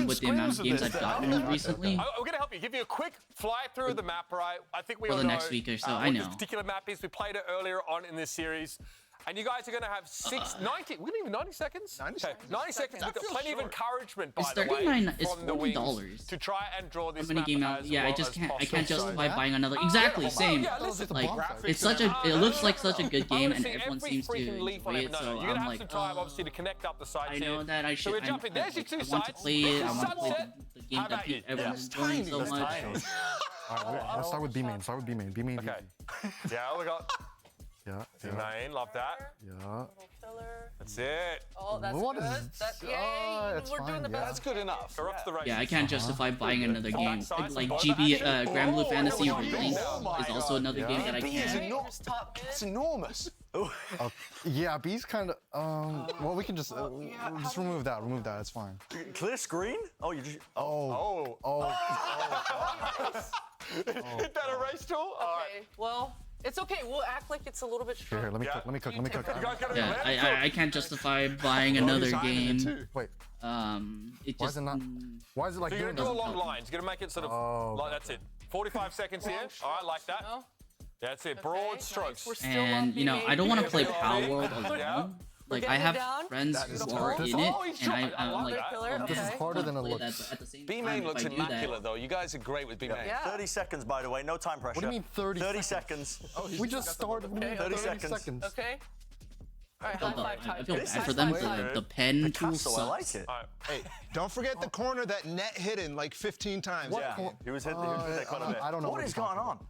with the amount of games I've gotten recently. We're going to help you. Give you a quick fly through of the map, right? I think we For all the know next week or so, I what know. this particular map is. We played it earlier on in this series. And you guys are going to have 90. We're going to 90 seconds? 90 seconds. 90 seconds. We've got plenty of encouragement, by It's the way, $39. It's from the wings $40 to try and draw this How many map game out? as Yeah, well I just as can't. I possible. can't justify So- buying another. Exactly, same. Yeah, listen, Like graphics it's such a. It looks like such a good game, and See everyone every seems to freaking leaf on enjoy it. it. So You're gonna I'm have like, some time, obviously, to connect up the sides I know here. that I So should. we're jumping. There's your two I want to sides. play it. I want to play Sunset. the game How that about you? everyone's enjoying so much. All right, let's start with B main. Start with B main. B main. Okay. Yeah, we got Yeah. B main. Love that. Yeah. That's it. Oh, that's What good. is- Yay, it's we're doing fine, the yeah. best. That's good enough. We're off to the races. Yeah, I can't justify buying another game. Sides, Like both GB action. Grand Blue Fantasy Oh, Relink oh is also another game that I B is can't. it's enormous. Yeah, B's kind of. Well, we can just remove that. Remove that. It's fine. Clear screen? Oh, you just. Oh. Hit that erase tool. All right. Okay, well, it's okay. We'll act like it's a little bit short. Here, let me cook. Let me cook. Let me cook. You guys gotta Yeah, I can't justify buying another game. Wait. It Why just. is it not? Why is it like So you're doing gonna do a this? long lines. You're gonna make it sort of like that's it. 45 seconds here. All right, like that. No? Yeah, that's it. Broad strokes. We're still And on you know, B-main. I don't want to play Yeah. Power World Yeah. alone. Like getting I it have down. friends That is who are cool. in it, Oh, he's and shot. I I'm love like, that. Pillar, This is okay. harder than it play looks. that, but at the same B time, main if looks I do that- immaculate though. You guys are great with B main. Yeah. 30 seconds, by the way. No time pressure. What do you mean 30 30 seconds. We just started. Okay, 30 okay. seconds. Okay. All right, I feel high five bad- I time. feel This bad is for them. weird. The pen tool Picasso, I like sucks. it. All right. Hey, don't forget the corner that net hidden like 15 times. Yeah, he was hit there quite a bit. I don't know What what is you're going talking on?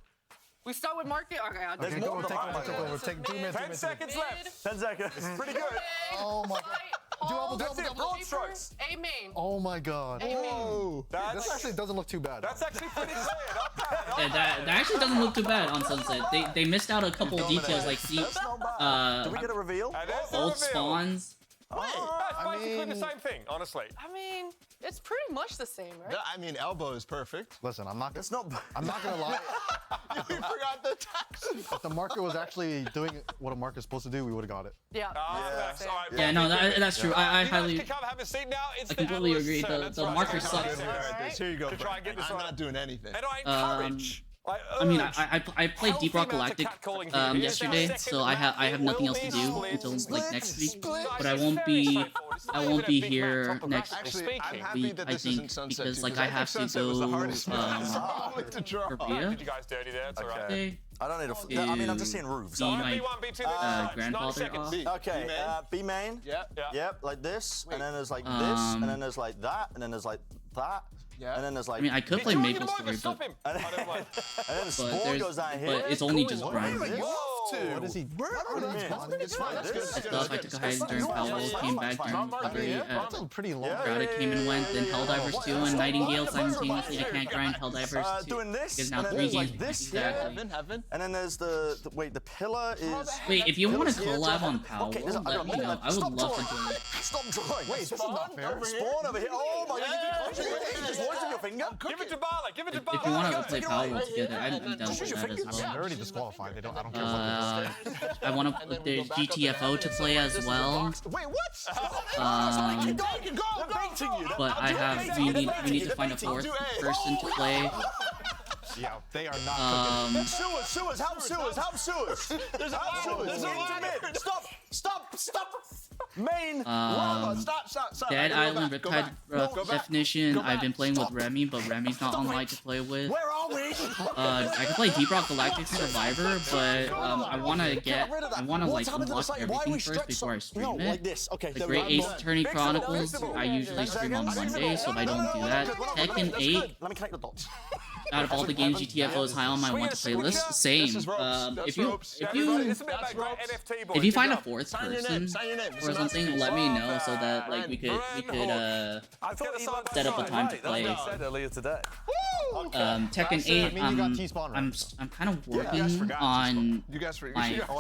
We start with market. Okay, I'll There's do more it. than Take that. over. Take 2 minutes. 10 seconds left. 10 seconds. Pretty good. Oh my god. That's it, broad strokes. A main. Oh my god. Whoa. This actually doesn't look too bad. That's actually pretty clear. Yeah, that actually doesn't look too bad on Sunset. They missed out a couple details like see, Did we get a reveal? old spawns. That's basically the same thing, honestly. I mean, it's pretty much the same, right? I mean, elbow is perfect. Listen, I'm not gonna lie. You forgot the text. If the market was actually doing what a market's supposed to do, we would have got it. Yeah. Yeah, no, that's true. I highly, Come have a seat now. It's I completely the agree. analyst's The turn. marker That's sucks. right. Here you go. To try and get this I'm right. not doing anything. And I encourage. I mean, I played Deep Rock Galactic yesterday, so I have nothing else to do until like next week. But I won't be here next week. I think because like I have to go Korea. Did you guys dirty there? It's alright. Okay. I don't need a. I mean, I'm just seeing roofs. See my grandfather off. Okay, B main. Yep, like this, and then there's like this, and then there's like that, and then there's like that. Yeah. And then there's like. I mean, I could play Maple Story, but. And then the spawn goes down here. But it's only just grind. What is he? Stuff. I took a hide during Palvo, came back during Valkyrie. Pretty long. Crowded came and went, then Helldivers 2 and Nightingale simultaneously. I can't grind Helldivers 2. Doing this. Because now and 3 then games. like this. Exactly. And then there's the wait. The pillar is. Wait, if you want to collab on Palvo, let me know. I would love to join. Stop drawing. Wait, this is not fair. Spawn over here. Oh my god! There's voice in your finger. Give it to Bala. Give it to Bala. If you want to play Palvo together, I'd be down for that as well. They're already disqualified. I don't care what I want to. There's GTFO to play as well. Wait, what? But I have. We need to find a fourth person to play. Yeah, they are not. Sewers, help sewers. There's a ladder. Stop. Main. Stop. Dead Island Riptide definition. I've been playing with Remy, but Remy's not online to play with. Where are we? I can play Deep Rock Galactic Survivor, but I want to like unlock everything first before I stream it. The Great Ace Attorney Chronicles, I usually stream on Monday, so if I don't do that, Tekken 8. Let me connect the dots. Out of all the games, GTFO is high on my want to play list. Same. If you find a fourth person or something, let me know so that like we could set up a time to play. Tekken 8. I'm kind of working on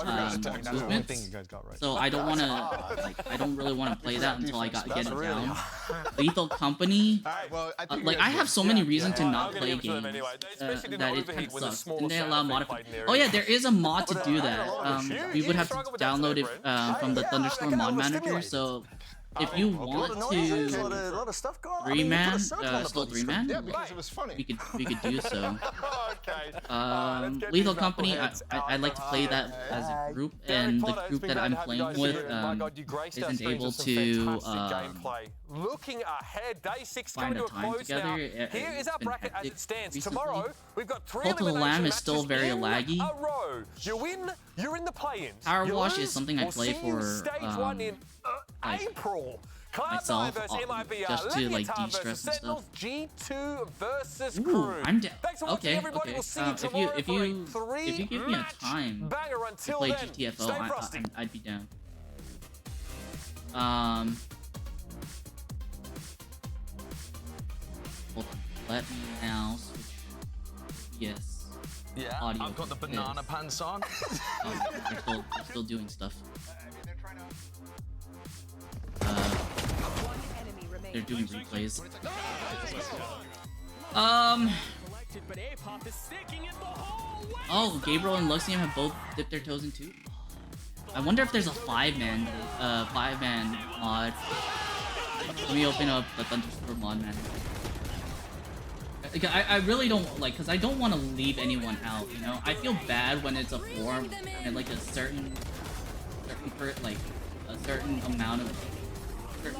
my movements, so I don't want to I don't really want to play that until I get it down. Lethal Company. Like I have so many reasons to not play games. That it kind of sucks. Didn't they allow modification? Oh yeah, there is a mod to do that. We would have to download it from the Thunderstorm mod manager. So if you want to 3-man, still 3-man, yeah, because it was funny. We could do so. Lethal Company, I like to play that as a group, and the group that I'm playing with isn't able to Looking ahead, day 6 find coming a to a time close now. together. Here is our bracket as it stands. Tomorrow, we've got 3 Cult of the Lamb is still very in laggy. a row. You win, you're in the play-ins. Power You Wash lose, is something I we'll play see you for stage 1 in like, April. myself, just to like de-stress and stuff. G2 versus Ooh, Crew. I'm Thanks for watching, everybody. We'll see you tomorrow if for you give me a time banger. to Until play then, GTFO, stay frosty. I'd be down. Hold on. Let me now switch. Yes. Yeah, Audio I've got the banana pants on. They're still doing stuff. They're doing replays. Oh, Gabriel and Luxium have both dipped their toes in too. I wonder if there's a 5-man mod. Let me open up the Thunderstorm mod manager. I really don't like, cause I don't want to leave anyone out. You know, I feel bad when it's a form and like a certain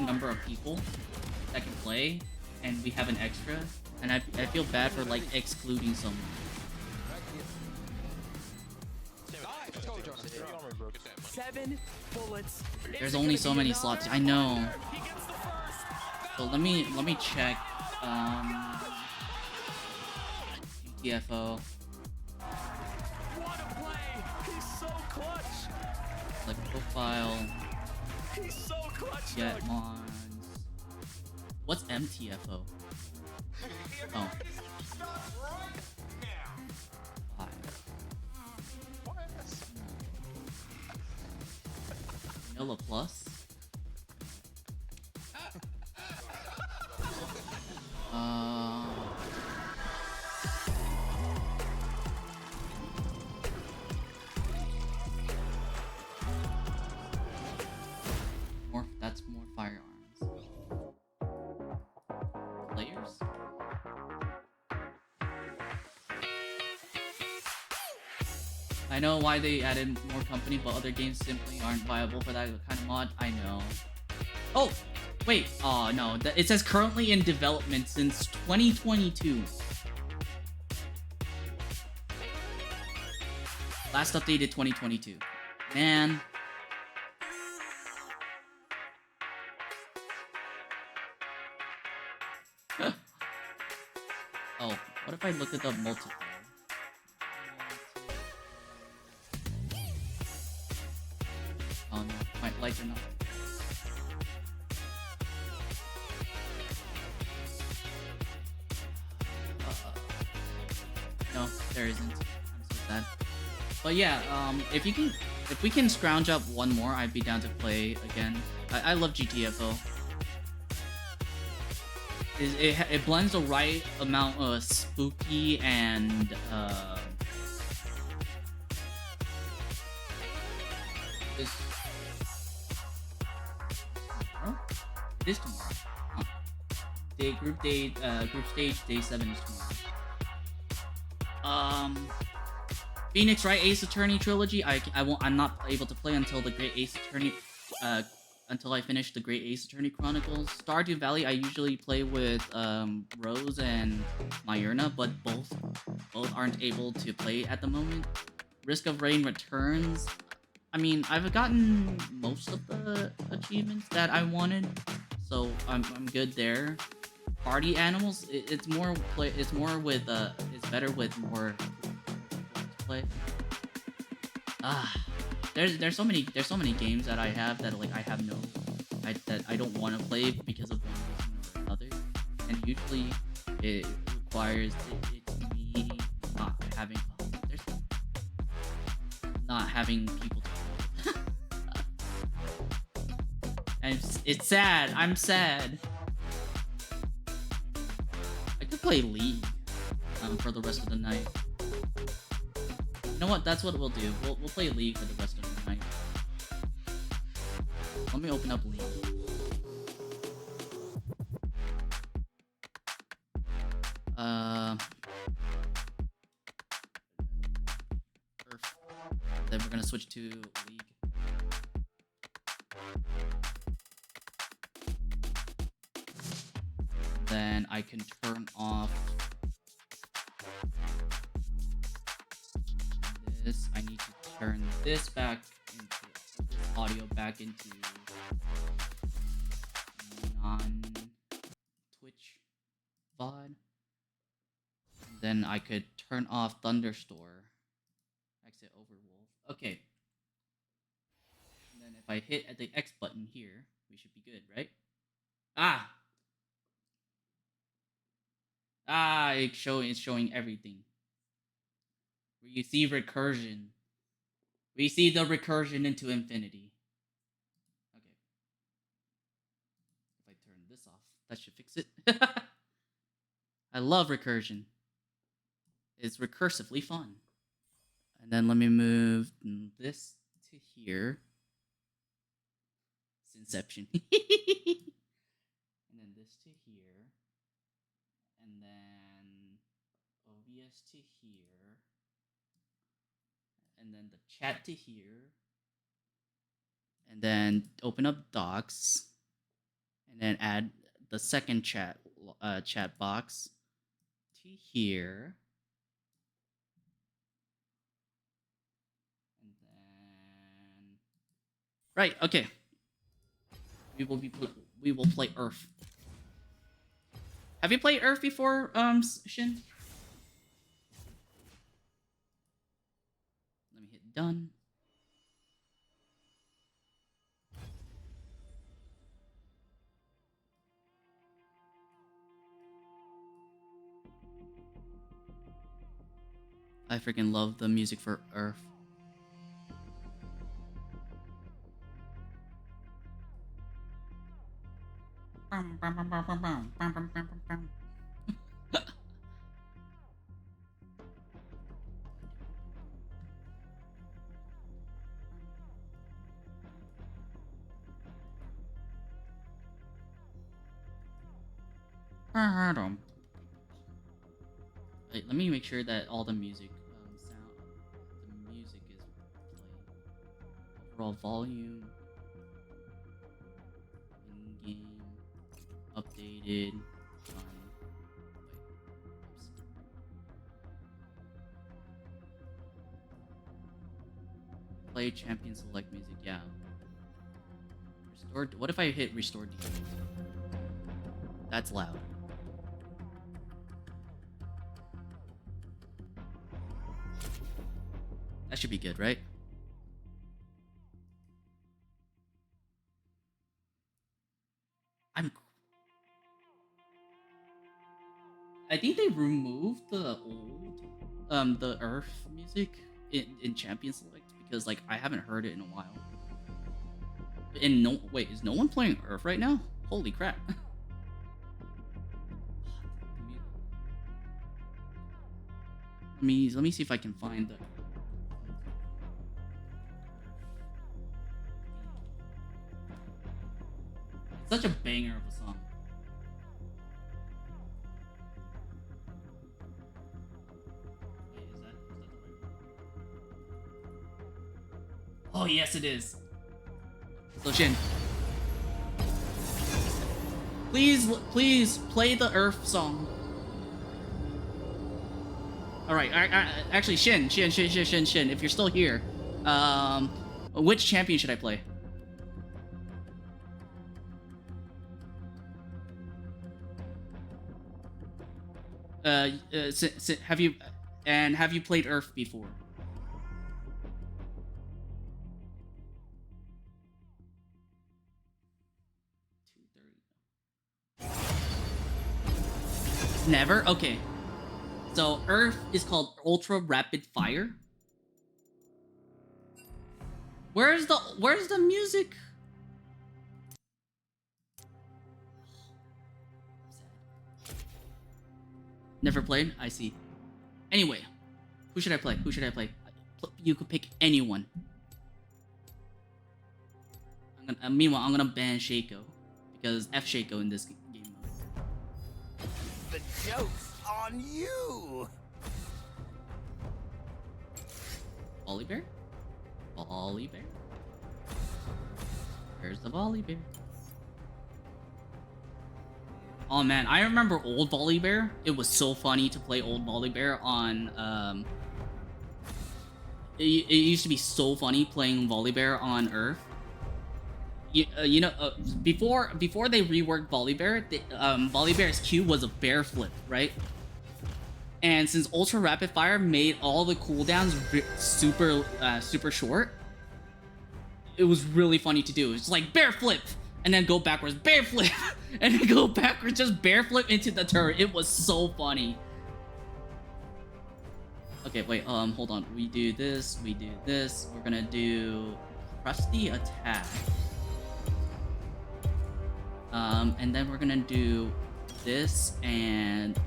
number of people that can play, and we have an extra, and I feel bad for like excluding someone. There's only so many slots. I know. So let me check. GTFO. Like profile. He's so clutch. Get Mons. What's MTFO? Oh. Vanilla Plus? That's more firearms. Players? I know why they added more company, but other games simply aren't viable for that kind of mod. I know. Oh! Wait. Oh, no. It says currently in development since 2022. Last updated 2022. Man. Oh, what if I looked it up multiplayer? Oh no, my lights are not. No, there isn't. I'm so sad. But yeah, if we can scrounge up one more, I'd be down to play again. I love GTFO. It blends the right amount of spooky and tomorrow? It is tomorrow. Huh. Group stage day 7 is tomorrow. Phoenix Wright Ace Attorney trilogy. I'm not able to play until the Great Ace Attorney until I finish the Great Ace Attorney Chronicles. Stardew Valley, I usually play with Rose and Myrna, but both aren't able to play at the moment. Risk of Rain Returns. I mean, I've gotten most of the achievements that I wanted, so I'm good there. Party Animals, it's better with more play. There's so many games that I have that like that I don't want to play because of one reason or another, and usually it requires it's me not having people to play. And it's sad. I'm sad. I could play League for the rest of the night. You know what? That's what we'll do. We'll play League for the rest of the night. Let me open up League. Earth. Then we're gonna switch to League. Then I can turn off this. I need to turn this back into audio back into non-Twitch VOD. Then I could turn off Thunderstore. Exit Overwolf. Okay. And then if I hit at the X button here, we should be good, right? It's showing everything. We see recursion. We see the recursion into infinity. Okay. If I turn this off, that should fix it. I love recursion. It's recursively fun. And then let me move this to here. It's Inception. And then this to here. And then OBS to here. And then the chat to here. And then open up docs. And then add the second chat box to here. And then right, okay. We will play Earth. Have you played Earth before, Shin? Let me hit done. I freaking love the music for Earth. Wait, let me make sure that all the music the music is playing. Overall volume, in-game, updated, play champion select music, yeah. Restored. What if I hit restore default? That's loud. That should be good, right? I think they removed the old, the Earth music in Champion Select because, like, I haven't heard it in a while. And wait, is no one playing Earth right now? Holy crap! Let me see if I can find the. It's such a banger of a song. Wait, is that the right one? Oh yes, it is. So Shin, please play the Earth song. All right, actually, Shin, if you're still here, which champion should I play? Have you played Earth before? Never? Okay. So Earth is called Ultra Rapid Fire. Where's the music? Never played? I see. Anyway, who should I play? You could pick anyone. Meanwhile, I'm gonna ban Shaco because F Shaco in this game mode. The joke's on you. Volibear? Volibear? Where's the Volibear? Oh man, I remember old Volibear. It was so funny to play old Volibear on, it used to be so funny playing Volibear on Earth. You know, before they reworked Volibear, Volibear's Q was a bear flip, right? And since Ultra Rapid Fire made all the cooldowns super short, it was really funny to do. It's like bear flip, and then go backwards, bear flip, and then go backwards, just bear flip into the turret. It was so funny. Okay, wait, hold on. We do this. We're gonna do Crusty Attack. And then we're gonna do this, and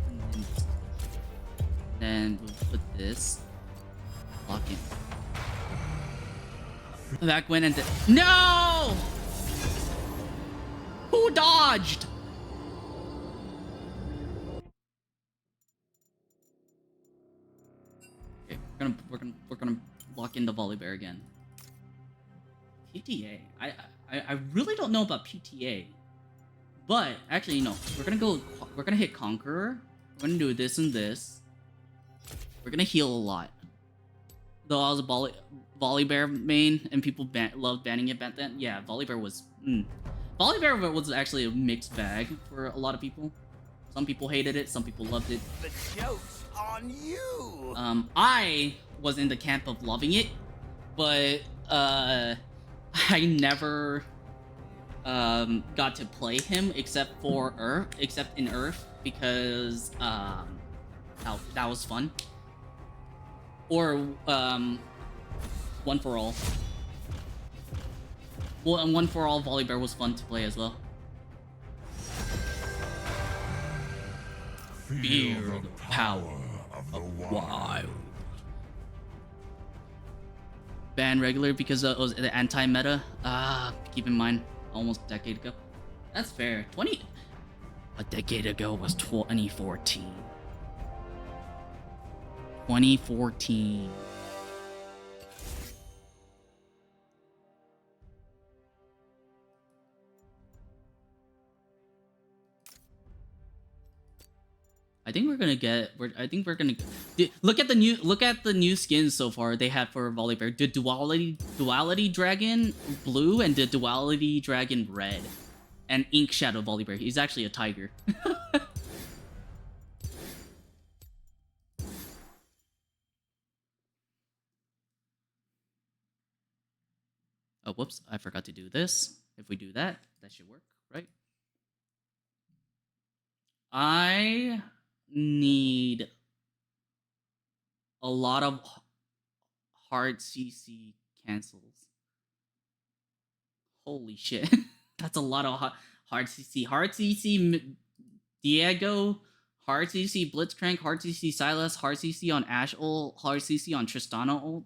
then we'll put this. Lock in. Back went and no! Who dodged? Okay, we're gonna lock in the Volibear again. PTA. I really don't know about PTA. But actually, no. We're gonna hit Conqueror. We're gonna do this and this. We're gonna heal a lot. Though I was a Volibear main and people loved banning it back then. Yeah, Volibear was. Volibear was actually a mixed bag for a lot of people. Some people hated it. Some people loved it. The joke's on you. I was in the camp of loving it, but I never got to play him except in Earth because that was fun. Or One for All. Well, and One for All Volibear was fun to play as well. Feel the power of the wild. Ban regular because it was the anti-meta. Keep in mind, almost a decade ago. That's fair. A decade ago was 2014. 2014. I think we're gonna get. Look at the new skins so far they have for Volibear. The Duality Dragon Blue and the Duality Dragon Red, and Ink Shadow Volibear. He's actually a tiger. Oh, whoops! I forgot to do this. If we do that, that should work, right? I need a lot of hard CC cancels. Holy shit. That's a lot of hard CC. Hard CC Diego, hard CC Blitzcrank, hard CC Silas, hard CC on Ashe ult, hard CC on Tristana ult.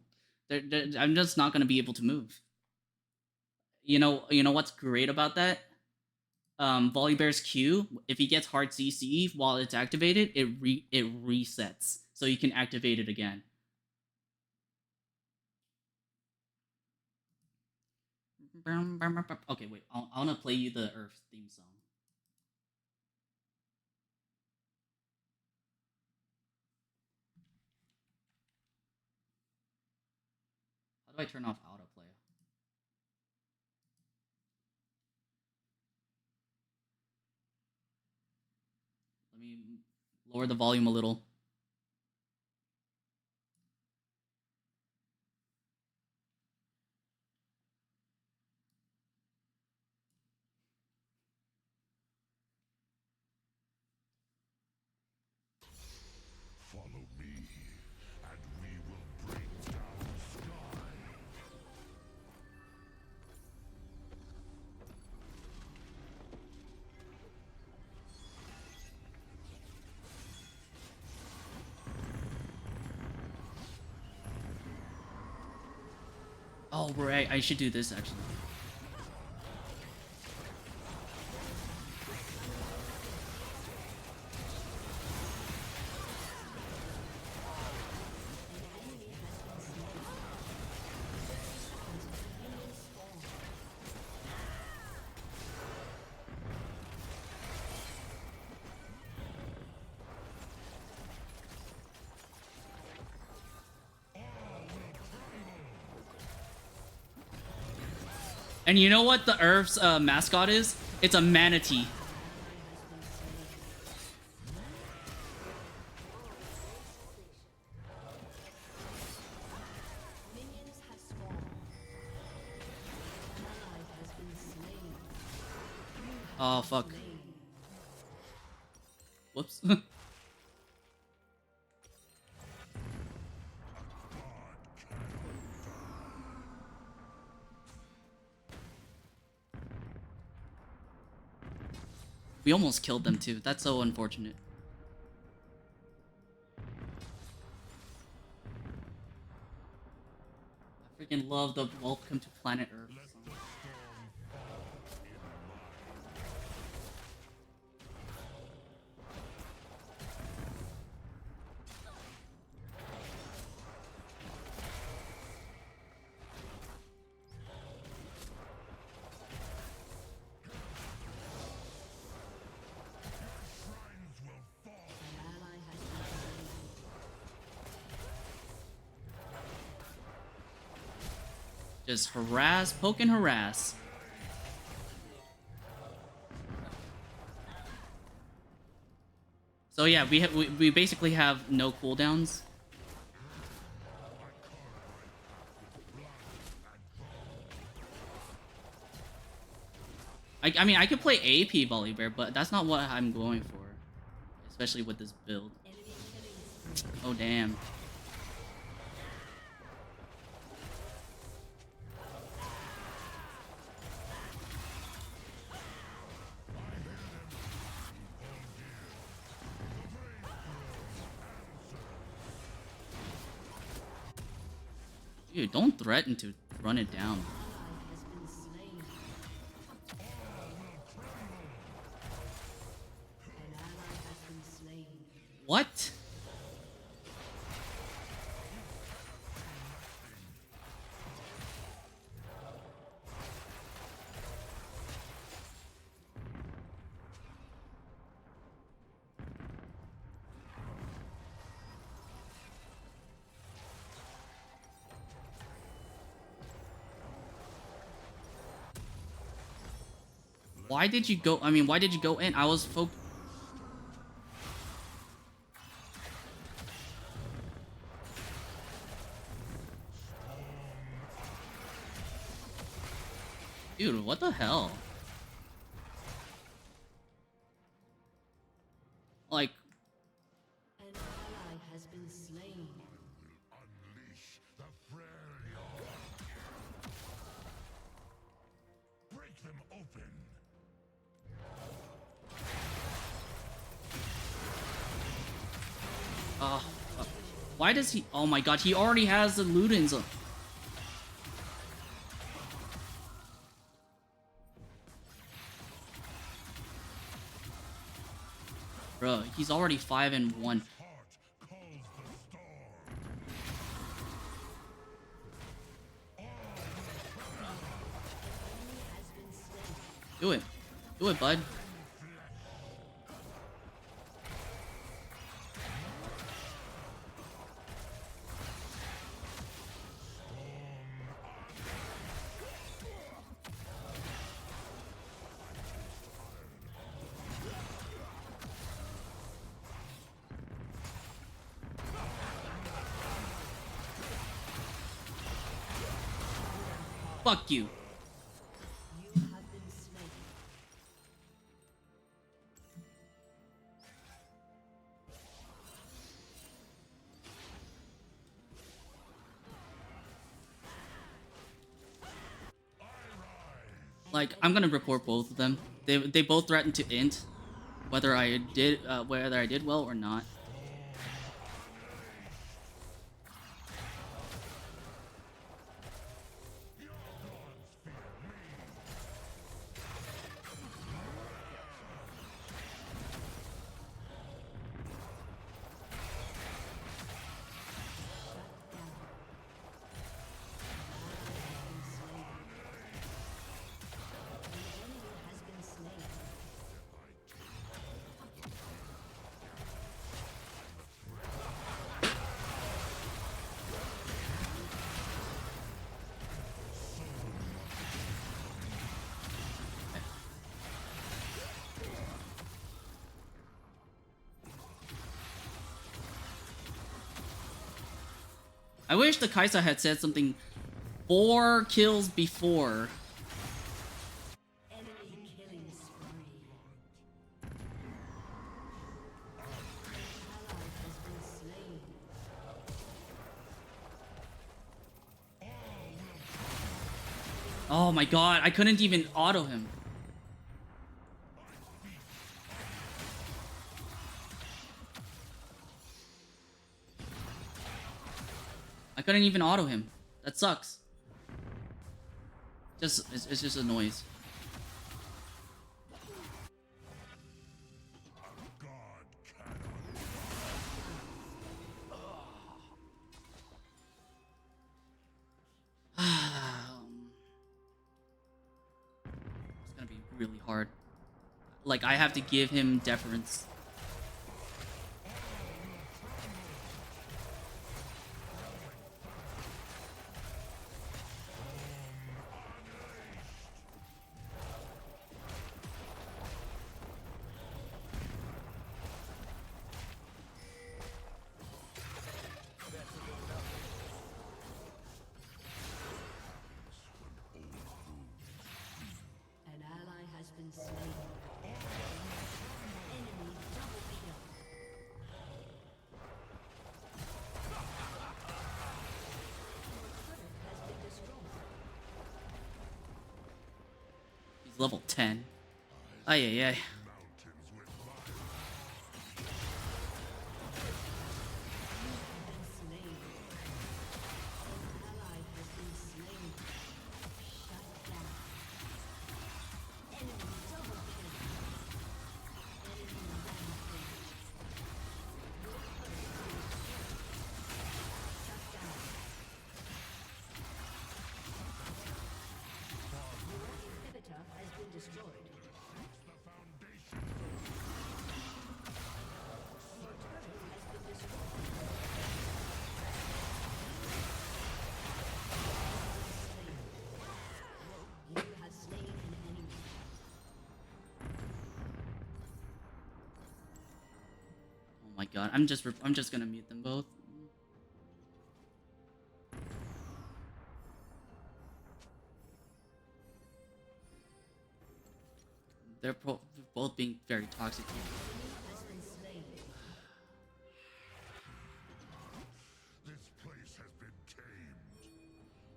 I'm just not going to be able to move. You know what's great about that? Volibear's Q, if he gets hard CC while it's activated, it resets, so you can activate it again. Okay, wait, I want to play you the Earth theme song. How do I turn off autoplay? Let me lower the volume a little. Follow me, and we will bring down the sky. Oh, right, I should do this actually. And you know what the Earth's mascot is? It's a manatee. Oh, fuck. Whoops. We almost killed them too. That's so unfortunate. I freaking love the Welcome to Planet Earth song. Just harass, poke and harass. So yeah, we basically have no cooldowns. I mean, I could play AP Volibear, but that's not what I'm going for, especially with this build. Oh damn. Dude, don't threaten to run it down. What? Why did you go? I mean, why did you go in? I was focused. Dude, what the hell? Like, An ally has been slain. Unleash the Freljord. Break them open. why does he? Oh my god, he already has the Ludens. Bro, he's already 5-1. Do it. Do it, bud. Fuck you. Like, I'm gonna report both of them. They both threatened to int, whether I did well or not. I wish the Kai'Sa had said something 4 kills before. Enemy killing spree. Ally has been slain. Oh my god, I couldn't even auto him. I couldn't even auto him. That sucks. It's just a noise. It's gonna be really hard. Like, I have to give him deference. An ally has been slain. Enemy double kill. Turret has been destroyed. He's level 10. Ay, ay, ay. Slain. An ally god, I'm just gonna mute them both. They're both being very toxic here. This place has been tamed.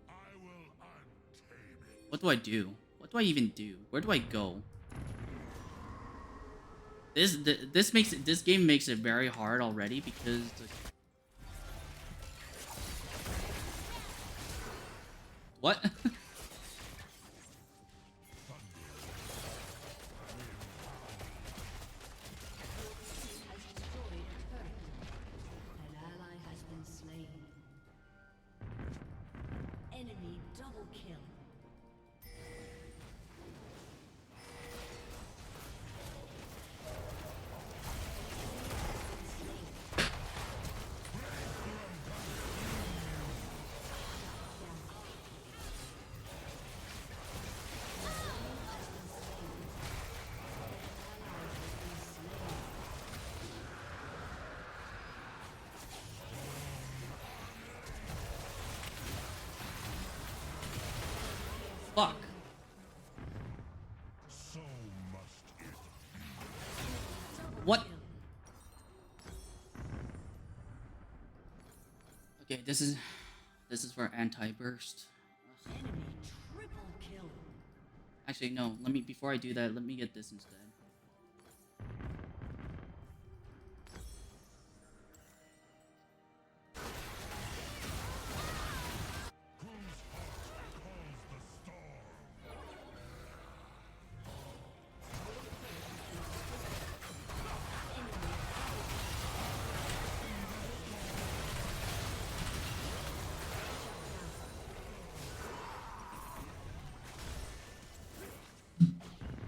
I will untame it. What do I do? What do I even do? Where do I go? This game makes it very hard already because what? An ally has been slain. Enemy double kill. Fuck. So must it What? Okay, this is for anti-burst. Enemy triple kill. Actually, no. Before I do that, let me get this instead.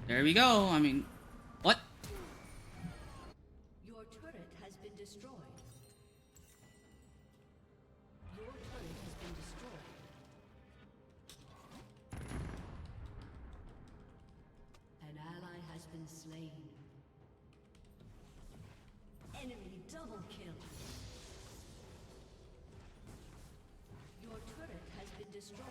There we go. I mean, what? Your turret has been destroyed. Your turret has been destroyed. An ally has been slain. Enemy double kill. Your turret has been destroyed.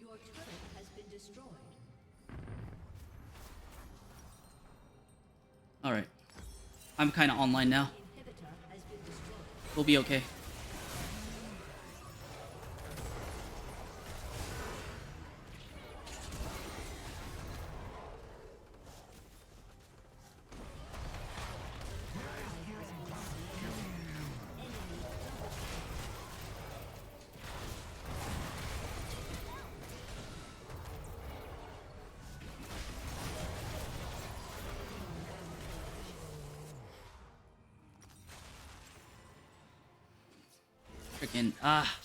Your turret has been destroyed. Alright. I'm kind of online now. Inhibitor has been destroyed. We'll be okay.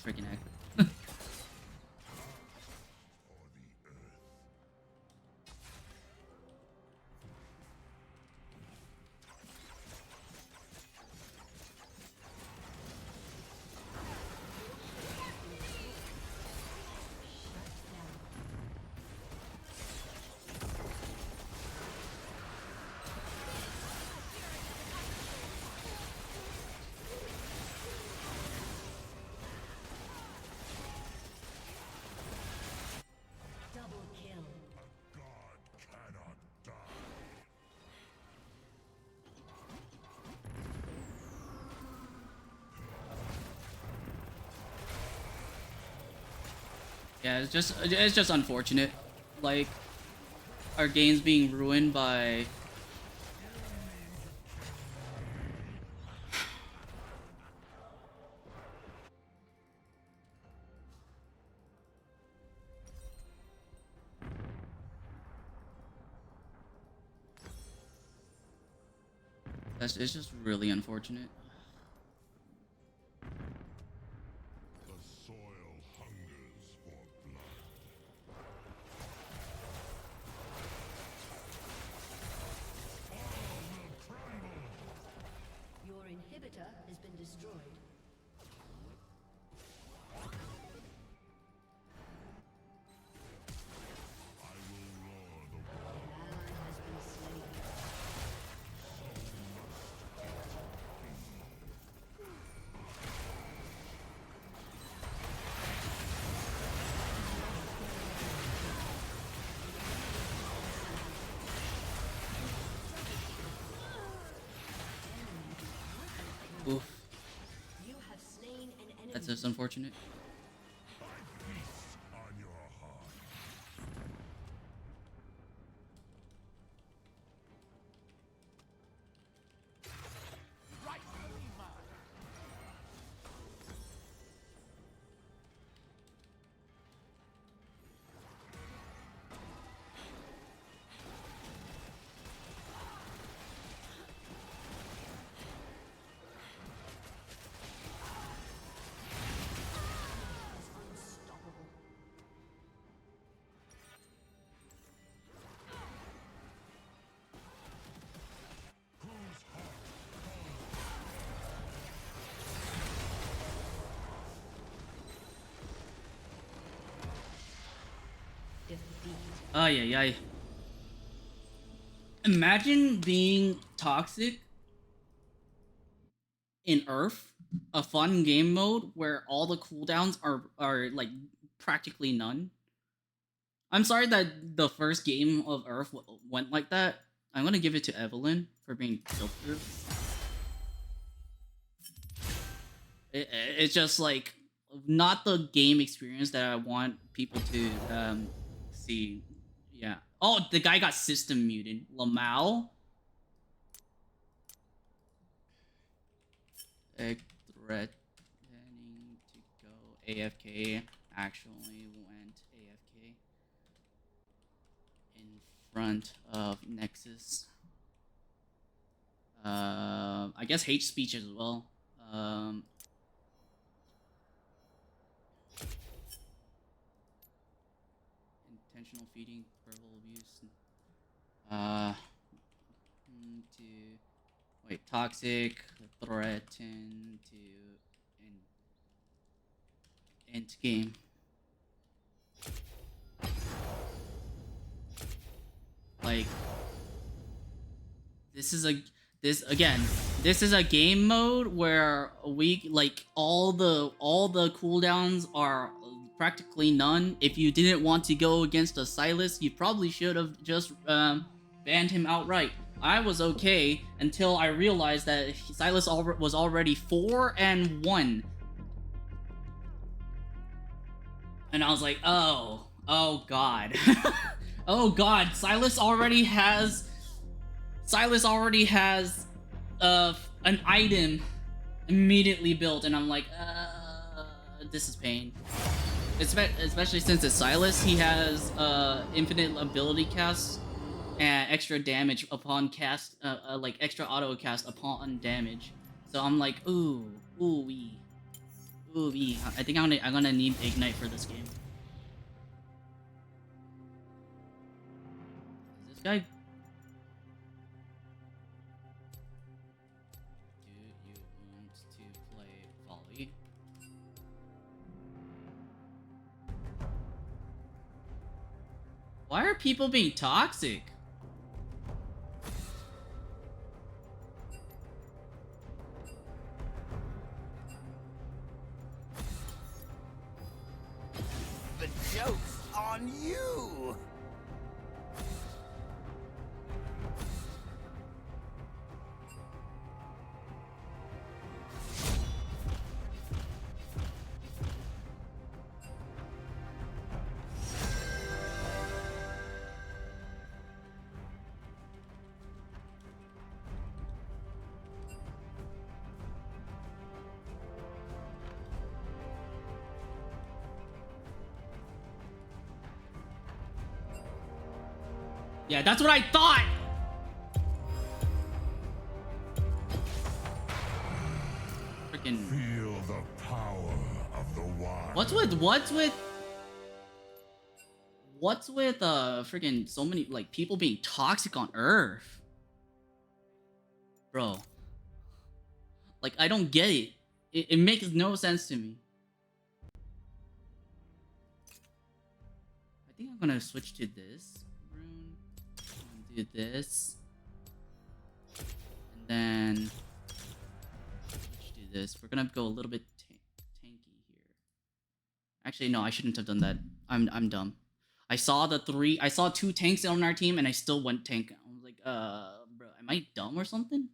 Freaking heck. Double kill. God cannot die. Yeah, it's just unfortunate. Like our games being ruined by it's just really unfortunate. just unfortunate. Ay, ay, ay. Imagine being toxic in Earth, a fun game mode where all the cooldowns are like practically none. I'm sorry that the first game of Earth went like that. I'm gonna give it to Evelyn for being filtered. It's just like not the game experience that I want people to see. Yeah. Oh, the guy got system muted. Lamau. Threatening to go AFK. Actually went AFK in front of Nexus. I guess hate speech as well. Intentional feeding, verbal abuse. Toxic, threaten to end game. Like, this is a game mode where all the cooldowns are practically none. If you didn't want to go against a Sylas, you probably should have just banned him outright. I was okay until I realized that Sylas was already 4-1. And I was like, oh god. Oh god, Sylas already has an item immediately built, and I'm like, this is pain. Especially since it's Sylas, he has infinite ability casts and extra damage upon cast, like extra auto cast upon damage. So I'm like, ooh-wee. I think I'm gonna need Ignite for this game. Is this guy? Do you want to play volley? Why are people being toxic? The joke's on you! Yeah, that's what I thought! Freaking. Feel the power of the one. What's with freaking so many like people being toxic on Earth? Bro. Like, I don't get it. It makes no sense to me. I think I'm gonna switch to this. Do this, and then switch to this. We're gonna go a little bit tanky here. Actually, no, I shouldn't have done that. I'm dumb. I saw 2 tanks on our team, and I still went tank. I was like, bro, am I dumb or something?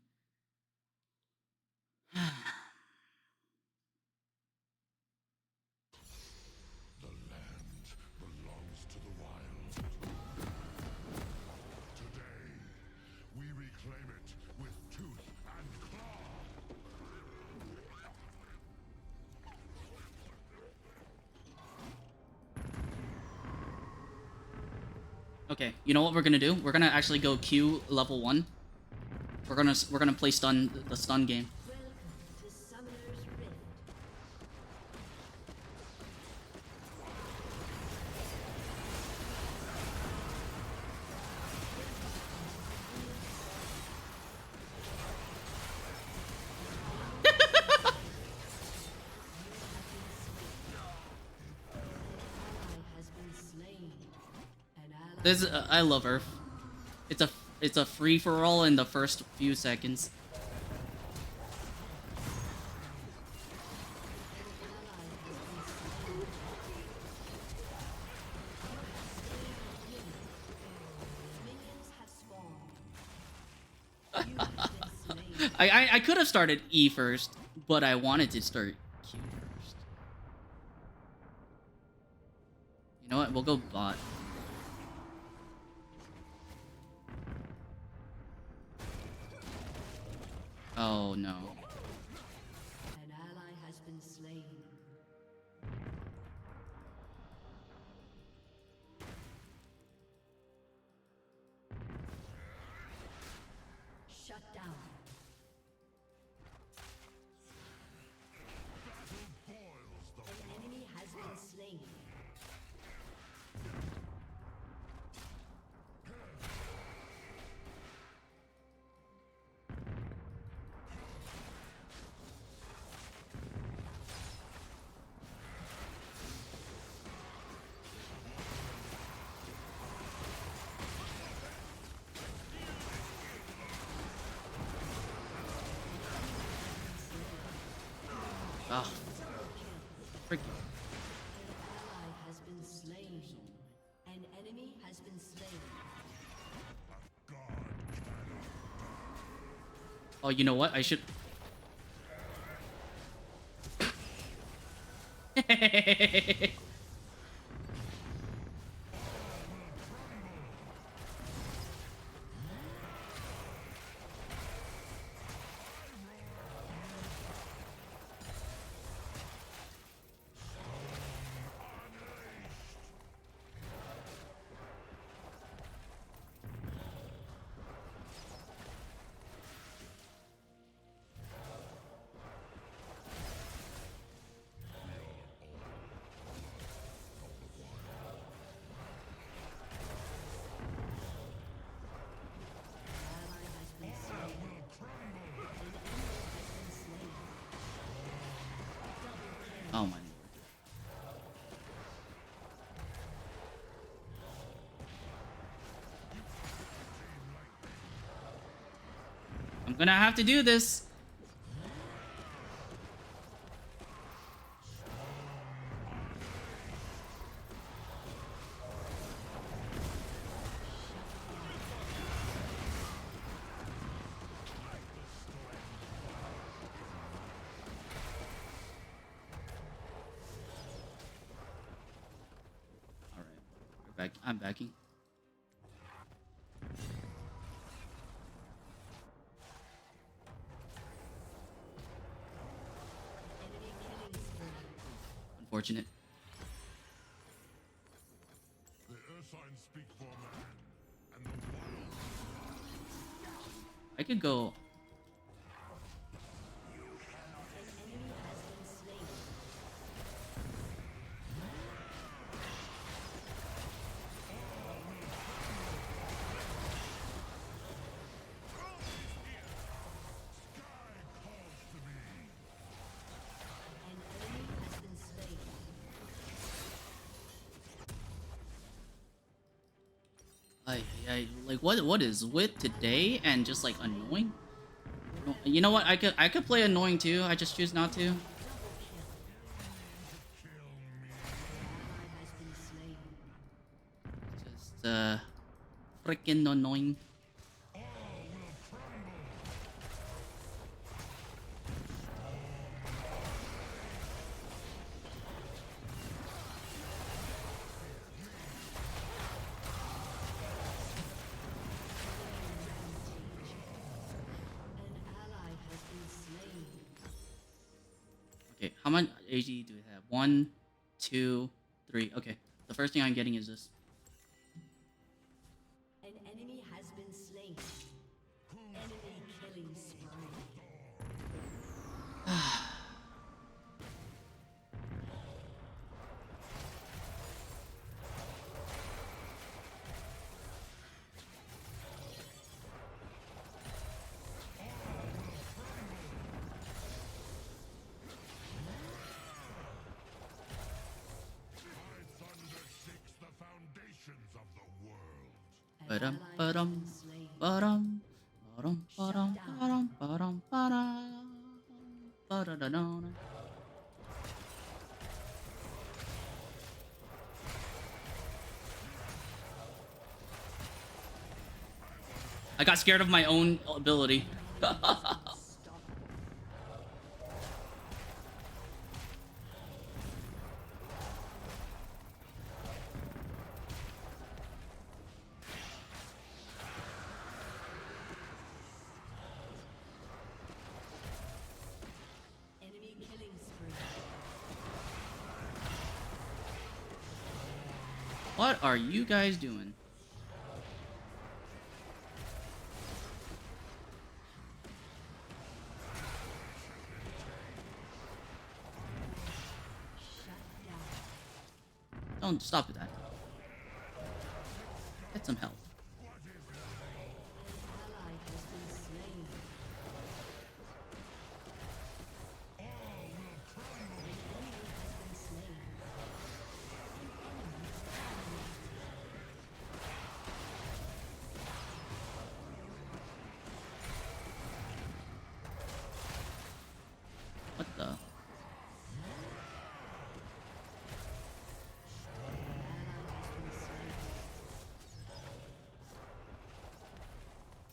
Okay, you know what we're gonna do? We're gonna actually go Q level 1. We're gonna play the stun game. This I love Earth. It's a free for all in the first few seconds. I could have started E first, but I wanted to start Q first. You know what? We'll go bot. Oh no. An ally has been slain. Shut down. An enemy has been slain. Ah. Freaking. Ally has been slain. An enemy has been slain. Oh, you know what? I should. Oh my. I'm gonna have to do this. I'm backing. Unfortunate. The Ursine speak for man, and the wild. I could go. Like what is with today and just like annoying? You know what? I could play annoying too. I just choose not to. Just freaking annoying. Okay, how much AG do we have? 1, 2, 3. Okay, the first thing I'm getting is this. Ba-dum, ba-dum, ba-dum, ba-dum, ba-dum, ba-dum, ba-dum, ba-dum, ba-da-da-da-da. I got scared of my own ability. Enemy killing spree. What are you guys doing? Don't stop with that. Get some help. Ally has been slain. An enemy has been slain. What the?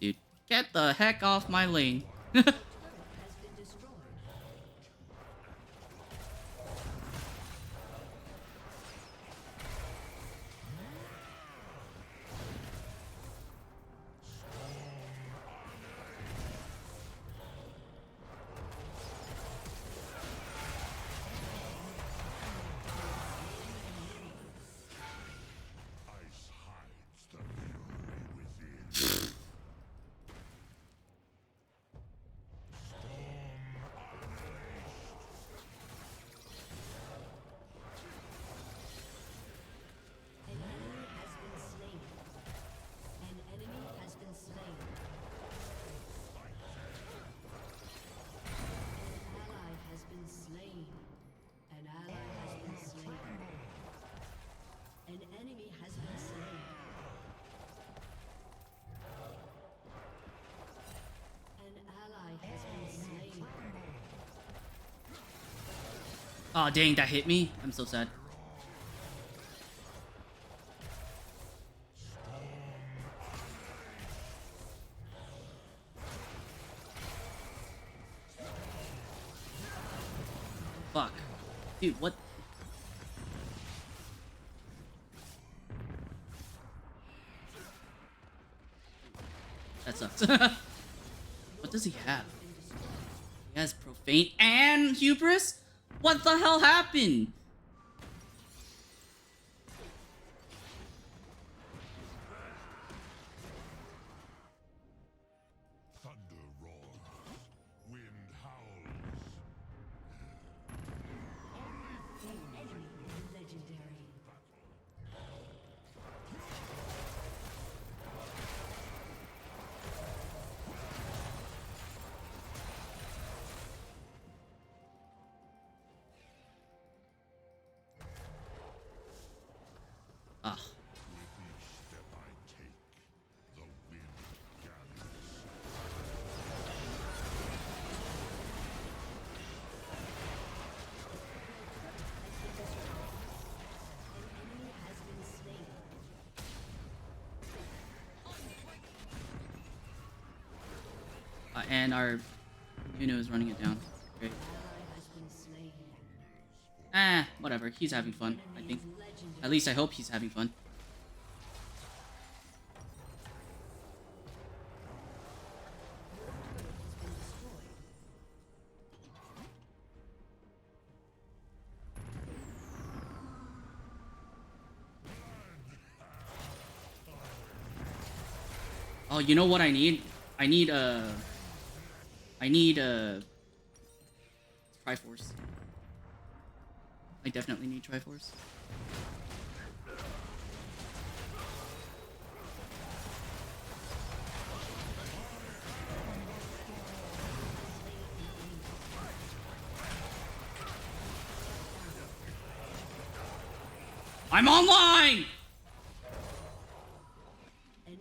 Dude, get the heck off my lane. Has been destroyed. Ice hides the fury within. An enemy has been slain. An enemy has been slain. An ally has been slain. An ally has been slain. An enemy has been slain. An ally has been slain. Oh dang, that hit me. I'm so sad. Fuck. Dude, what? That sucks. What does he have? He has Profane and Hubris? What the hell happened? Thunder roars, wind howls. Enemy legendary. Ah. With each step I take, the wind gathers. An enemy has been slain. And our Uno is running it down. Great. Ally has been slain. Ah, whatever. He's having fun, I think. At least I hope he's having fun. Oh, you know what I need? I need Triforce. I definitely need Triforce. I'm online! An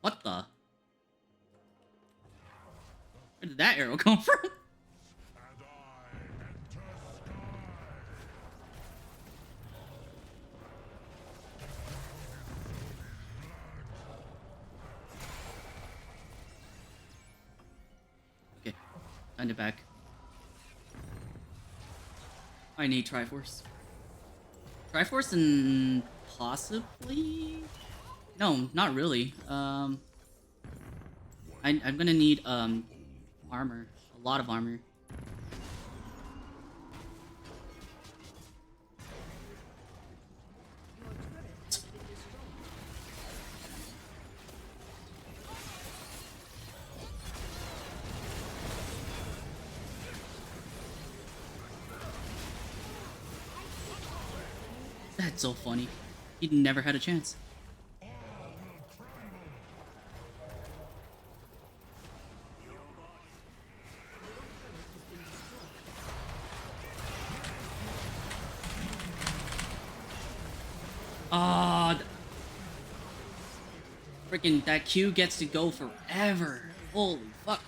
What the? Where did that arrow come from? Okay, send it back. I need Triforce. Triforce and possibly... No, not really. I'm gonna need armor. A lot of armor. That's so funny. He never had a chance. Ah, freaking that Q gets to go forever. Holy fuck.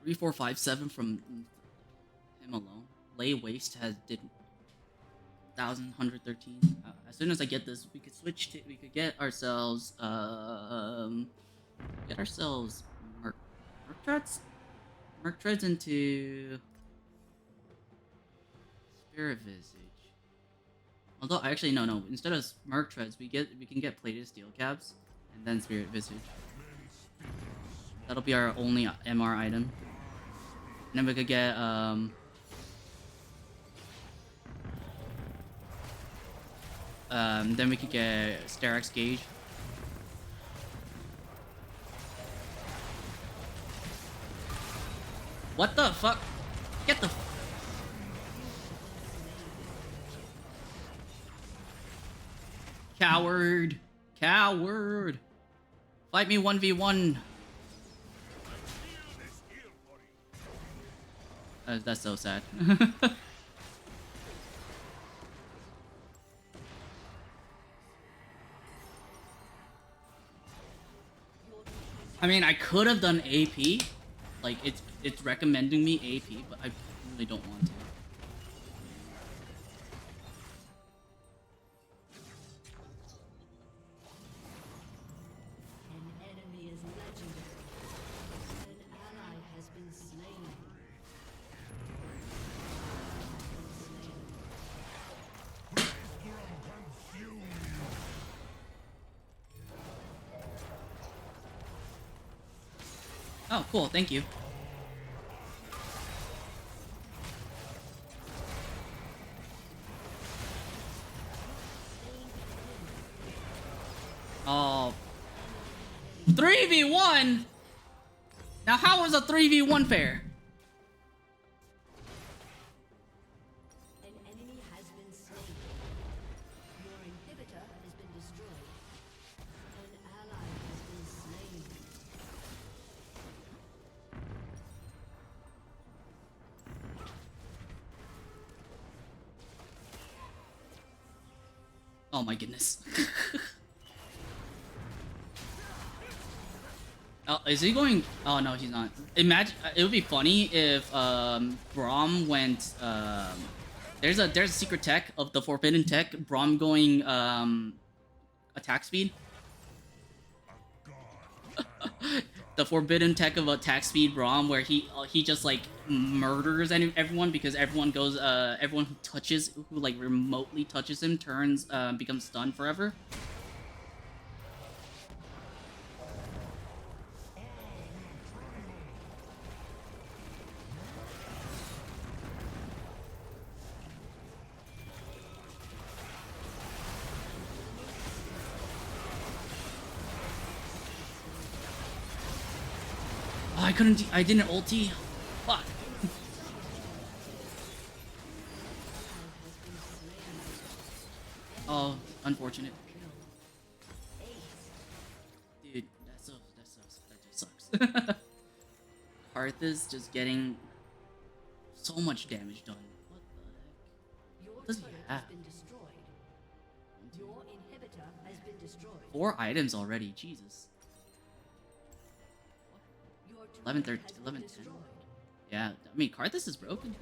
Three, 4, 5, 7 from him alone. Lay Waste did 1,113. As soon as I get this, we could switch to. We could get ourselves Merc Treads. Merc Treads into Spirit Visage. Although actually no. Instead of Merc Treads, we can get Plated Steel Caps and then Spirit Visage. That'll be our only MR item. And then we could get then we could get Sterak's Gauge. What the fuck? Get the coward! Coward! Fight me 1v1. That's so sad. I mean, I could have done AP. Like, it's recommending me AP, but I really don't want to. An enemy is legendary. An ally has been slain. Oh, cool. Thank you. Oh. 3v1? Now how is a 3v1 fair? An enemy has been slain. Your inhibitor has been destroyed. An ally has been slain. Oh my goodness. Oh, is he going? Oh no, he's not. Imagine it would be funny if Braum went. There's a secret tech of the forbidden tech. Braum going attack speed. The forbidden tech of attack speed Braum, where he just like murders everyone because everyone goes everyone who like remotely touches him turns becomes stunned forever. Oh, I didn't ulti. Fuck. Oh, unfortunate. Dude, that just sucks. Hearth is just getting so much damage done. What the heck? What does he have? 4 items already, Jesus. 11, 13, 11, 10. Yeah, I mean, Karthus is broken.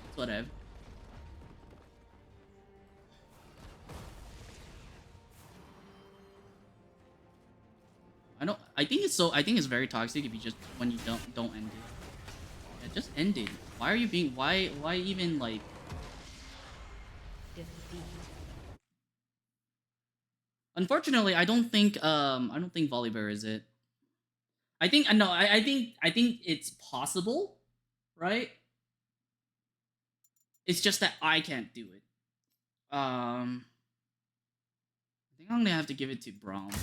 That's whatever. I think it's very toxic if you just, when you don't end it. Yeah, just end it. Why are you being, why even, like... Unfortunately, I don't think Volibear is it. I think it's possible, right? It's just that I can't do it. I think I'm gonna have to give it to Braum.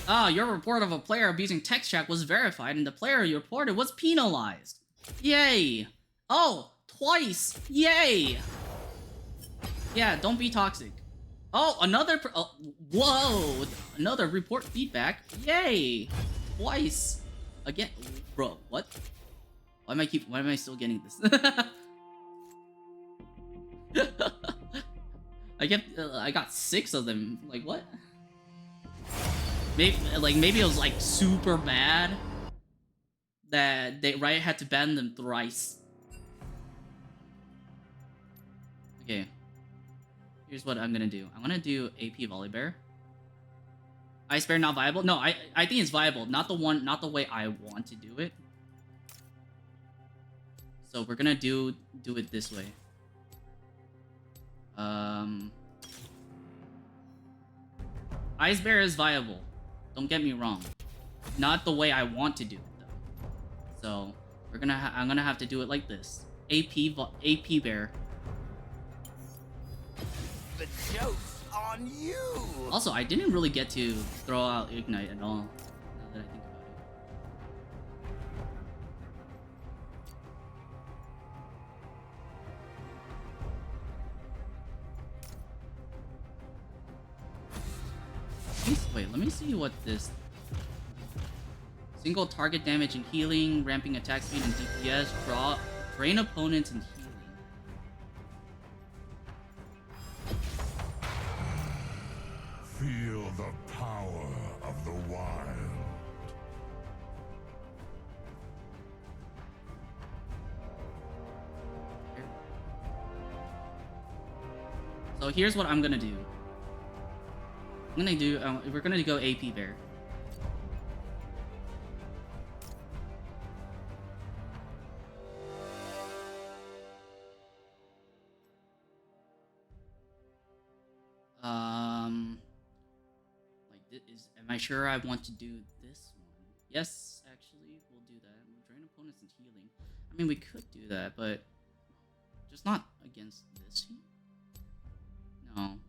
Ah, your report of a player abusing text chat was verified, and the player you reported was penalized. Yay! Oh, twice! Yay! Yeah, don't be toxic. Oh, another. Whoa! Another report feedback. Yay! Twice. Again, bro. What? Why am I still getting this? I got 6 of them. Like what? Maybe it was like super bad that Riot had to ban them thrice. Okay. Here's what I'm gonna do. I'm gonna do AP Volibear. Ice Bear not viable? No, I think it's viable. Not the way I want to do it. So we're gonna do it this way. Ice Bear is viable. Don't get me wrong. Not the way I want to do it though. So I'm gonna have to do it like this. AP Bear. The joke's on you! Also, I didn't really get to throw out Ignite at all, now that I think about it. Wait, let me see what this... Single target damage and healing, ramping attack speed and DPS, drain opponents and healing. Feel the power of the wild. So here's what I'm gonna do. We're gonna go AP Bear. Am I sure I want to do this one? Yes, actually, we'll do that. We'll drain opponents and healing. I mean, we could do that, but just not against this team. No.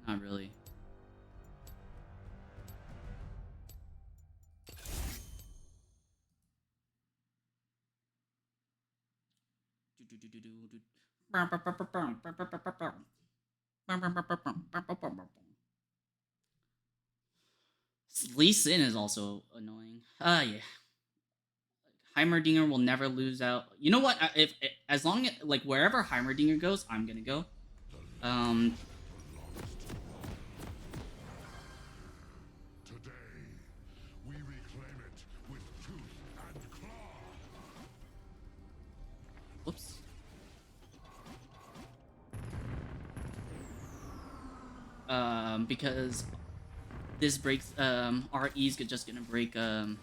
Not really. Lee Sin is also annoying. Yeah. Heimerdinger will never lose out. You know what? As long as like wherever Heimerdinger goes, I'm gonna go. Today, we reclaim it with tooth and claw. Whoops. Because this breaks, RE's just gonna break, oh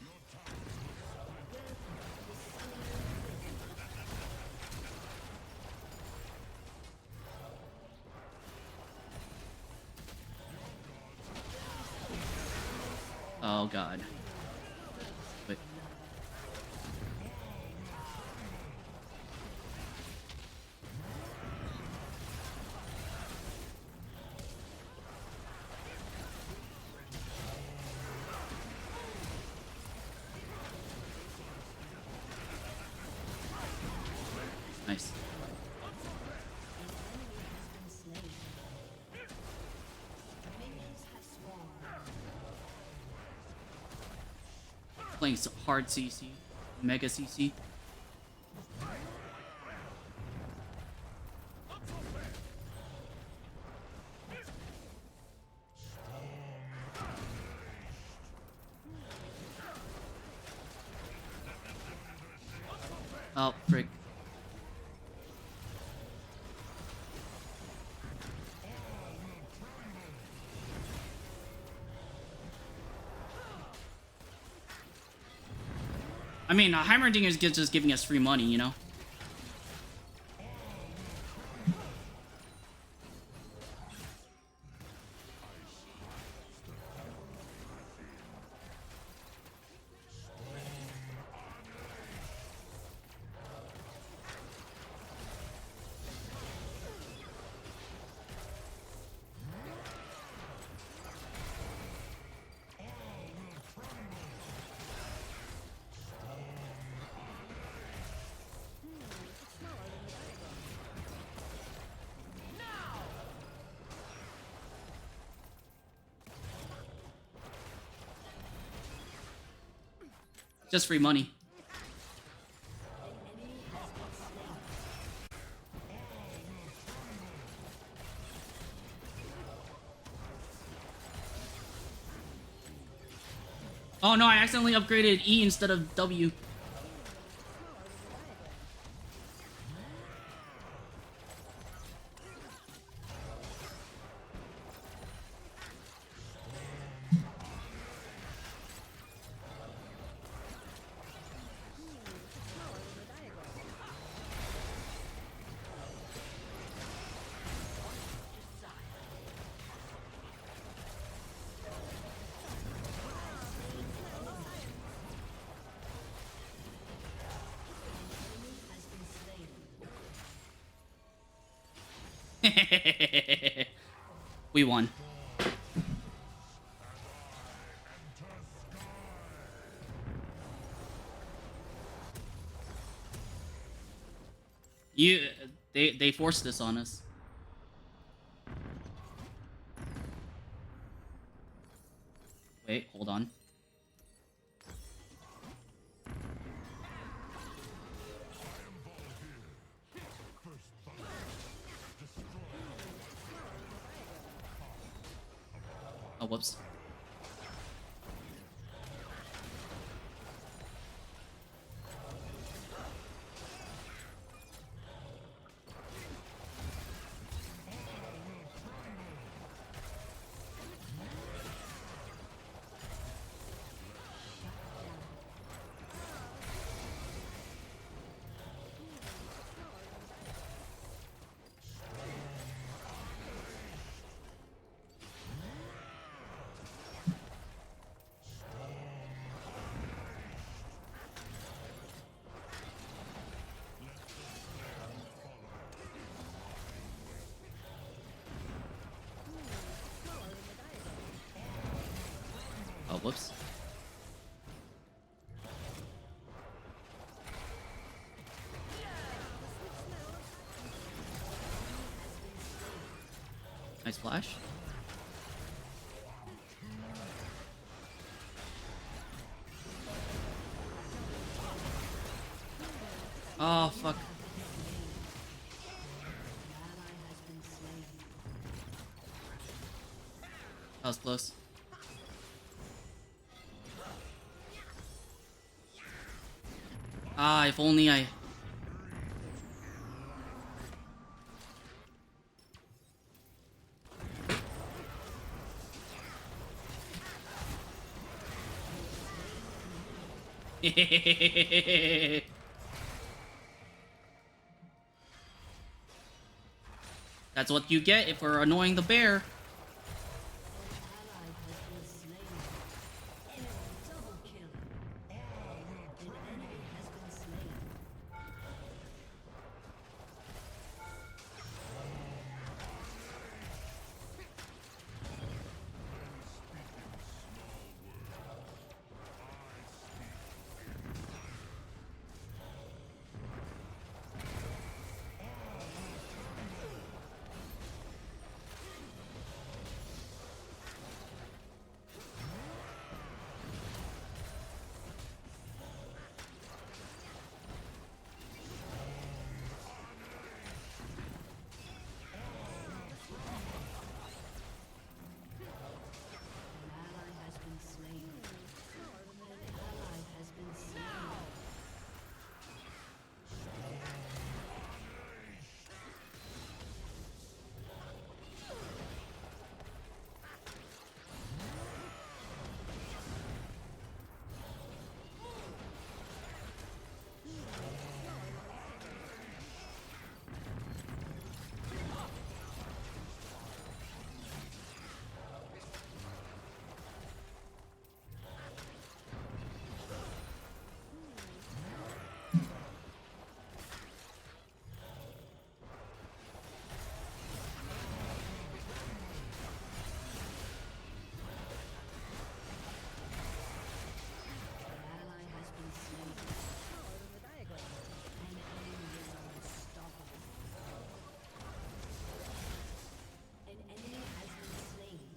god. Wait. Nice. Playing hard CC, Mega CC. Oh, frick. I mean, Heimerdinger is just giving us free money, you know? Just free money. Oh no, I accidentally upgraded E instead of W. We won. They forced this on us. Wait, hold on. Oh, whoops. Oh, whoops. Nice flash. Oh, fuck. That was close. Ah, if only I... That's what you get for annoying the bear.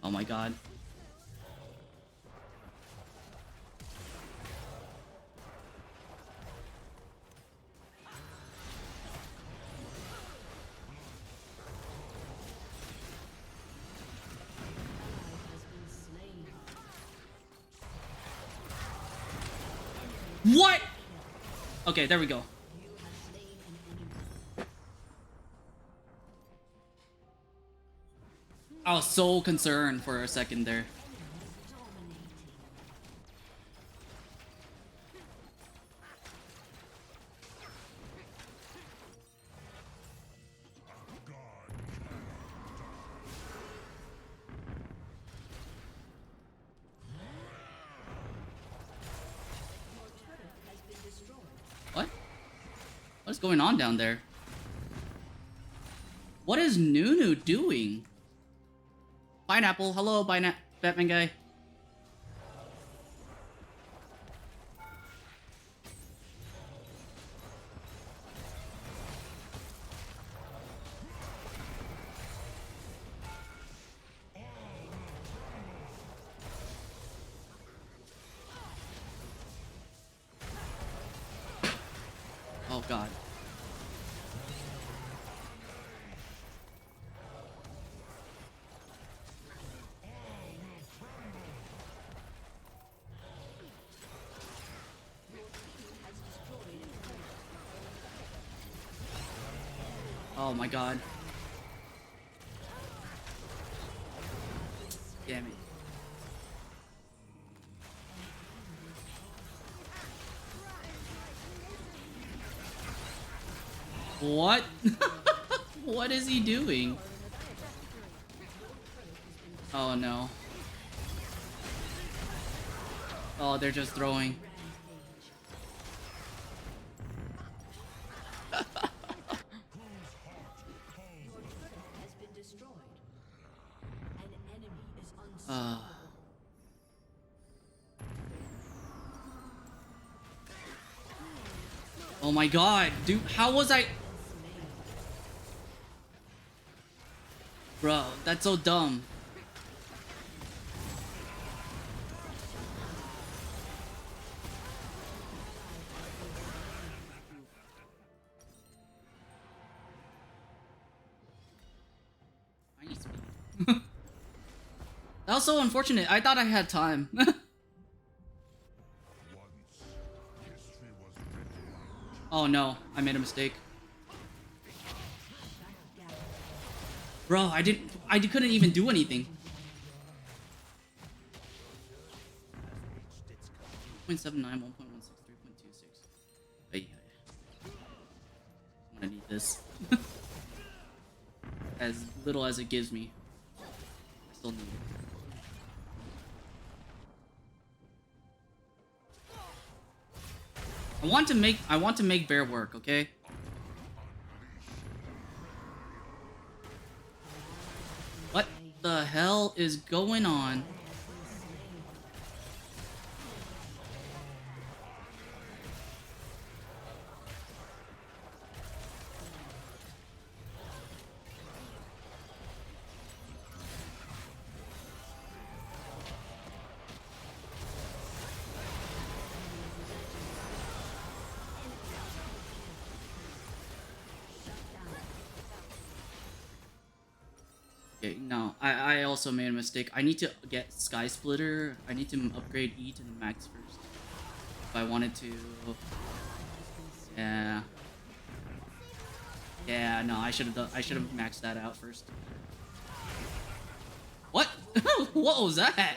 Oh my god. What? Okay, there we go. I was so concerned for a second there. What? What is going on down there? What is Nunu doing? Pineapple, hello, Batman guy. Oh god. Oh my god. Damn it. What? What is he doing? Oh no. Oh, they're just throwing. Oh my god, dude, how was I? Bro, that's so dumb. I need speed. That was so unfortunate. I thought I had time. Oh no, I made a mistake. Bro, I couldn't even do anything. 0.79, 1.16, 3.26. Hey, I'm gonna need this. As little as it gives me. I still need it. I want to make Bear work, okay? What the hell is going on? Okay, no, I also made a mistake. I need to get Sky Splitter. I need to upgrade E to the max first. If I wanted to... Yeah. Yeah, no, I should have maxed that out first. What? What was that?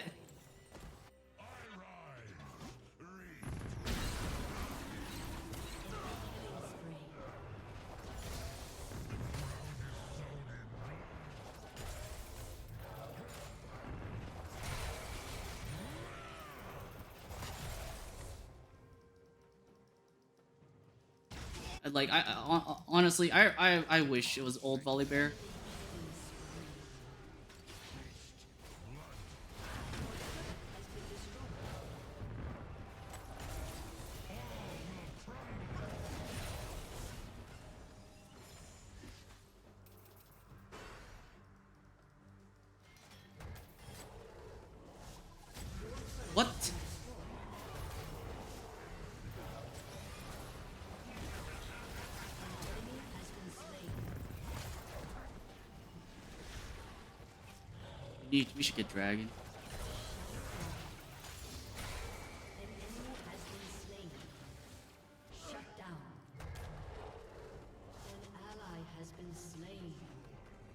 Like, honestly, I wish it was old Volibear. We should get Dragon. An enemy has been slain. Shut down. An ally has been slain.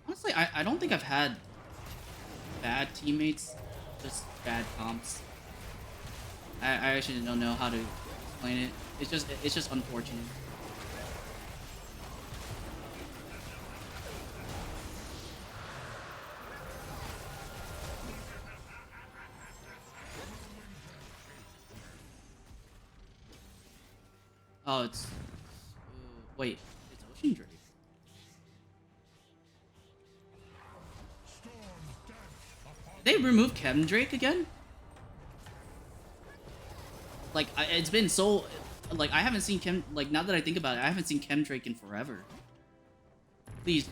Honestly, I don't think I've had bad teammates, just bad comps. I actually don't know how to explain it. It's just unfortunate. Oh, it's wait, it's Ocean Drake. Did they remove Chem Drake again? Like, it's been so... Like, I haven't seen Chem... Like, now that I think about it, I haven't seen Chem Drake in forever. Please.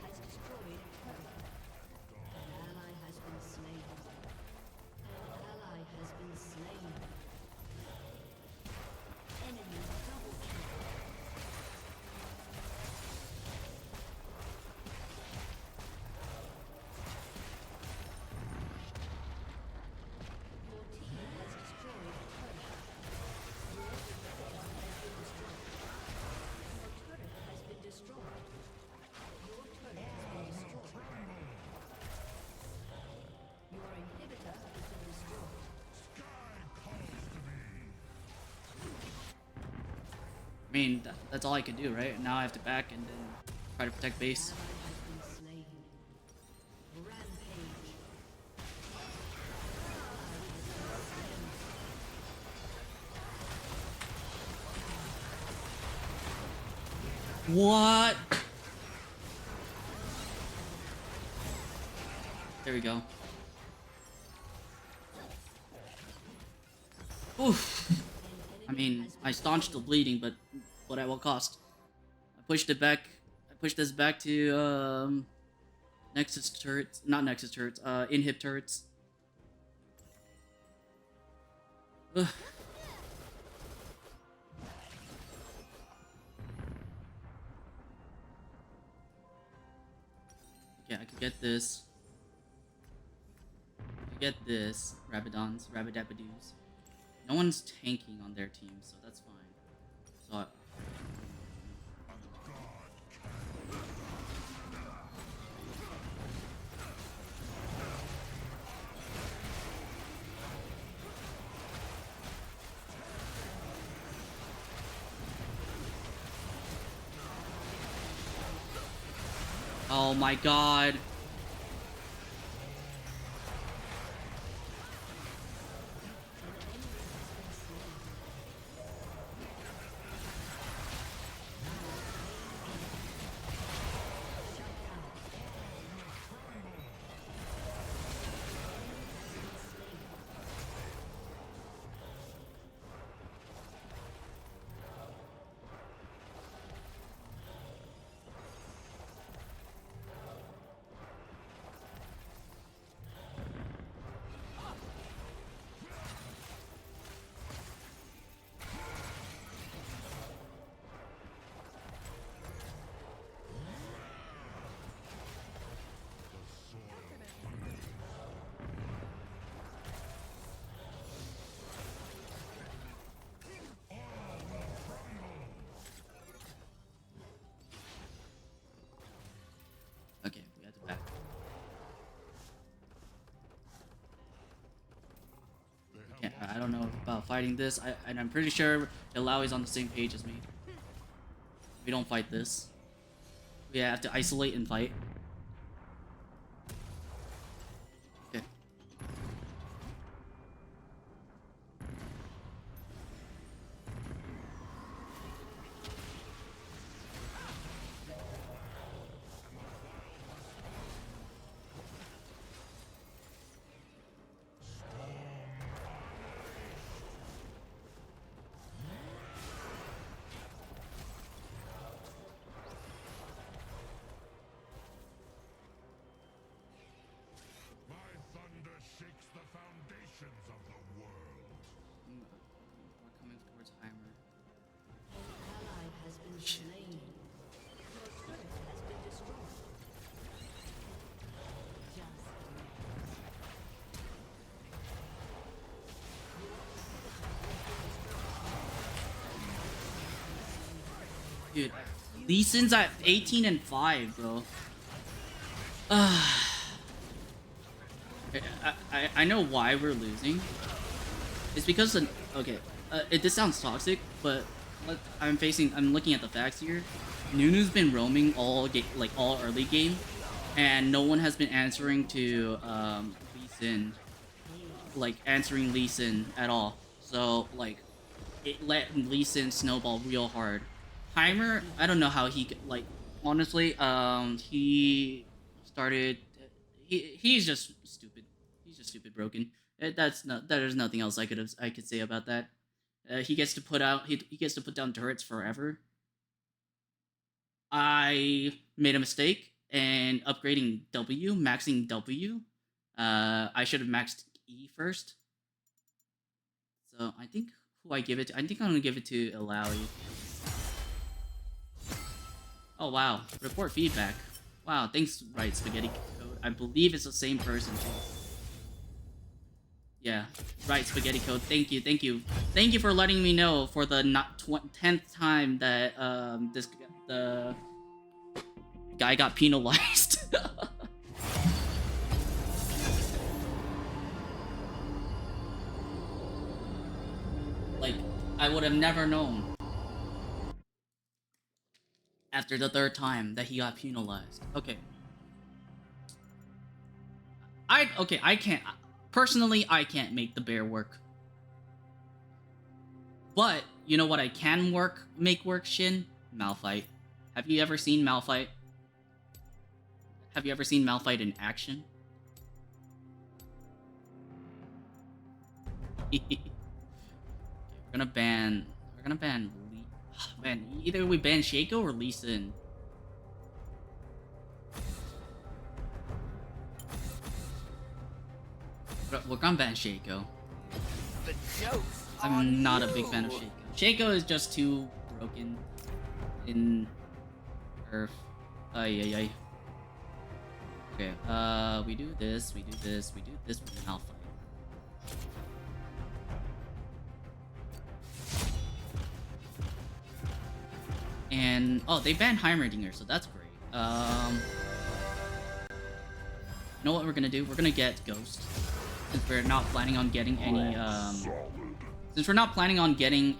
Has destroyed a turret. An ally has been slain. An ally has been slain. Enemy double kill. Your team has destroyed a turret. Your turret has been destroyed. Your turret has been destroyed. Your inhibitor has been destroyed. I mean, that's all I can do, right? Now I have to back and then try to protect base. Ally has been slain. Rampage. What? There we go. Oof. I mean, I staunched the bleeding, but at what cost? I pushed it back. I pushed this back to Nexus turrets, not Nexus turrets. Inhib turrets. Ugh. Okay, I could get this. I could get this. Rabadons, Rabidabadoos. No one's tanking on their team, so that's fine. So oh my god. Okay, we have to back. I don't know about fighting this. And I'm pretty sure Ilaoi on the same page as me. We don't fight this. We have to isolate and fight. Okay. Dude, Lee Sin's at 18-5, bro. I know why we're losing. It's because this sounds toxic, but I'm looking at the facts here. Nunu's been roaming all early game, and no one has been answering to Lee Sin, answering Lee Sin at all. So it let Lee Sin snowball real hard. Heimer, I don't know how he honestly, he started. He's just stupid. He's just stupid broken. There's nothing else I could say about that. He gets to put down turrets forever. I made a mistake and upgrading W, maxing W. I should have maxed E first. So I think who I give it to, I think I'm gonna give it to Illaoi. Oh wow, report feedback. Wow, thanks, Right Spaghetti Code. I believe it's the same person too. Yeah, Right Spaghetti Code. Thank you. Thank you for letting me know for the 10th time that the guy got penalized. I would have never known after the 3rd time that he got penalized. Okay. I can't. Personally, I can't make the bear work. But, you know what I can make work, Shin? Malphite. Have you ever seen Malphite? Have you ever seen Malphite in action? We're gonna ban Lee. Man, either we ban Shaco or Lee Sin. We're gonna ban Shaco. I'm not a big fan of Shaco. Shaco is just too broken in Earth. Ay. Okay, we do this with Malphite. And oh, they banned Heimerdinger, so that's great. You know what we're gonna do? We're gonna get Ghost. Since we're not planning on getting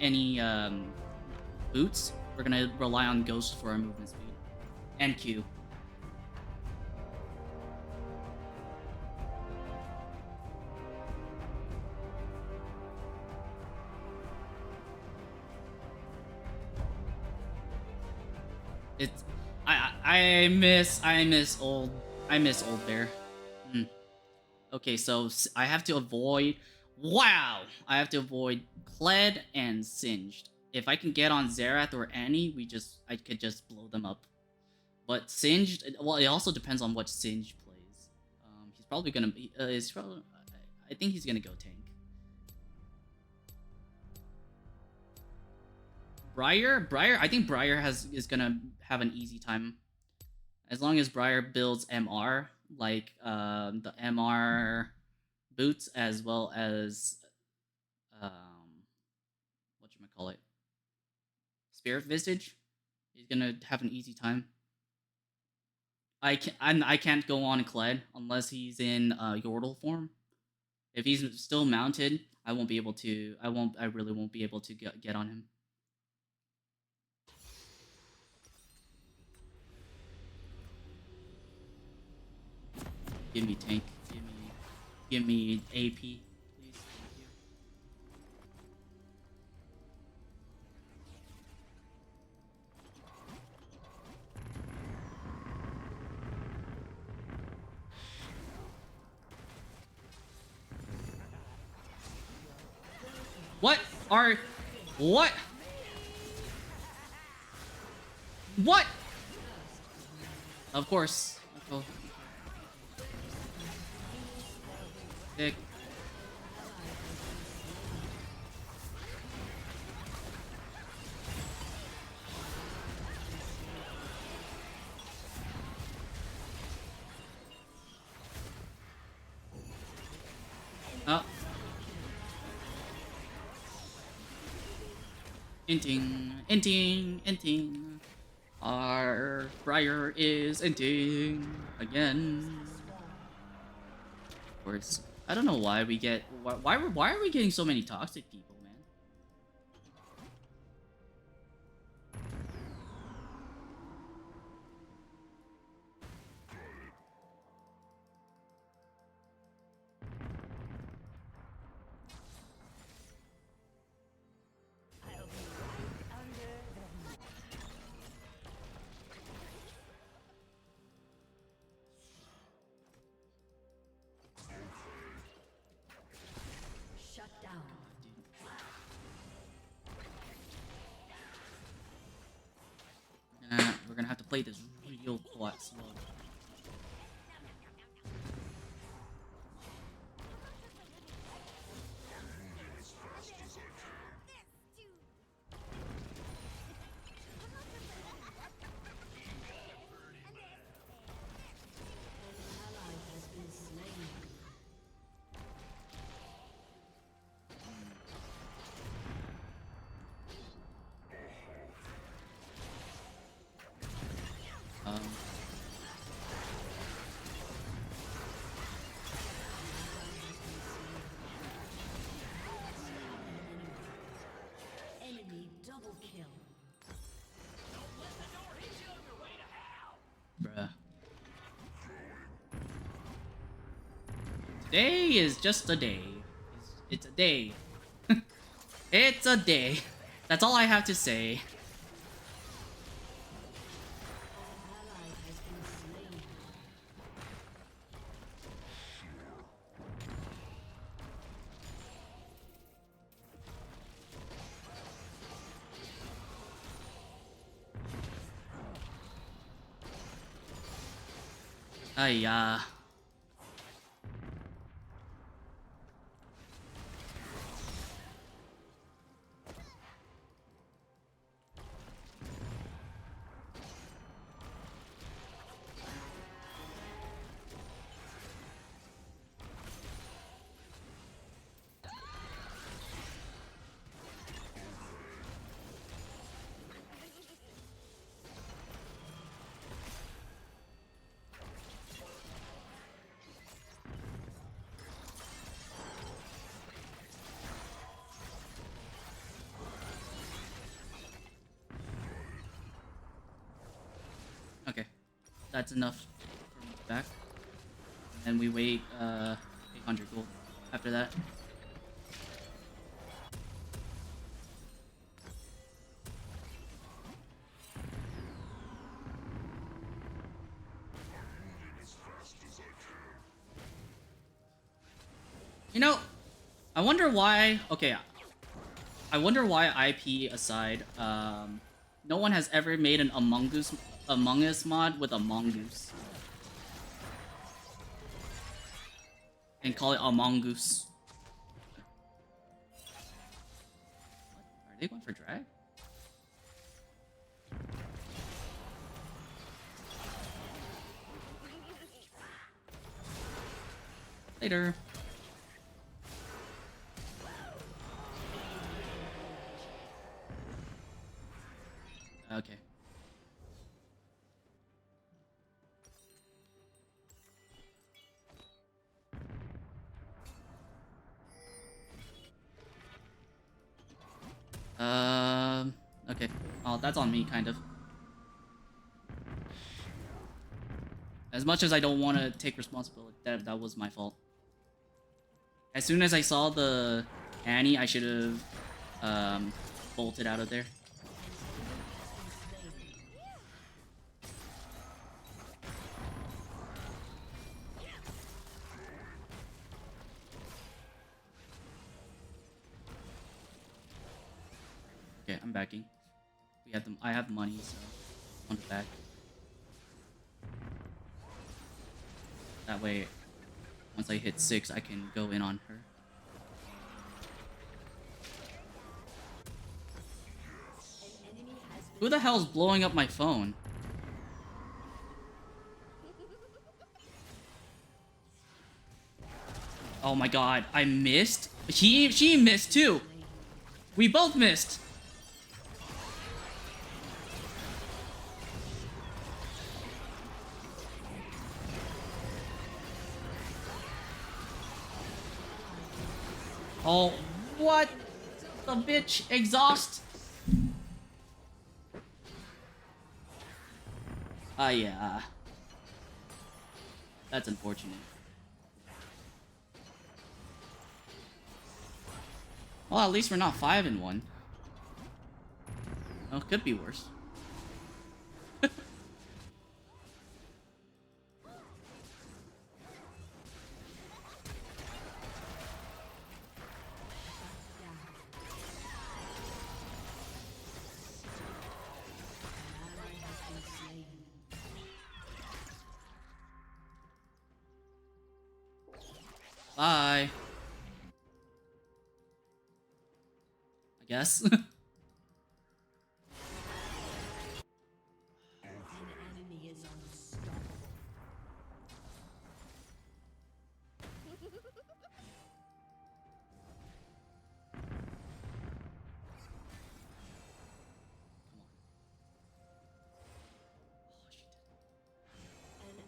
any boots, we're gonna rely on Ghost for our movement speed. And Q. I miss old Bear. Okay, so I have to avoid. Wow, I have to avoid Kled and Singed. If I can get on Xerath or Annie, I could just blow them up. But Singed, well, it also depends on what Singed plays. He's probably gonna be. I think he's gonna go tank. Briar, I think Briar is gonna have an easy time, as long as Briar builds MR, the MR boots, as well as whatchamacallit, Spirit Visage. He's gonna have an easy time. I can't go on Kled unless he's in Yordle form. If he's still mounted, I really won't be able to get on him. Give me tank. Give me AP, please. Thank you. What? Of course. Oh. Pick. Oh. Inting. Our Briar is ending again. Of course, I don't know why we get why are we getting so many toxic people, man? Shut down. We're gonna have to play this real quiet, slow. Enemy double kill. Bruh. Today is just a day. It's a day. It's a day. That's all I have to say. Ayah. Okay, that's enough for me back. And we wait 800 gold after that. You know, I wonder why. Okay, I wonder why IP aside, no one has ever made an Among Us mod with a mongoose and call it a mongoose. Are they going for drag? Later. Okay. Okay. Oh, that's on me, kind of. As much as I don't want to take responsibility, that was my fault. As soon as I saw the Annie, I should have bolted out of there. Okay, I'm backing. We have them. I have money, so I want to back. That way, once I hit 6, I can go in on her. Who the hell's blowing up my phone? Oh my god, I missed? She missed too! We both missed! Oh, what? The bitch exhaust? Yeah. That's unfortunate. Well, at least we're not 5-1. Oh, it could be worse. Bye. I guess. An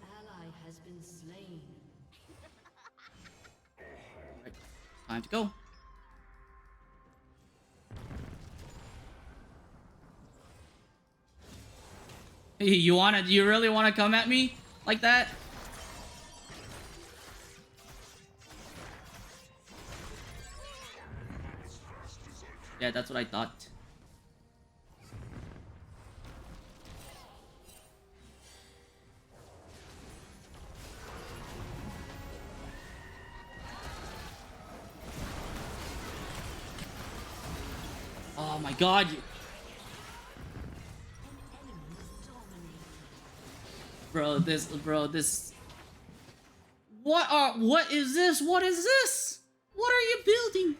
ally has been slain. Time to go. Hey, you really wanna come at me like that? Yeah, that's what I thought. Oh my god. Bro, this what is this? What is this? What are you building?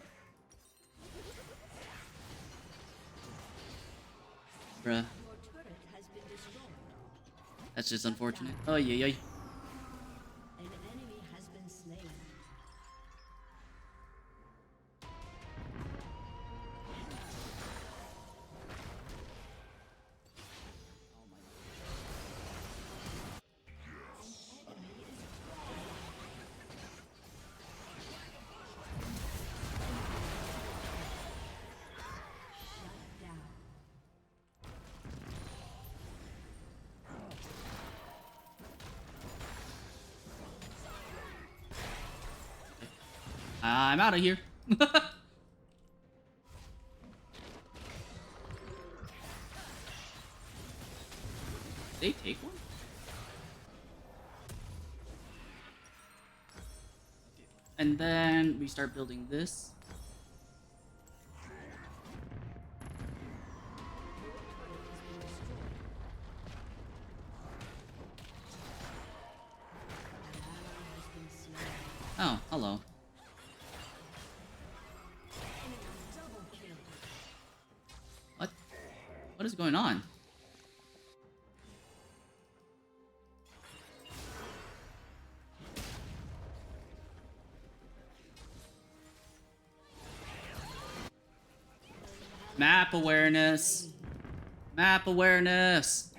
Bruh. That's just unfortunate. Oh yeah, yeah. An enemy has been slain. I'm out of here. They take one? And then we start building this. Oh, hello. What? What is going on? Map awareness. Map awareness.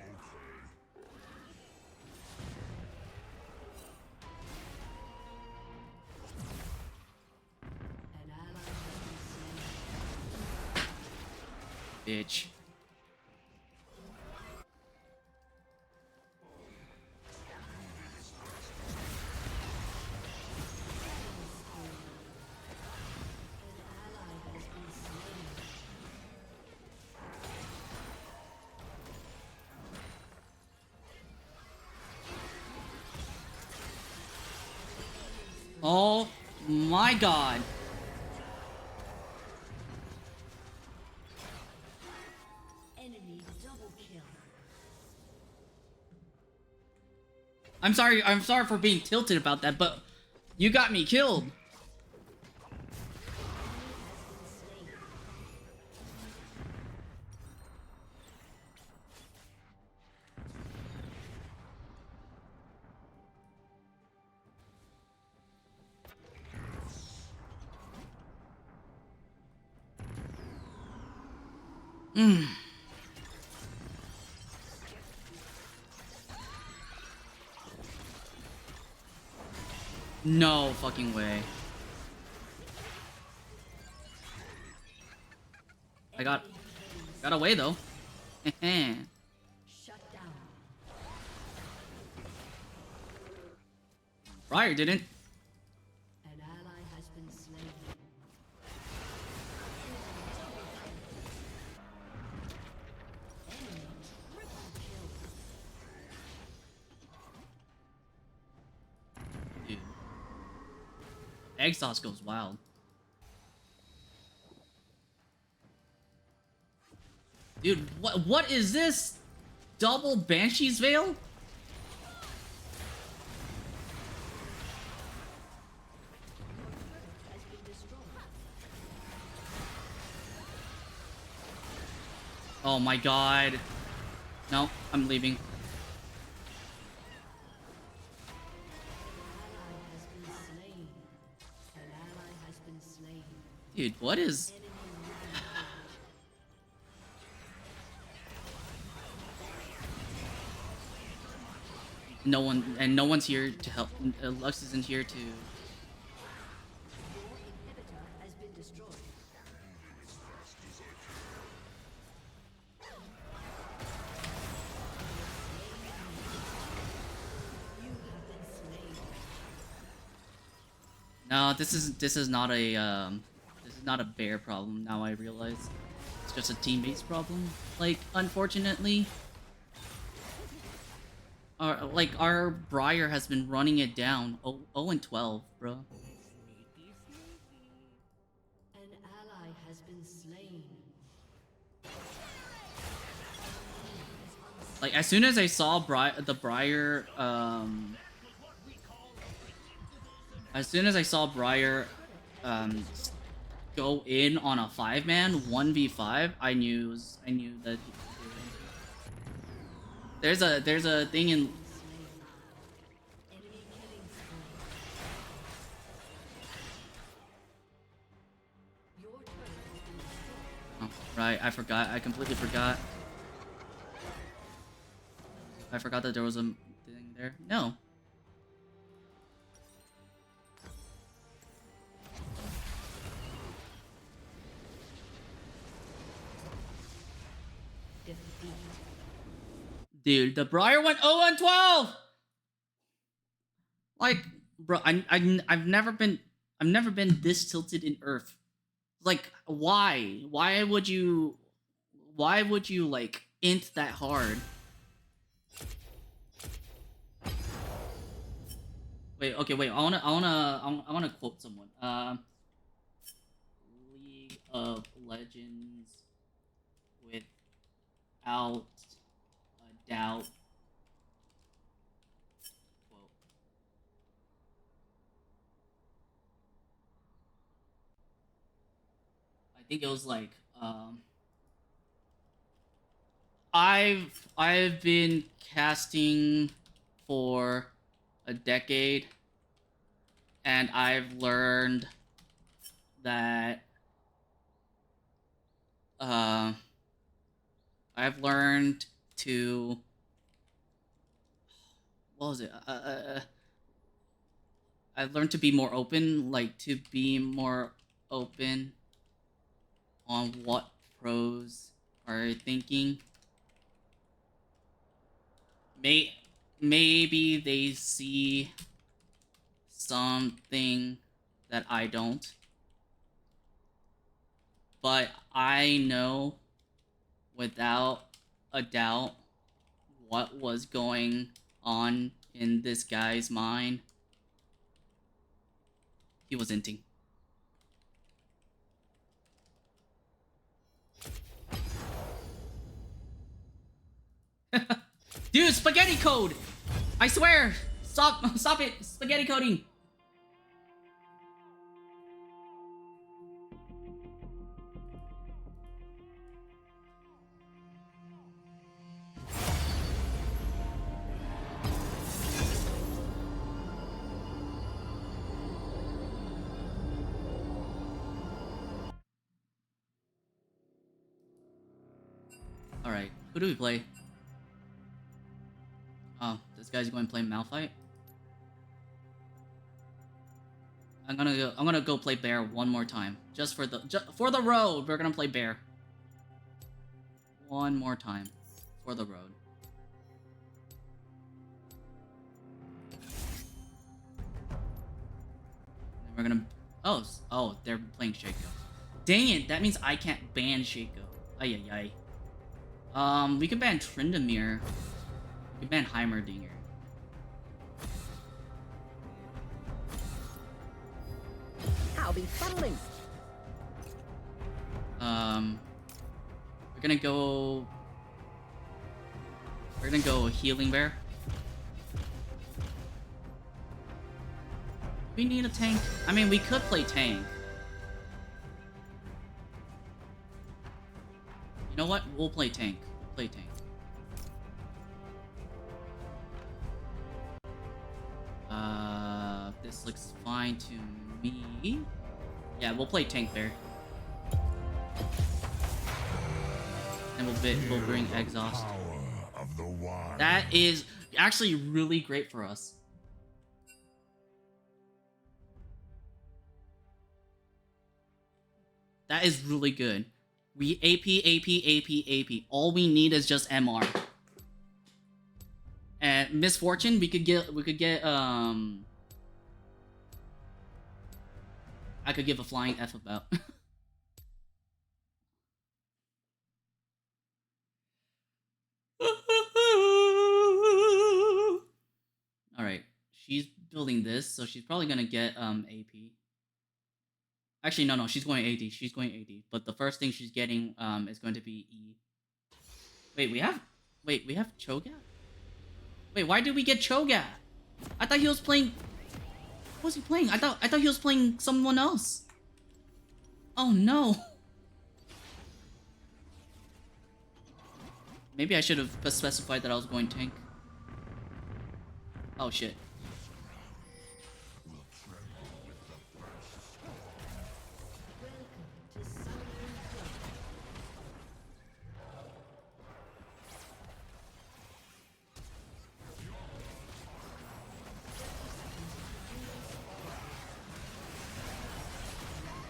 Bitch. Oh my god. Enemy double kill. I'm sorry for being tilted about that, but you got me killed. No fucking way. got away though. Shut down. Briar didn't. An ally has been slain. Enemy triple kill. Dude. Egg sauce goes wild. Dude, what is this? Double Banshee's Veil? Oh my god. No, I'm leaving. Dude, what is... No one's here to help. Lux isn't here to... Has been destroyed. No, this is not a bear problem. Now I realize it's just a team-based problem. Like, unfortunately, our Briar has been running it down. 0-12, bro. An ally has been slain. Like, as soon as I saw the Briar, as soon as I saw Briar, go in on a 5-man 1v5, I knew that. There's a thing in. Oh, right, I forgot. I completely forgot. I forgot that there was a thing there. No. Dude, the Briar went 0-12. Like, bro, I've never been this tilted in Earth. Like, why? Why would you like int that hard? Wait, okay, wait. I wanna quote someone. League of Legends without a doubt. Quote. I think it was like I've been casting for a decade, and I've learned that I've learned to, what was it? I've learned to be more open, like to be more open on what pros are thinking. Maybe they see something that I don't. But I know without a doubt what was going on in this guy's mind. He was inting. Dude, spaghetti code! I swear! Stop it! Spaghetti coding! Alright, who do we play? Oh, this guy's going to play Malphite. I'm gonna go play Bear one more time, just for the road. We're gonna play Bear. one more time for the road. And we're gonna. Oh, they're playing Shaco. Dang it! That means I can't ban Shaco. Ay ay ay. We can ban Tryndamere. We can ban Heimerdinger. I'll be funneling. We're gonna go Healing Bear. We need a tank. I mean, we could play tank. You know what? We'll play tank. Play tank. This looks fine to me. Yeah, we'll play tank there. And we'll bring exhaust. That is actually really great for us. That is really good. We AP. All we need is just MR. And Misfortune, we could get I could give a flying F about. Alright, she's building this, so she's probably gonna get AP. Actually, no, she's going AD. She's going AD. But the first thing she's getting is going to be E. Wait, we have Cho'Gath? Wait, why did we get Cho'Gath? I thought he was playing. What was he playing? I thought he was playing someone else. Oh no. Maybe I should have specified that I was going tank. Oh shit.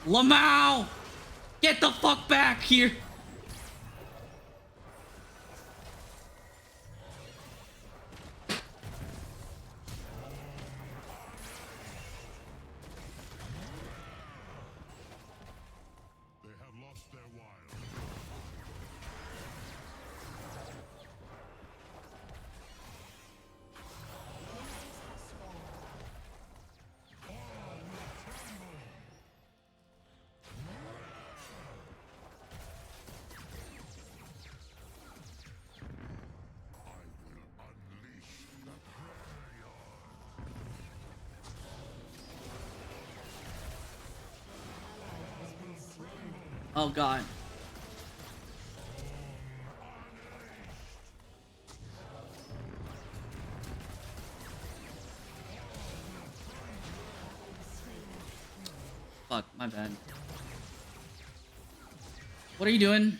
Lamau! Get the fuck back here! They have lost their wild. Oh god. Fuck, my bad. What are you doing?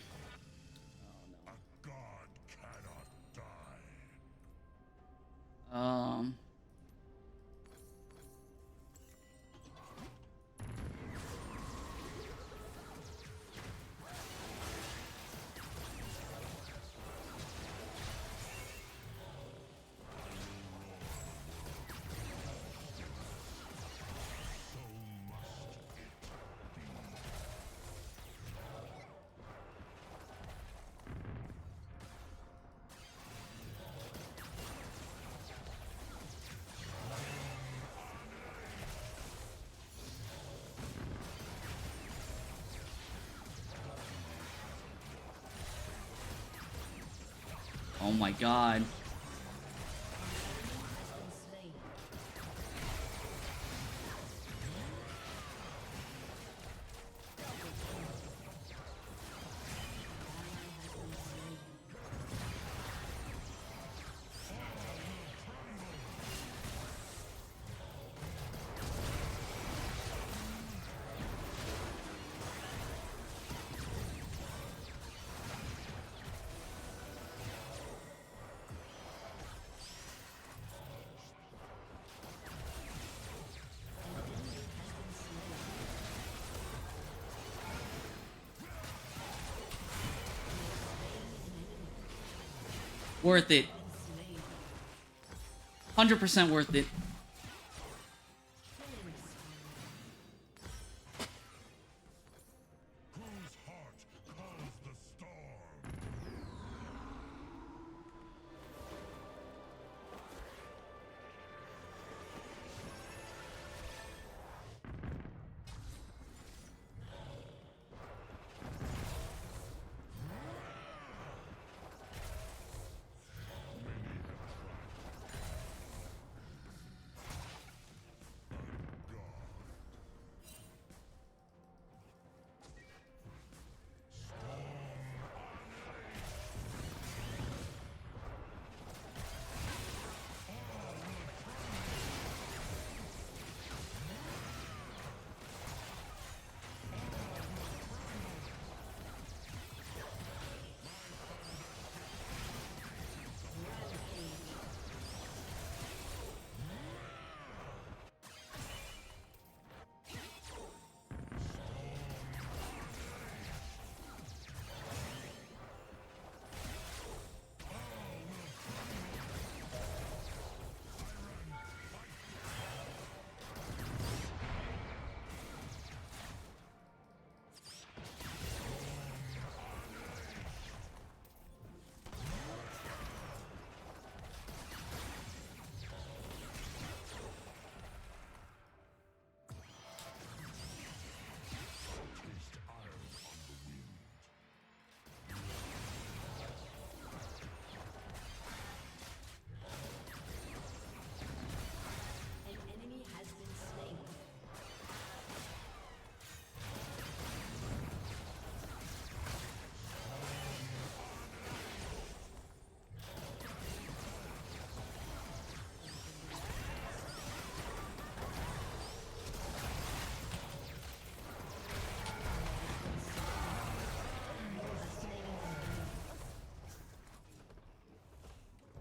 Oh my god. Worth it. 100% worth it.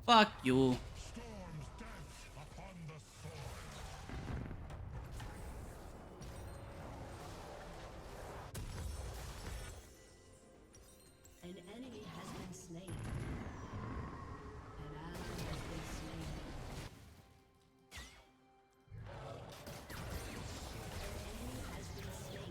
Fuck you. An enemy has been slain. An ally has been slain. An enemy has been slain.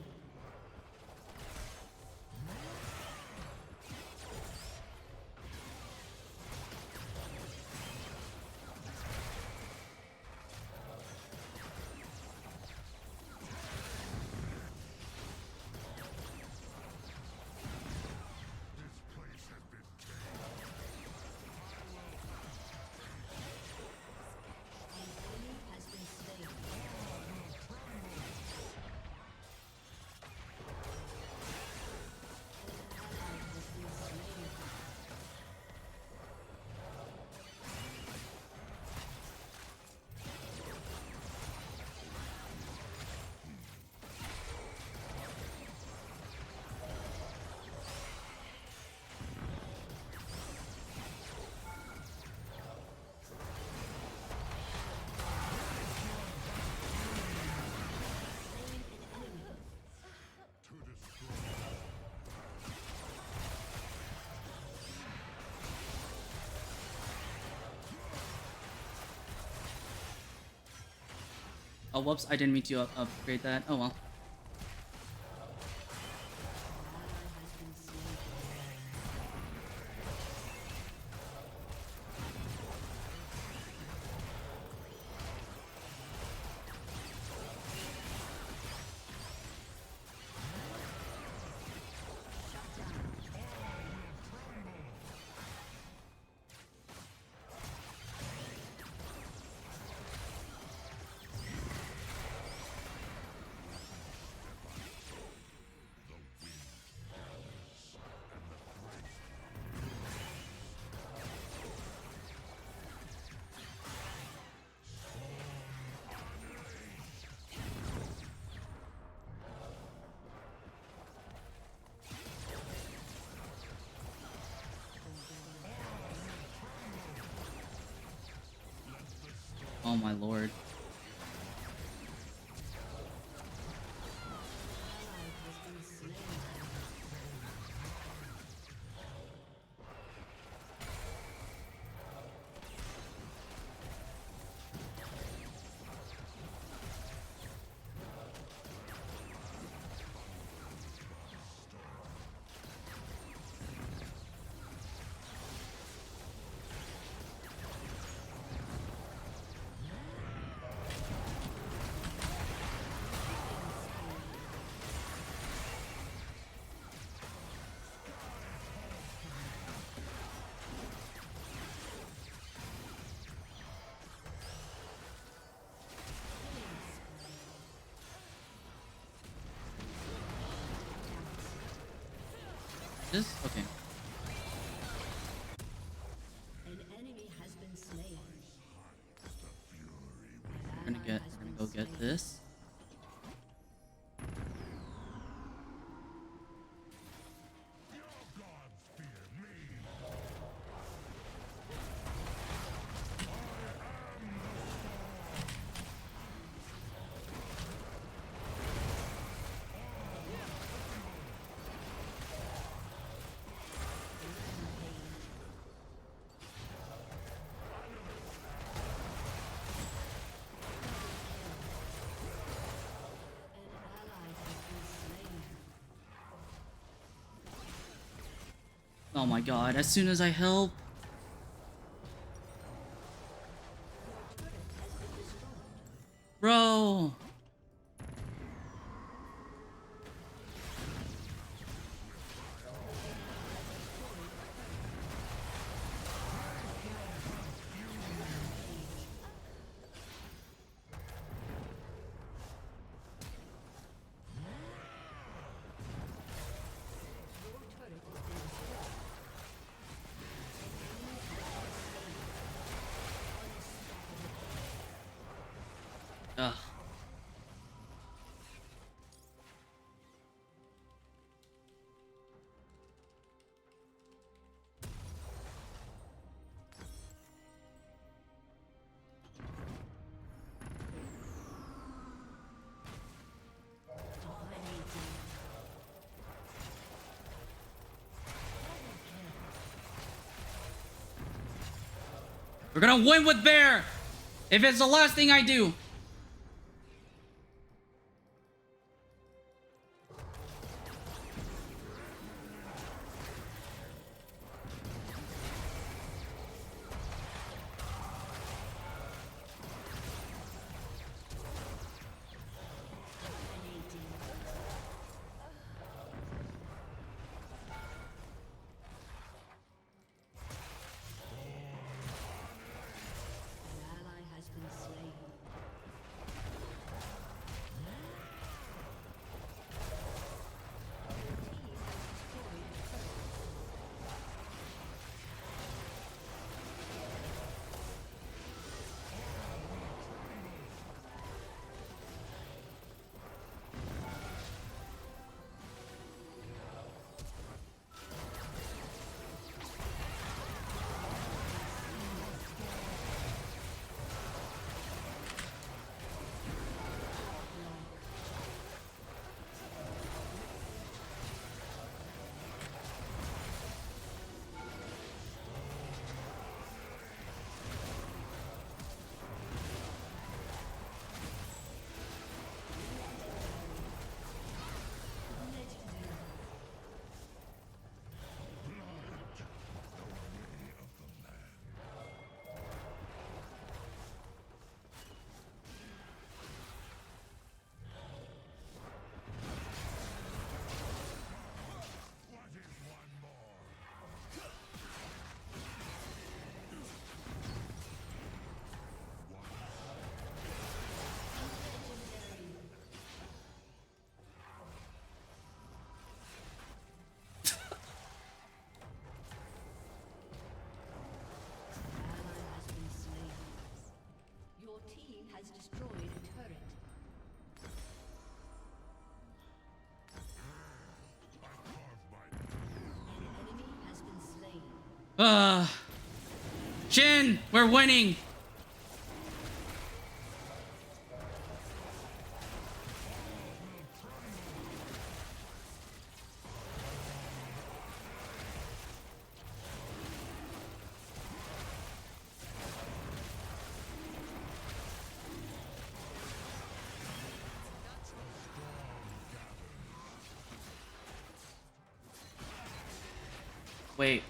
Oh, whoops, I didn't mean to upgrade that. Oh well. Oh my lord. this? Okay. An enemy has been slain. We're gonna go get this. Oh my god, as soon as I help. Bro. Ugh. We're gonna win with Bear! If it's the last thing I do. Your team has destroyed a turret. An enemy has been slain. Jhin, we're winning. Wait.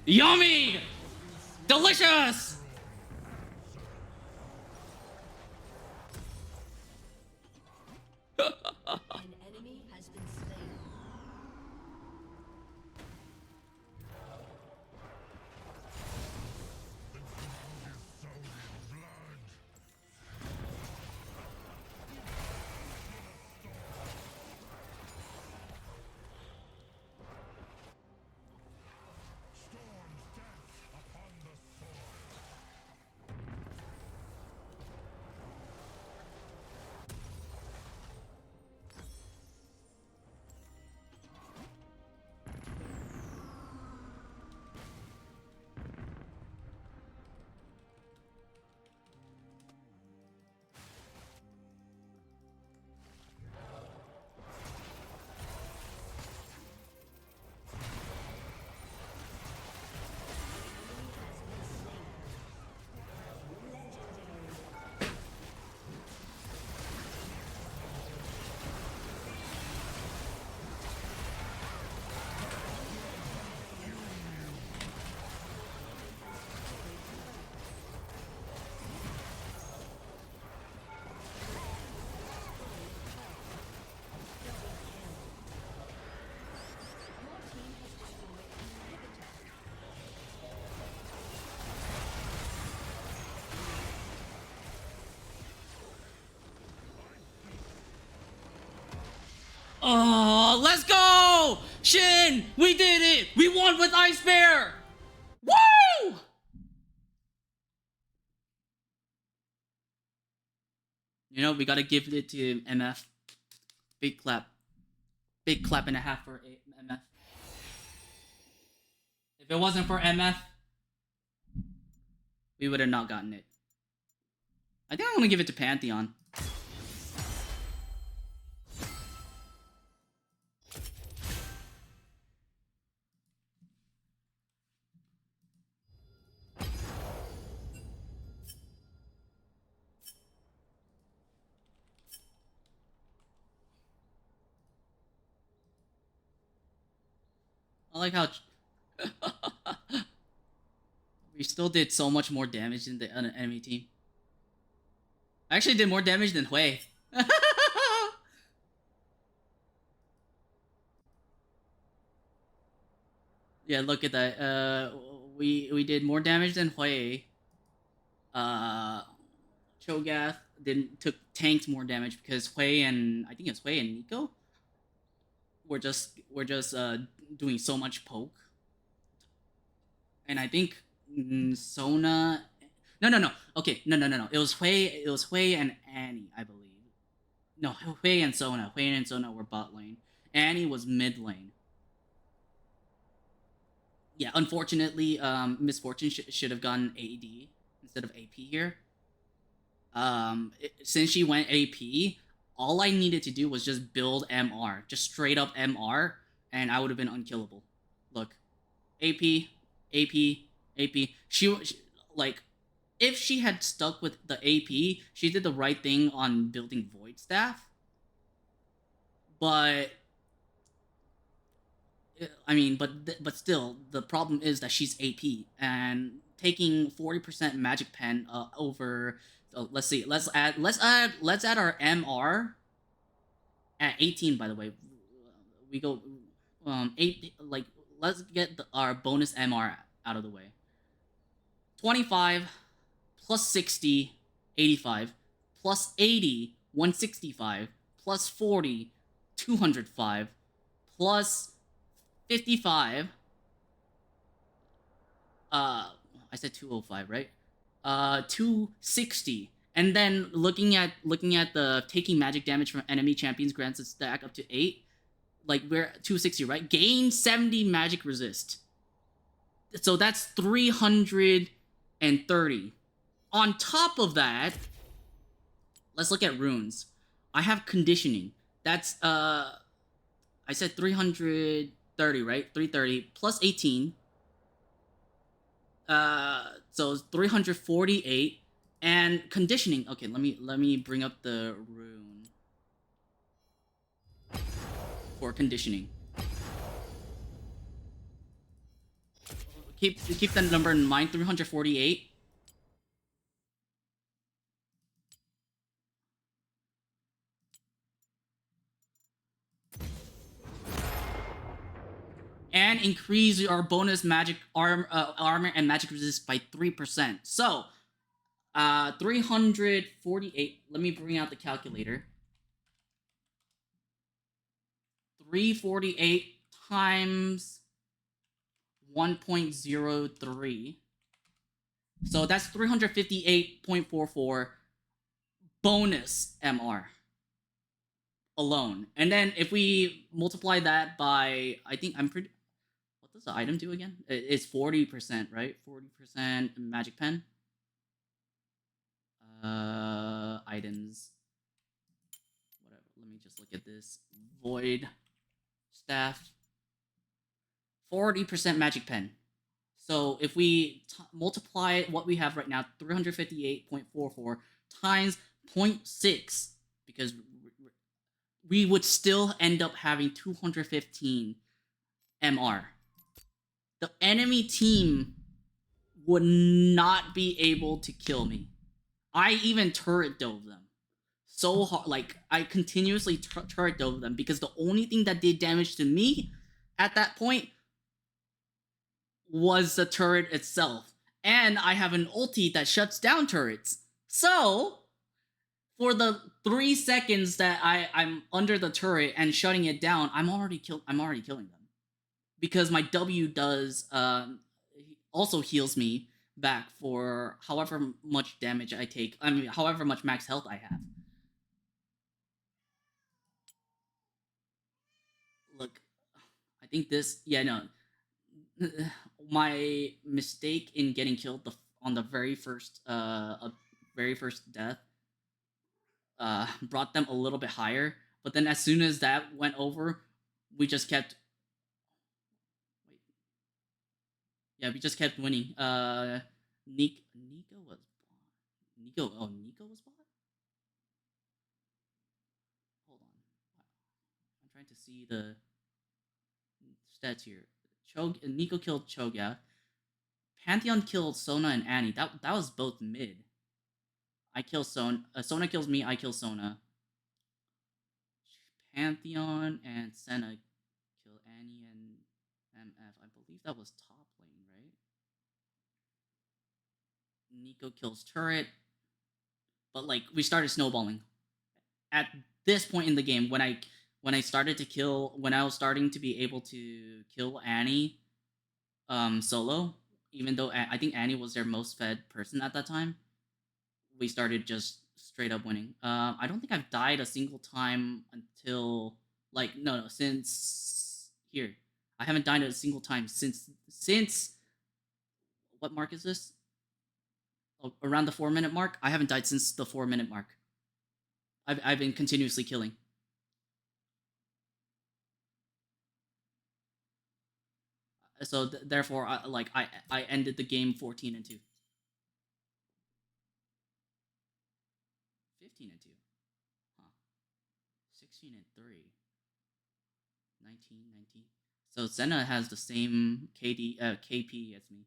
Yummy! Delicious! An enemy has been slain. Oh, let's go! Shin, we did it! We won with Ice Bear! Woo! You know, we gotta give it to MF. Big clap. Big clap and a half for MF. If it wasn't for MF, we would have not gotten it. I think I'm gonna give it to Pantheon. I like how we still did so much more damage than the enemy team. I actually did more damage than Hui. Yeah, look at that. We did more damage than Hui. Cho'Gath took tanked more damage because Hui and I think it's Hui and Nico were just doing so much poke. And I think Sona. No. Okay, no. It was Hui and Annie, I believe. No, Hui and Sona. Hui and Sona were bot lane. Annie was mid lane. Yeah, unfortunately, Miss Fortune should have gone AD instead of AP here. Since she went AP, all I needed to do was just build MR, just straight up MR, and I would have been unkillable. Look, AP. She like, if she had stuck with the AP, she did the right thing on building Void Staff. But I mean, but still, the problem is that she's AP and taking 40% Magic Pen over. Let's see. Let's add our MR at 18. By the way, we go 8. Like, let's get our bonus MR out of the way. 25 plus 60, 85 plus 80, 165 plus 40, 205 plus 55. I said 205, right? 260. And then looking at the taking magic damage from enemy champions grants a stack up to 8. Like, we're 260, right? Gain 70 magic resist. So that's 330. On top of that, let's look at runes. I have conditioning. That's I said 330, right? 330 plus 18. So 348 and conditioning. Okay, let me bring up the rune for conditioning. keep that number in mind. 348. And increase our bonus magic armor and magic resist by 3%. So, 348. Let me bring out the calculator. 348 times 1.03. So that's 358.44 bonus MR alone. And then if we multiply that by, I think I'm pretty, what does the item do again? It's 40%, right? 40% magic pen. Items. Whatever. Let me just look at this. Void staff. 40% magic pen. So if we multiply what we have right now, 358.44 times 0.6, because we would still end up having 215 MR. The enemy team would not be able to kill me. I even turret dove them so hard. Like, I continuously turret dove them because the only thing that did damage to me at that point was the turret itself. And I have an ulti that shuts down turrets. So, for the 3 seconds that I'm under the turret and shutting it down, I'm already killing them. Because my W does also heals me back for however much damage I take. I mean, however much max health I have. Look, I think this, yeah, no. My mistake in getting killed on the very first death brought them a little bit higher. But then as soon as that went over, we just kept... Yeah, we just kept winning. Nico was bot. Nico was bot? Hold on. I'm trying to see the stats here. Nico killed Cho'Gath. Pantheon killed Sona and Annie. That was both mid. I kill Sona. Sona kills me. I kill Sona. Pantheon and Senna kill Annie and MF. I believe that was top lane, right? Nico kills turret. But like, we started snowballing. At this point in the game, when I was starting to be able to kill Annie solo, even though I think Annie was their most fed person at that time, we started just straight up winning. I don't think I've died a single time until, like, no, since here. I haven't died a single time since what mark is this? Oh, around the 4-minute mark? I haven't died since the 4-minute mark. I've been continuously killing. So therefore, I ended the game 14-2. 15-2. Huh. 16-3. 19. So Senna has the same KP as me.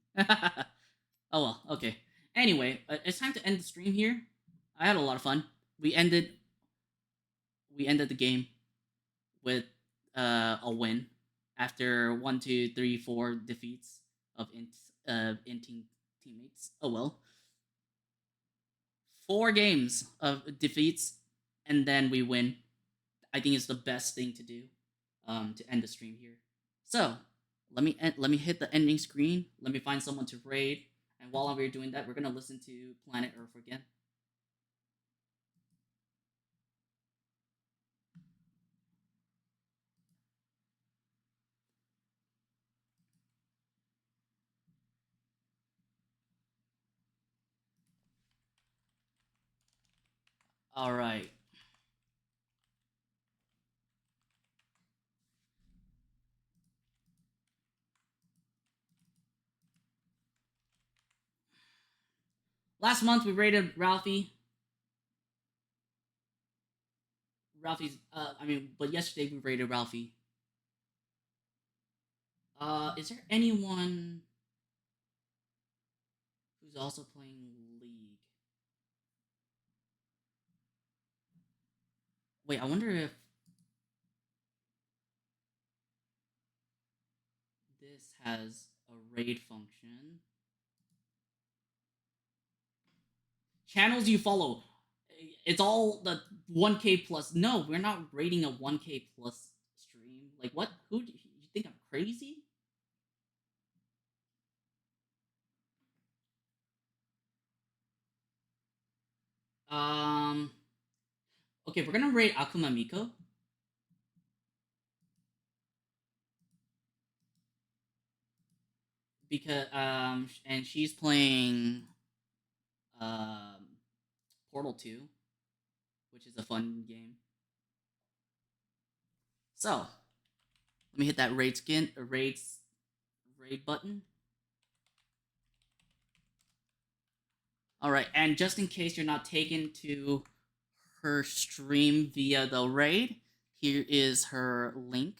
Oh well, okay. Anyway, it's time to end the stream here. I had a lot of fun. We ended the game with a win after 1, 2, 3, 4 defeats of inting teammates. Oh well. 4 games of defeats, and then we win. I think it's the best thing to do to end the stream here. So let me hit the ending screen. Let me find someone to raid, and while we're doing that, we're gonna listen to Planet Earth again. All right. Last month we rated Ralphie. But yesterday we rated Ralphie. Is there anyone who's also playing League. Wait, I wonder if this has a raid function. Channels you follow. It's all the 1K plus. No, we're not rating a 1K plus stream. Like, what? Who do you think I'm crazy? Okay, we're gonna rate Akuma Miko. Because and she's playing Portal 2, which is a fun game. So let me hit that raid button. All right, and just in case you're not taken to her stream via the raid, here is her link.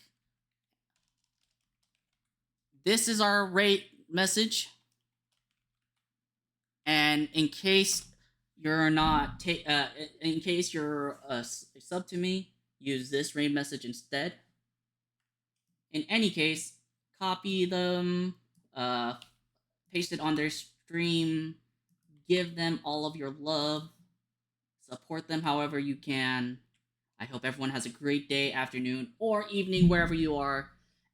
This is our raid message. And in case you're not in case you're a sub to me, use this raid message instead. In any case, copy them, paste it on their stream, give them all of your love, support them however you can. I hope everyone has a great day, afternoon, or evening wherever you are.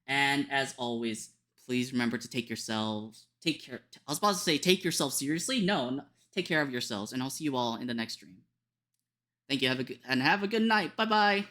And as always, please remember to take yourselves. Take care. I was about to say take yourself seriously. No, take care of yourselves, and I'll see you all in the next stream. Thank you. Have a good night. Bye bye.